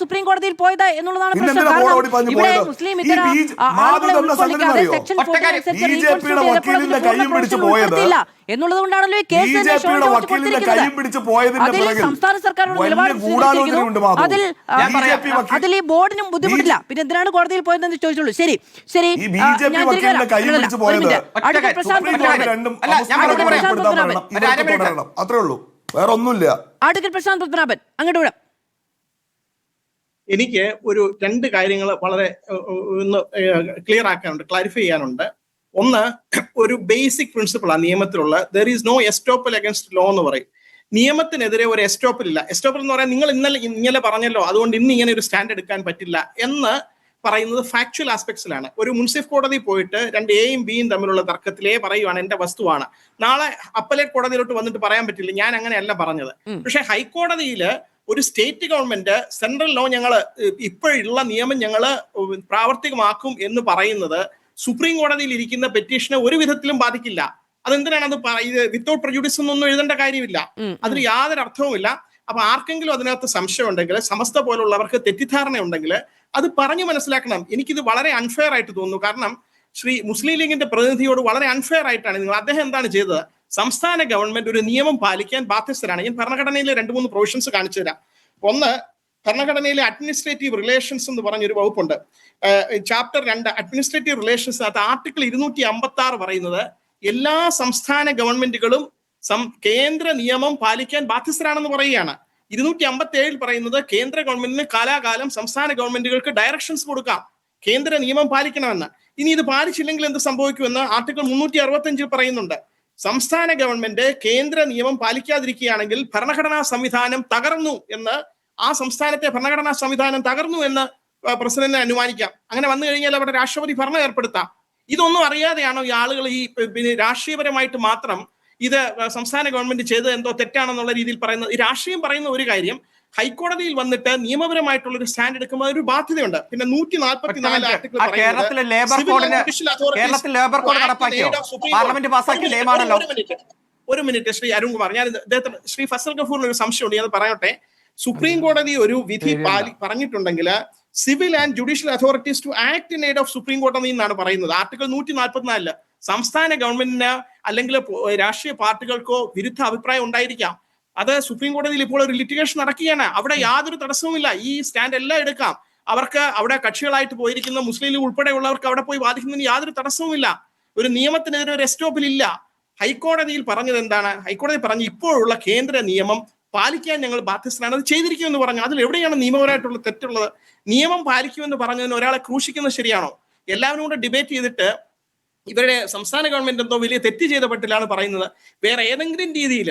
സുപ്രീം കോടതിയിൽ പോയത് എന്നുള്ളതാണ് പ്രശ്നം. ഇവിടെ മുസ്ലിം ഇതര ആളുകളെ ഉൾക്കൊള്ളിക്കാതെ സെക്ഷൻ 14 എന്നുള്ളത് കൊണ്ടാണല്ലോ ഈ കേസ് അതിൽ സംസ്ഥാന സർക്കാരോട് നിലപാട് അതിൽ ഈ ബോർഡിനും ബുദ്ധിമുട്ടില്ല. പിന്നെ എന്തിനാണ് കോടതിയിൽ പോയതെന്ന് ചോദിച്ചോളൂ. ശരി ശരി അത്രേ ഉള്ളൂ, വേറെ ഒന്നുമില്ല. അഡ്വക്കേറ്റ് പ്രശാന്ത് പത്മനാഭൻ അങ്ങോട്ട് വിടാം. എനിക്ക് ഒരു 2 കാര്യങ്ങൾ വളരെ ക്ലിയർ ആക്കാനുണ്ട്, ക്ലാരിഫൈ ചെയ്യാനുണ്ട്. ഒന്ന്, ഒരു ബേസിക് പ്രിൻസിപ്പിളാണ് നിയമത്തിലുള്ള there is no estoppel against law എന്ന് പറയും. നിയമത്തിനെതിരെ ഒരു എസ്റ്റോപ്പൽ ഇല്ല. എസ്റ്റോപ്പൽ എന്ന് പറയാൻ നിങ്ങൾ ഇന്നലെ പറഞ്ഞല്ലോ അതുകൊണ്ട് ഇന്ന് ഇങ്ങനെ ഒരു സ്റ്റാൻഡ് എടുക്കാൻ പറ്റില്ല എന്ന് പറയുന്നത് ഫാക്ച്വൽ ആസ്പെക്ട്സിലാണ്. ഒരു മുൻസിഫ് കോടതി പോയിട്ട് 2 Aയും Bയും തമ്മിലുള്ള തർക്കത്തിലേ പറയുവാണ് എന്റെ വസ്തുവാണ്. നാളെ അപ്പലേറ്റ് കോടതിയിലോട്ട് വന്നിട്ട് പറയാൻ പറ്റില്ല ഞാൻ അങ്ങനെയല്ല പറഞ്ഞത്. പക്ഷെ ഹൈക്കോടതിയിൽ ഒരു സ്റ്റേറ്റ് ഗവൺമെന്റ് സെൻട്രൽ ലോ ഞങ്ങൾ ഇപ്പോഴുള്ള നിയമം ഞങ്ങൾ പ്രാവർത്തികമാക്കും എന്ന് പറയുന്നത് സുപ്രീം കോടതിയിൽ ഇരിക്കുന്ന പെറ്റീഷനെ ഒരു വിധത്തിലും ബാധിക്കില്ല. അതെന്തിനാണ് അത് വിത്തൗട്ട് പ്രജുഡിസ് എന്നൊന്നും എഴുതേണ്ട കാര്യമില്ല. അതിന് യാതൊരു അർത്ഥവുമില്ല. അപ്പൊ ആർക്കെങ്കിലും അതിനകത്ത് സംശയം ഉണ്ടെങ്കിൽ, സമസ്ത പോലുള്ളവർക്ക് തെറ്റിദ്ധാരണ ഉണ്ടെങ്കിൽ അത് പറഞ്ഞു മനസ്സിലാക്കണം. എനിക്കിത് വളരെ അൺഫെയർ ആയിട്ട് തോന്നുന്നു. കാരണം മുസ്ലിം ലീഗിന്റെ പ്രതിനിധിയോട് വളരെ അൺഫെയർ ആയിട്ടാണ് നിങ്ങൾ. അദ്ദേഹം എന്താണ് ചെയ്തത്? സംസ്ഥാന ഗവൺമെന്റ് ഒരു നിയമം പാലിക്കാൻ ബാധ്യസ്ഥരാണ്. ഞാൻ ഭരണഘടനയിലെ 2-3 പ്രൊവിഷൻസ് കാണിച്ചു തരാം. ഒന്ന്, ഭരണഘടനയിലെ അഡ്മിനിസ്ട്രേറ്റീവ് റിലേഷൻസ് എന്ന് പറഞ്ഞൊരു വകുപ്പുണ്ട്. ചാപ്റ്റർ 2 അഡ്മിനിസ്ട്രേറ്റീവ് റിലേഷൻസ് ആർട്ടിക്കിൾ 256 പറയുന്നത് എല്ലാ സംസ്ഥാന ഗവൺമെന്റുകളും കേന്ദ്ര നിയമം പാലിക്കാൻ ബാധ്യസ്ഥരാണെന്ന് പറയുകയാണ്. 257 പറയുന്നത് കേന്ദ്ര ഗവൺമെന്റിന് കാലാകാലം സംസ്ഥാന ഗവൺമെന്റുകൾക്ക് ഡയറക്ഷൻസ് കൊടുക്കാം, കേന്ദ്ര നിയമം പാലിക്കണമെന്ന്. ഇനി ഇത് പാലിച്ചില്ലെങ്കിൽ എന്ത് സംഭവിക്കുമെന്ന് ആർട്ടിക്കിൾ 365 പറയുന്നുണ്ട്. സംസ്ഥാന ഗവൺമെന്റ് കേന്ദ്ര നിയമം പാലിക്കാതിരിക്കുകയാണെങ്കിൽ ഭരണഘടനാ സംവിധാനം തകർന്നു എന്ന്, ആ സംസ്ഥാനത്തെ ഭരണഘടനാ സംവിധാനം തകർന്നു എന്ന് പ്രസിഡന്റിനെ അനുമാനിക്കാം. അങ്ങനെ വന്നു കഴിഞ്ഞാൽ അവിടെ രാഷ്ട്രപതി ഭരണം ഏർപ്പെടുത്താം. ഇതൊന്നും അറിയാതെയാണോ ഈ ആളുകൾ ഈ രാഷ്ട്രീയപരമായിട്ട് മാത്രം ഇത് സംസ്ഥാന ഗവൺമെന്റ് ചെയ്തത് എന്തോ തെറ്റാണെന്നുള്ള രീതിയിൽ പറയുന്നത്? ഈ രാഷ്ട്രീയം പറയുന്ന ഒരു കാര്യം, ഹൈക്കോടതിയിൽ വന്നിട്ട് നിയമപരമായിട്ടുള്ള ഒരു സ്റ്റാൻഡ് എടുക്കുമ്പോൾ ഒരു ബാധ്യതയുണ്ട്. പിന്നെ 144 ആർട്ടിക്കിൾ ഒരു മിനിറ്റ് ശ്രീ അരുൺകുമാർ, ഞാൻ ശ്രീ ഫസൽ ഗഫൂറിന് ഒരു സംശയമുണ്ട്, ഞാൻ പറയട്ടെ. സുപ്രീം കോടതി ഒരു വിധി പറഞ്ഞിട്ടുണ്ടെങ്കിൽ civil and judicial authorities to act in aid of supreme കോടതി എന്നാണ് പറയുന്നത്. ആർട്ടിക്കിൾ 144 സംസ്ഥാന ഗവൺമെന്റിന് അല്ലെങ്കിൽ രാഷ്ട്രീയ പാർട്ടികൾക്കോ വിരുദ്ധ അഭിപ്രായം ഉണ്ടായിരിക്കാം. അത് സുപ്രീം കോടതിയിൽ ഇപ്പോൾ ഒരു ലിറ്റിഗേഷൻ നടക്കുകയാണ്. അവിടെ യാതൊരു തടസ്സവുമില്ല. ഈ സ്റ്റാൻഡ് എല്ലാം എടുക്കാം. അവർക്ക് അവിടെ കക്ഷികളായിട്ട് പോയിരിക്കുന്ന മുസ്ലിം ലീഗ് ഉൾപ്പെടെയുള്ളവർക്ക് അവിടെ പോയി വാദിക്കുന്നതിന് യാതൊരു തടസ്സവുമില്ല. ഒരു നിയമത്തിനെതിരെ ഒരു എസ്റ്റോപ്പിൽ ഇല്ല. ഹൈക്കോടതിയിൽ പറഞ്ഞത് എന്താണ്? ഹൈക്കോടതി പറഞ്ഞു ഇപ്പോഴുള്ള കേന്ദ്ര നിയമം പാലിക്കാൻ ഞങ്ങൾ ബാധ്യസ്ഥരാണ്, അത് ചെയ്തിരിക്കുമെന്ന് പറഞ്ഞു. അതിൽ എവിടെയാണ് നിയമപരമായിട്ടുള്ള തെറ്റുള്ളത്? നിയമം പാലിക്കുമെന്ന് പറഞ്ഞതിന് ഒരാളെ ക്രൂശിക്കുന്നത് ശരിയാണോ? എല്ലാവരും കൂടെ ഡിബേറ്റ് ചെയ്തിട്ട് ഇവരുടെ സംസ്ഥാന ഗവൺമെന്റ് എന്തോ വലിയ തെറ്റ് ചെയ്തപ്പെട്ടില്ലാണ് പറയുന്നത്. വേറെ ഏതെങ്കിലും രീതിയിൽ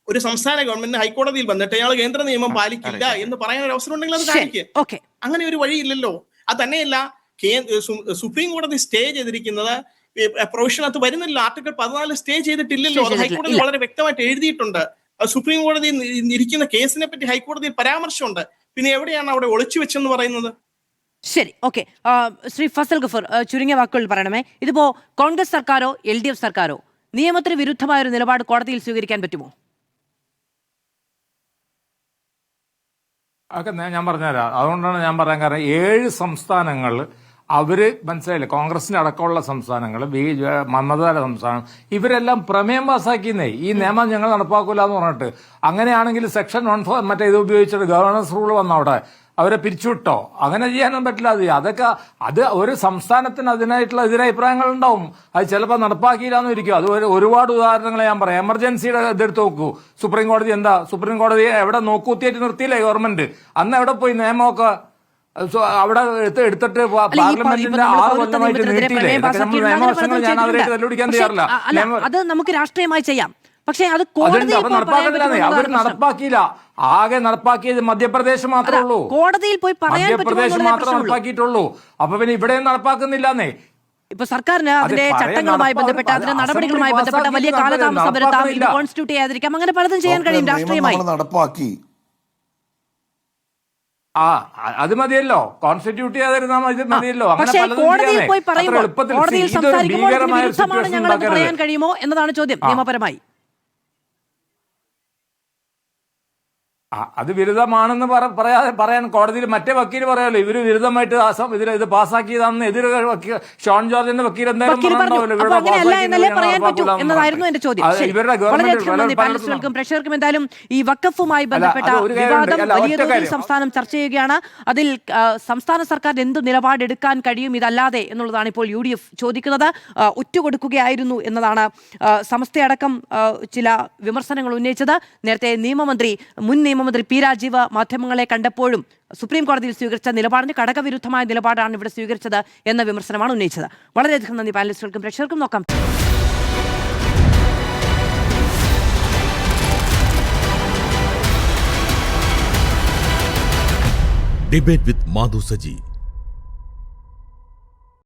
ഒരു സംസ്ഥാന ഗവൺമെന്റ് ഹൈക്കോടതിയിൽ വന്നിട്ട് അയാൾ കേന്ദ്ര നിയമം പാലിക്കില്ല എന്ന് പറയാൻ ഒരു അവസരം ഉണ്ടെങ്കിൽ അത് കാണിക്കുക. അങ്ങനെ ഒരു വഴിയില്ലല്ലോ. അത് തന്നെയല്ല, സുപ്രീം കോടതി സ്റ്റേ ചെയ്തിരിക്കുന്നത് പ്രൊവിഷനകത്ത് വരുന്നില്ല. ആർട്ടിക്കിൾ 14 സ്റ്റേ ചെയ്തിട്ടില്ലല്ലോ. അത് ഹൈക്കോടതി വളരെ വ്യക്തമായിട്ട് എഴുതിയിട്ടുണ്ട്. സുപ്രീം കോടതി ഇരിക്കുന്ന കേസിനെ പറ്റി ഹൈക്കോടതിയിൽ പരാമർശമുണ്ട്. പിന്നെ എവിടെയാണ് അവിടെ ഒളിച്ചു വെച്ചെന്ന് പറയുന്നത്? ശരി, ഓക്കെ. ശ്രീ ഫസൽ ഗഫൂർ, ചുരുങ്ങിയ വാക്കുകൾ പറയണമേ. ഇതിപ്പോ കോൺഗ്രസ് സർക്കാരോ LDF സർക്കാരോ നിയമത്തിന് വിരുദ്ധമായ ഒരു നിലപാട് കോടതിയിൽ സ്വീകരിക്കാൻ പറ്റുമോ? അതൊക്കെ ഞാൻ പറഞ്ഞുതരാം. അതുകൊണ്ടാണ് ഞാൻ പറയാൻ കാരണം 7 സംസ്ഥാനങ്ങൾ അവര് മനസ്സിലായില്ലേ, കോൺഗ്രസിന്റെ അടക്കമുള്ള സംസ്ഥാനങ്ങൾ, മമതയുടെ സംസ്ഥാനം, ഇവരെല്ലാം പ്രമേയം പാസ്സാക്കിയെന്നേ ഈ നിയമം ഞങ്ങൾ നടപ്പാക്കൂല എന്ന് പറഞ്ഞിട്ട്. അങ്ങനെയാണെങ്കിൽ സെക്ഷൻ 1 മറ്റേ ഇത് ഉപയോഗിച്ചിട്ട് ഗവർണൻസ് റൂൾ വന്ന അവിടെ അവരെ പിരിച്ചുവിട്ടോ? അങ്ങനെ ചെയ്യാനൊന്നും പറ്റില്ല. അത് ഒരു സംസ്ഥാനത്തിന് അതിനായിട്ടുള്ള എതിരഭിപ്രായങ്ങൾ ഉണ്ടാവും. അത് ചിലപ്പോൾ നടപ്പാക്കിയില്ലാന്നും ഇരിക്കും. അത് ഒരുപാട് ഉദാഹരണങ്ങൾ ഞാൻ പറയാം. എമർജൻസിയുടെ ഇതെടുത്ത് നോക്കൂ. സുപ്രീം കോടതി എവിടെ നോക്കൂത്തിയായിട്ട് നിർത്തിയില്ലേ ഗവൺമെന്റ്? അന്ന് എവിടെ പോയി നിയമമൊക്കെ അവിടെ എടുത്തിട്ട് പാർലമെന്റിന്റെ 6 കൊല്ലമായിട്ട് നീട്ടിയില്ലേ? നിയമവർഷങ്ങൾ ഞാൻ അവരായിട്ട് വെല്ലുവിളിക്കാൻ തയ്യാറില്ല. അത് നമുക്ക് രാഷ്ട്രീയമായി ചെയ്യാം. പക്ഷേ അത് അവർ നടപ്പാക്കിയില്ല. ആകെ നടപ്പാക്കിയത് മധ്യപ്രദേശ് മാത്രമേ ഉള്ളൂ. കോടതിയിൽ പോയി മധ്യപ്രദേശ് മാത്രമേ നടപ്പാക്കിയിട്ടുള്ളൂ. അപ്പൊ പിന്നെ ഇവിടെയും നടപ്പാക്കുന്നില്ലാന്നേ. ഇപ്പൊ സർക്കാരിന് അതിന്റെ ചട്ടങ്ങളുമായി ബന്ധപ്പെട്ട അതിന്റെ നടപടികളുമായി ബന്ധപ്പെട്ട വലിയ കാലതാമസം വരുത്താം, ഇത് കോൺസ്റ്റിറ്റ്യൂട്ട് ചെയ്യാതിരിക്കാം, അങ്ങനെ പലതും ചെയ്യാൻ കഴിയും രാഷ്ട്രീയമായി. നടപ്പാക്കി അത് മതിയല്ലോ, കോൺസ്റ്റിറ്റ്യൂട്ട് ചെയ്യാതിരുന്നാൽ മതിയല്ലോ. പക്ഷേ കോടതിയിൽ പോയി പറയുമ്പോൾ കോടതിയിൽ സംസാരിക്കുമ്പോൾ വിരുദ്ധമാണ് ഞങ്ങളെന്ന് പറയാൻ കഴിയുമോ എന്നതാണ് ചോദ്യം നിയമപരമായി. അത് വിരുദ്ധമാണെന്ന് പറയാൻ കോടതിയിൽ മറ്റേ വക്കീൽ പറയാമല്ലോ. ഇവര് വിരുദ്ധമായിട്ട് ഇത് പാസ്സാക്കിയതാണെന്ന് എതിർ ഷോൺ ജോർജിന്റെ വക്കീൽ എന്നതായിരുന്നു എന്റെ ചോദ്യം. വളരെയധികം പ്രേക്ഷകർക്കും എന്തായാലും ഈ വഖഫുമായി ബന്ധപ്പെട്ട വിവാദം വലിയ തോതിൽ സംസ്ഥാനം ചർച്ച ചെയ്യുകയാണ്. അതിൽ സംസ്ഥാന സർക്കാർ എന്ത് നിലപാടെടുക്കാൻ കഴിയും ഇതല്ലാതെ എന്നുള്ളതാണ് ഇപ്പോൾ UDF ചോദിക്കുന്നത്. ഒറ്റുകൊടുക്കുകയായിരുന്നു എന്നതാണ് സമസ്തയടക്കം ചില വിമർശനങ്ങൾ ഉന്നയിച്ചത്. നേരത്തെ മുൻ നിയമമന്ത്രി P. രാജീവ് മാധ്യമങ്ങളെ കണ്ടപ്പോഴും സുപ്രീം കോടതിയിൽ സ്വീകരിച്ച നിലപാടിന് ഘടകവിരുദ്ധമായ നിലപാടാണ് ഇവിടെ സ്വീകരിച്ചത് എന്ന വിമർശനമാണ് ഉന്നയിച്ചത്. വളരെയധികം നന്ദി പാനലിസ്റ്റുകൾക്കും പ്രേക്ഷകർക്കും. നോക്കാം. Debate with Madhu Saji.